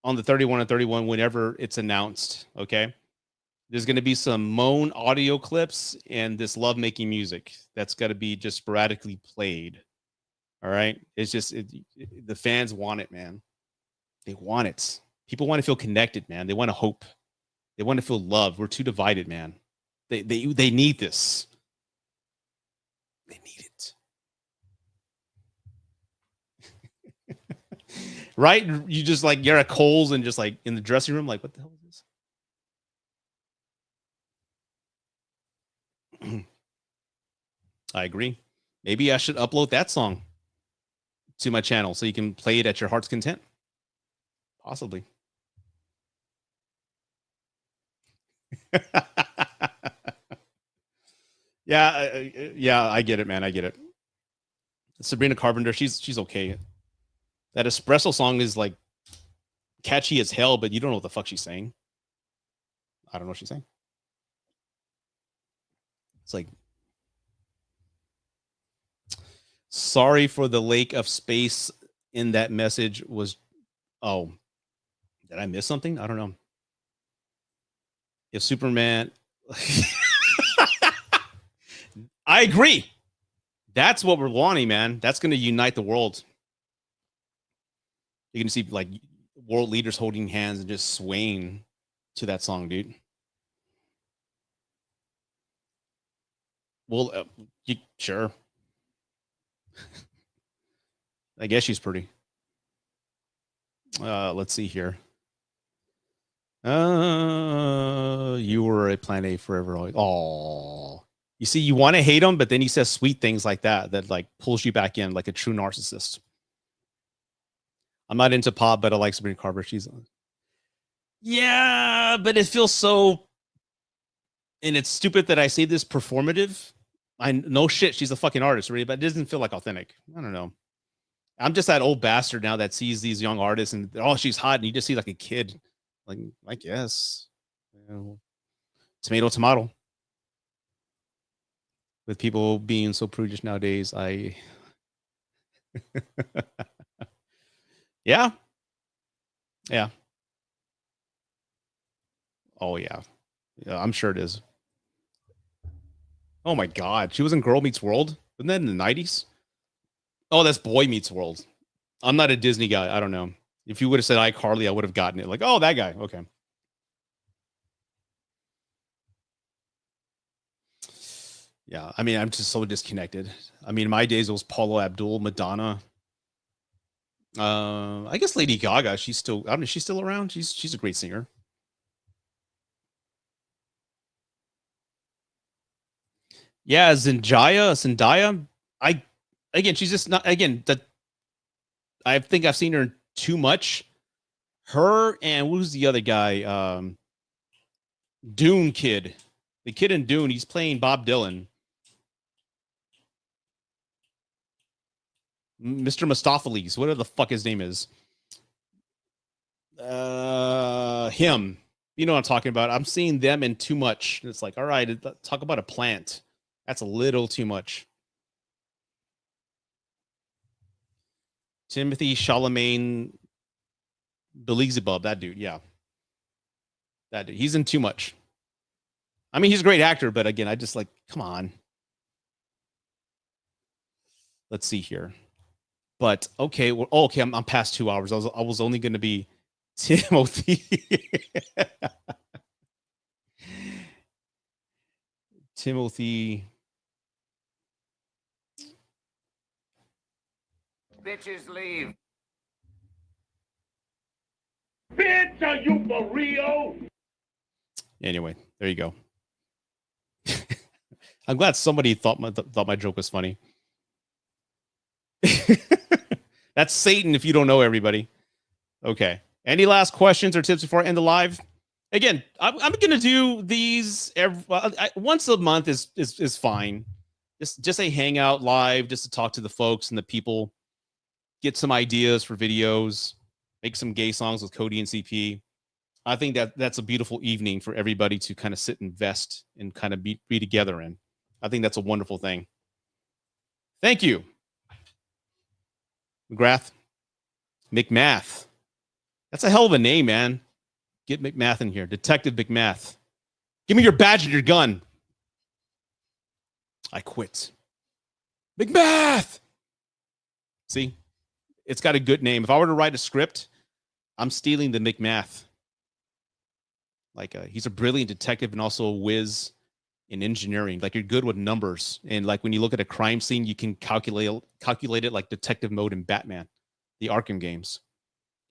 on the 31 and 31 whenever it's announced. Okay, there's gonna be some moan audio clips and this love-making music that's got to be just sporadically played. All right, it's just the fans want it, man. They want it. People want to feel connected, man. They want to hope. They want to feel loved. We're too divided, man. They need this. They need it. Right? You just like, you're at Kohl's and just like in the dressing room, like, what the hell is this? I agree. Maybe I should upload that song to my channel so you can play it at your heart's content. Possibly. Yeah, I get it, man. I get it. Sabrina Carpenter, she's okay. That Espresso song is like catchy as hell, but you don't know what the fuck she's saying. I don't know what she's saying. It's like, sorry for the lake of space in that message was, oh, did I miss something? I don't know. If Superman, I agree. That's what we're wanting, man. That's going to unite the world. You're going to see like world leaders holding hands and just swaying to that song, dude. Well, sure. I guess she's pretty. Let's see here. You were a Plan A forever. Oh, you see, you want to hate him, but then he says sweet things like that like pulls you back in like a true narcissist. I'm not into pop, but I like Sabrina Carpenter. She's yeah, but it feels so, and it's stupid that I say this, performative. I no shit, she's a fucking artist, really, but it doesn't feel like authentic. I don't know. I'm just that old bastard now that sees these young artists and oh, she's hot, and you just see like a kid. Like, I guess, you know, tomato. With people being so prudish nowadays, yeah. Oh yeah, I'm sure it is. Oh my God, she was in Girl Meets World. Wasn't that in the 90s? Oh, that's Boy Meets World. I'm not a Disney guy. I don't know. If you would have said iCarly, I would have gotten it. Like, oh, that guy. Okay. Yeah, I mean, I'm just so disconnected. I mean, my days it was Paula Abdul, Madonna. I guess Lady Gaga. She's still. I don't know. She's still around. She's a great singer. Yeah, Zendaya. She's just not. Again, that I think I've seen her too much. Her and who's the other guy? Dune kid. The kid in Dune. He's playing Bob Dylan. Mr. Mistopheles, whatever the fuck his name is. Him. You know what I'm talking about. I'm seeing them in too much. It's like, all right, talk about a plant. That's a little too much. Timothy Chalamet, Beelzebub, that dude, yeah. That dude, he's in too much. I mean, he's a great actor, but again, I just like, come on. Let's see here. But okay, well, okay, I'm past 2 hours. I was only going to be Timothy. Timothy. Bitches leave. Bitch, are you for real? Anyway, there you go. I'm glad somebody thought my joke was funny. That's Satan if you don't know, everybody. Okay. Any last questions or tips before I end the live? Again, I'm going to do these once a month is fine. Just a hangout live, just to talk to the folks and the people, get some ideas for videos, make some gay songs with Cody and CP. I think that's a beautiful evening for everybody to kind of sit and vest and kind of be together in. I think that's a wonderful thing. Thank you. McMath. That's a hell of a name, man. Get McMath in here. Detective McMath. Give me your badge and your gun. I quit. McMath. See, it's got a good name. If I were to write a script, I'm stealing the McMath. Like he's a brilliant detective and also a whiz in engineering. Like you're good with numbers, and like when you look at a crime scene, you can calculate it like detective mode in Batman, the Arkham games.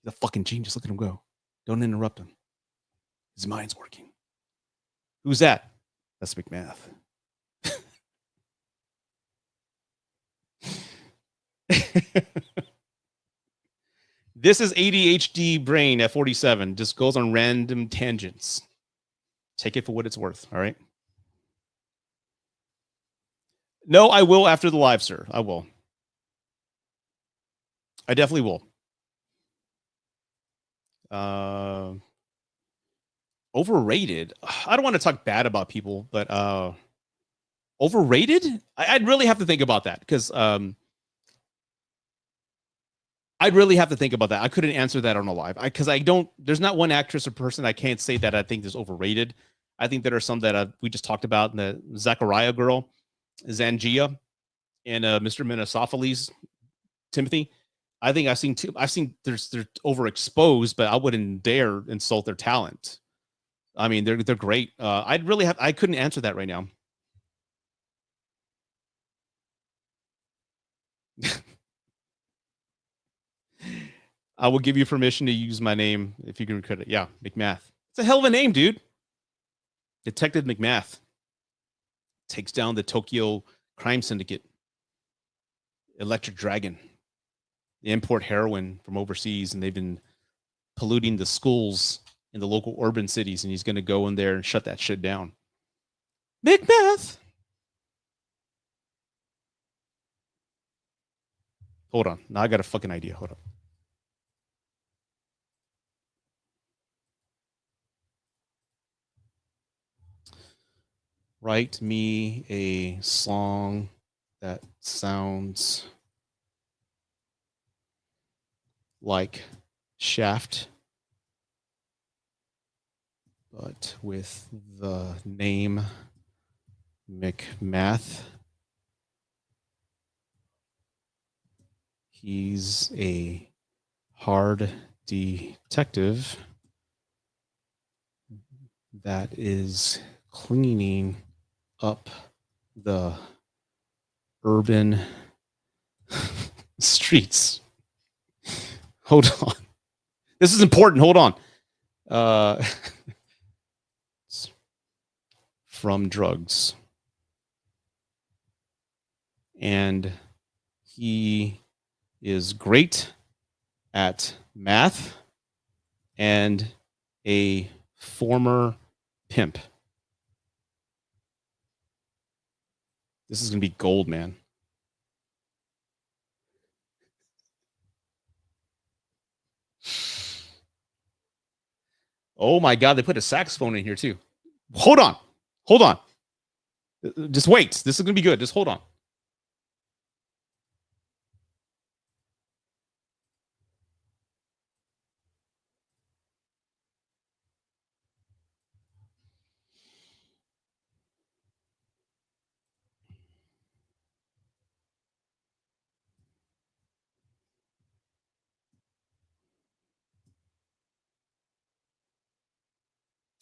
He's a fucking genius. Look at him go. Don't interrupt him. His mind's working. Who's that? That's McMath. This is ADHD brain at 47. Just goes on random tangents. Take it for what it's worth. All right. No, I will after the live, sir. I will. I definitely will. Overrated. I don't want to talk bad about people, but overrated? I'd really have to think about that because I'd really have to think about that. I couldn't answer that on a live because I don't. There's not one actress or person I can't say that I think is overrated. I think there are some that we just talked about. The Zachariah girl, Zangia, and Mr. Minosophiles, Timothy. I think I've seen they're overexposed, but I wouldn't dare insult their talent. I mean, they're great. I couldn't answer that right now. I will give you permission to use my name if you can record it. Yeah, McMath. It's a hell of a name, dude. Detective McMath takes down the Tokyo crime syndicate. Electric Dragon. They import heroin from overseas, and they've been polluting the schools in the local urban cities, and he's going to go in there and shut that shit down. McMath. Hold on. Now I got a fucking idea. Hold on. Write me a song that sounds like Shaft, but with the name McMath. He's a hard detective that is cleaning up the urban streets. Hold on. This is important. Hold on. From drugs. And he is great at math and a former pimp. This is going to be gold, man. Oh my God, they put a saxophone in here too. Hold on. Hold on. Just wait. This is going to be good. Just hold on.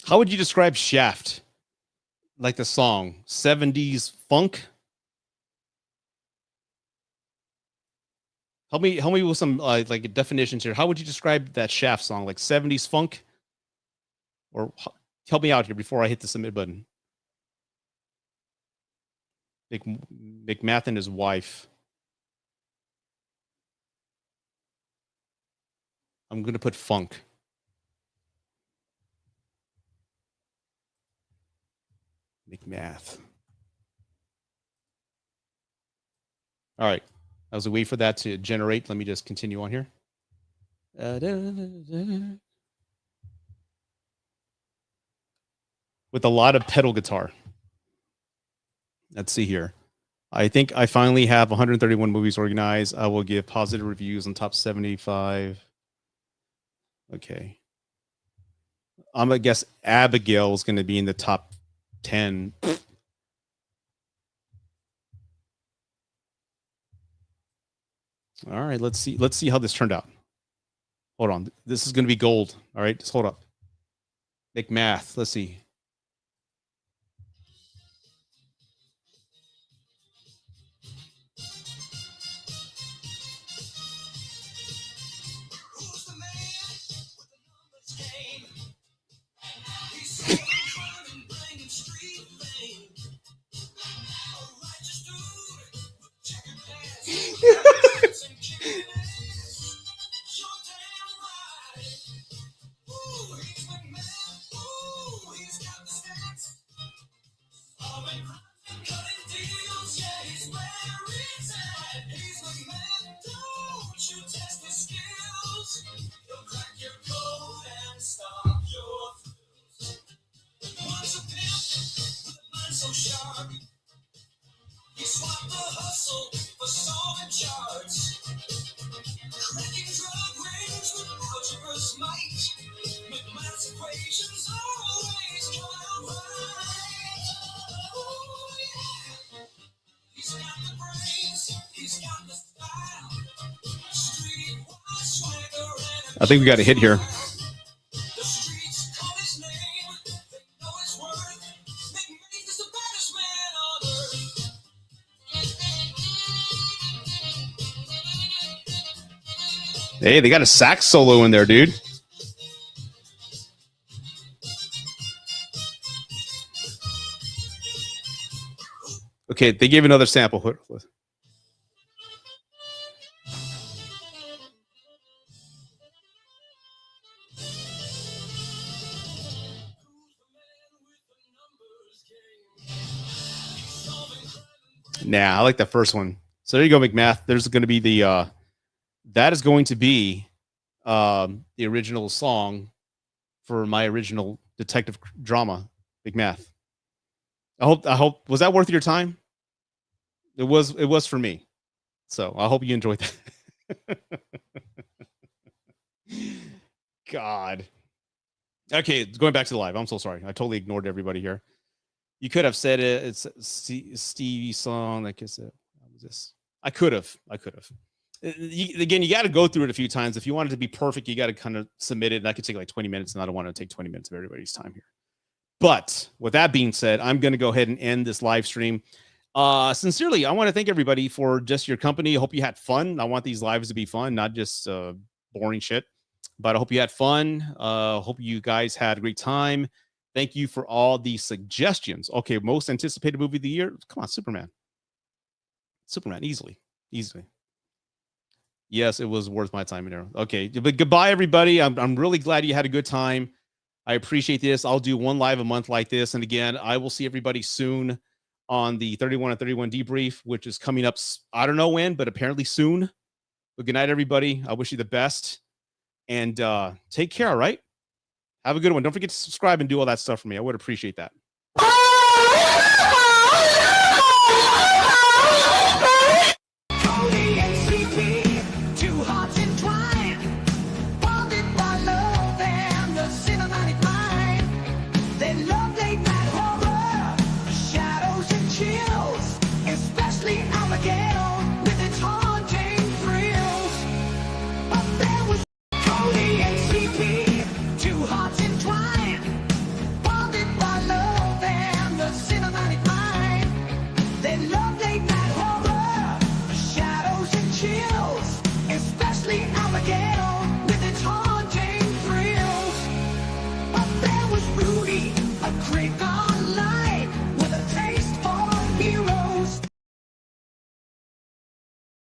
How would you describe Shaft? Like the song, 70s funk? Help me with some like definitions here. How would you describe that Shaft song? Like 70s funk? Or help me out here before I hit the submit button. McMath and his wife. I'm going to put funk. McMath. All right. As we wait for that to generate, let me just continue on here. With a lot of pedal guitar. Let's see here. I think I finally have 131 movies organized. I will give positive reviews on top 75. Okay. I'm going to guess Abigail is going to be in the top 10. All right, let's see how this turned out. Hold on. This is going to be gold. All right. Just hold up. Make math. Let's see. I think we got a hit here. Hey, they got a sax solo in there, dude. Okay, they gave another sample. Nah, I like that first one. So there you go, McMath. There's going to be the that is going to be the original song for my original detective drama, McMath. I hope was that worth your time? It was for me. So I hope you enjoyed that. God. Okay, going back to the live. I'm so sorry. I totally ignored everybody here. You could have said it. It's Stevie's song. Like I said, what was this? I could have. Again, you got to go through it a few times. If you want it to be perfect, you got to kind of submit it. And that could take like 20 minutes, and I don't want to take 20 minutes of everybody's time here. But with that being said, I'm going to go ahead and end this live stream. Sincerely, I want to thank everybody for just your company. I hope you had fun. I want these lives to be fun, not just boring shit. But I hope you had fun. Hope you guys had a great time. Thank you for all the suggestions. Okay, most anticipated movie of the year. Come on, Superman. Easily. Yes, it was worth my time and everything. Okay, but goodbye, everybody. I'm really glad you had a good time. I appreciate this. I'll do one live a month like this. And again, I will see everybody soon on the 31 and 31 debrief, which is coming up. I don't know when, but apparently soon. But good night, everybody. I wish you the best. And take care, all right? Have a good one. Don't forget to subscribe and do all that stuff for me. I would appreciate that.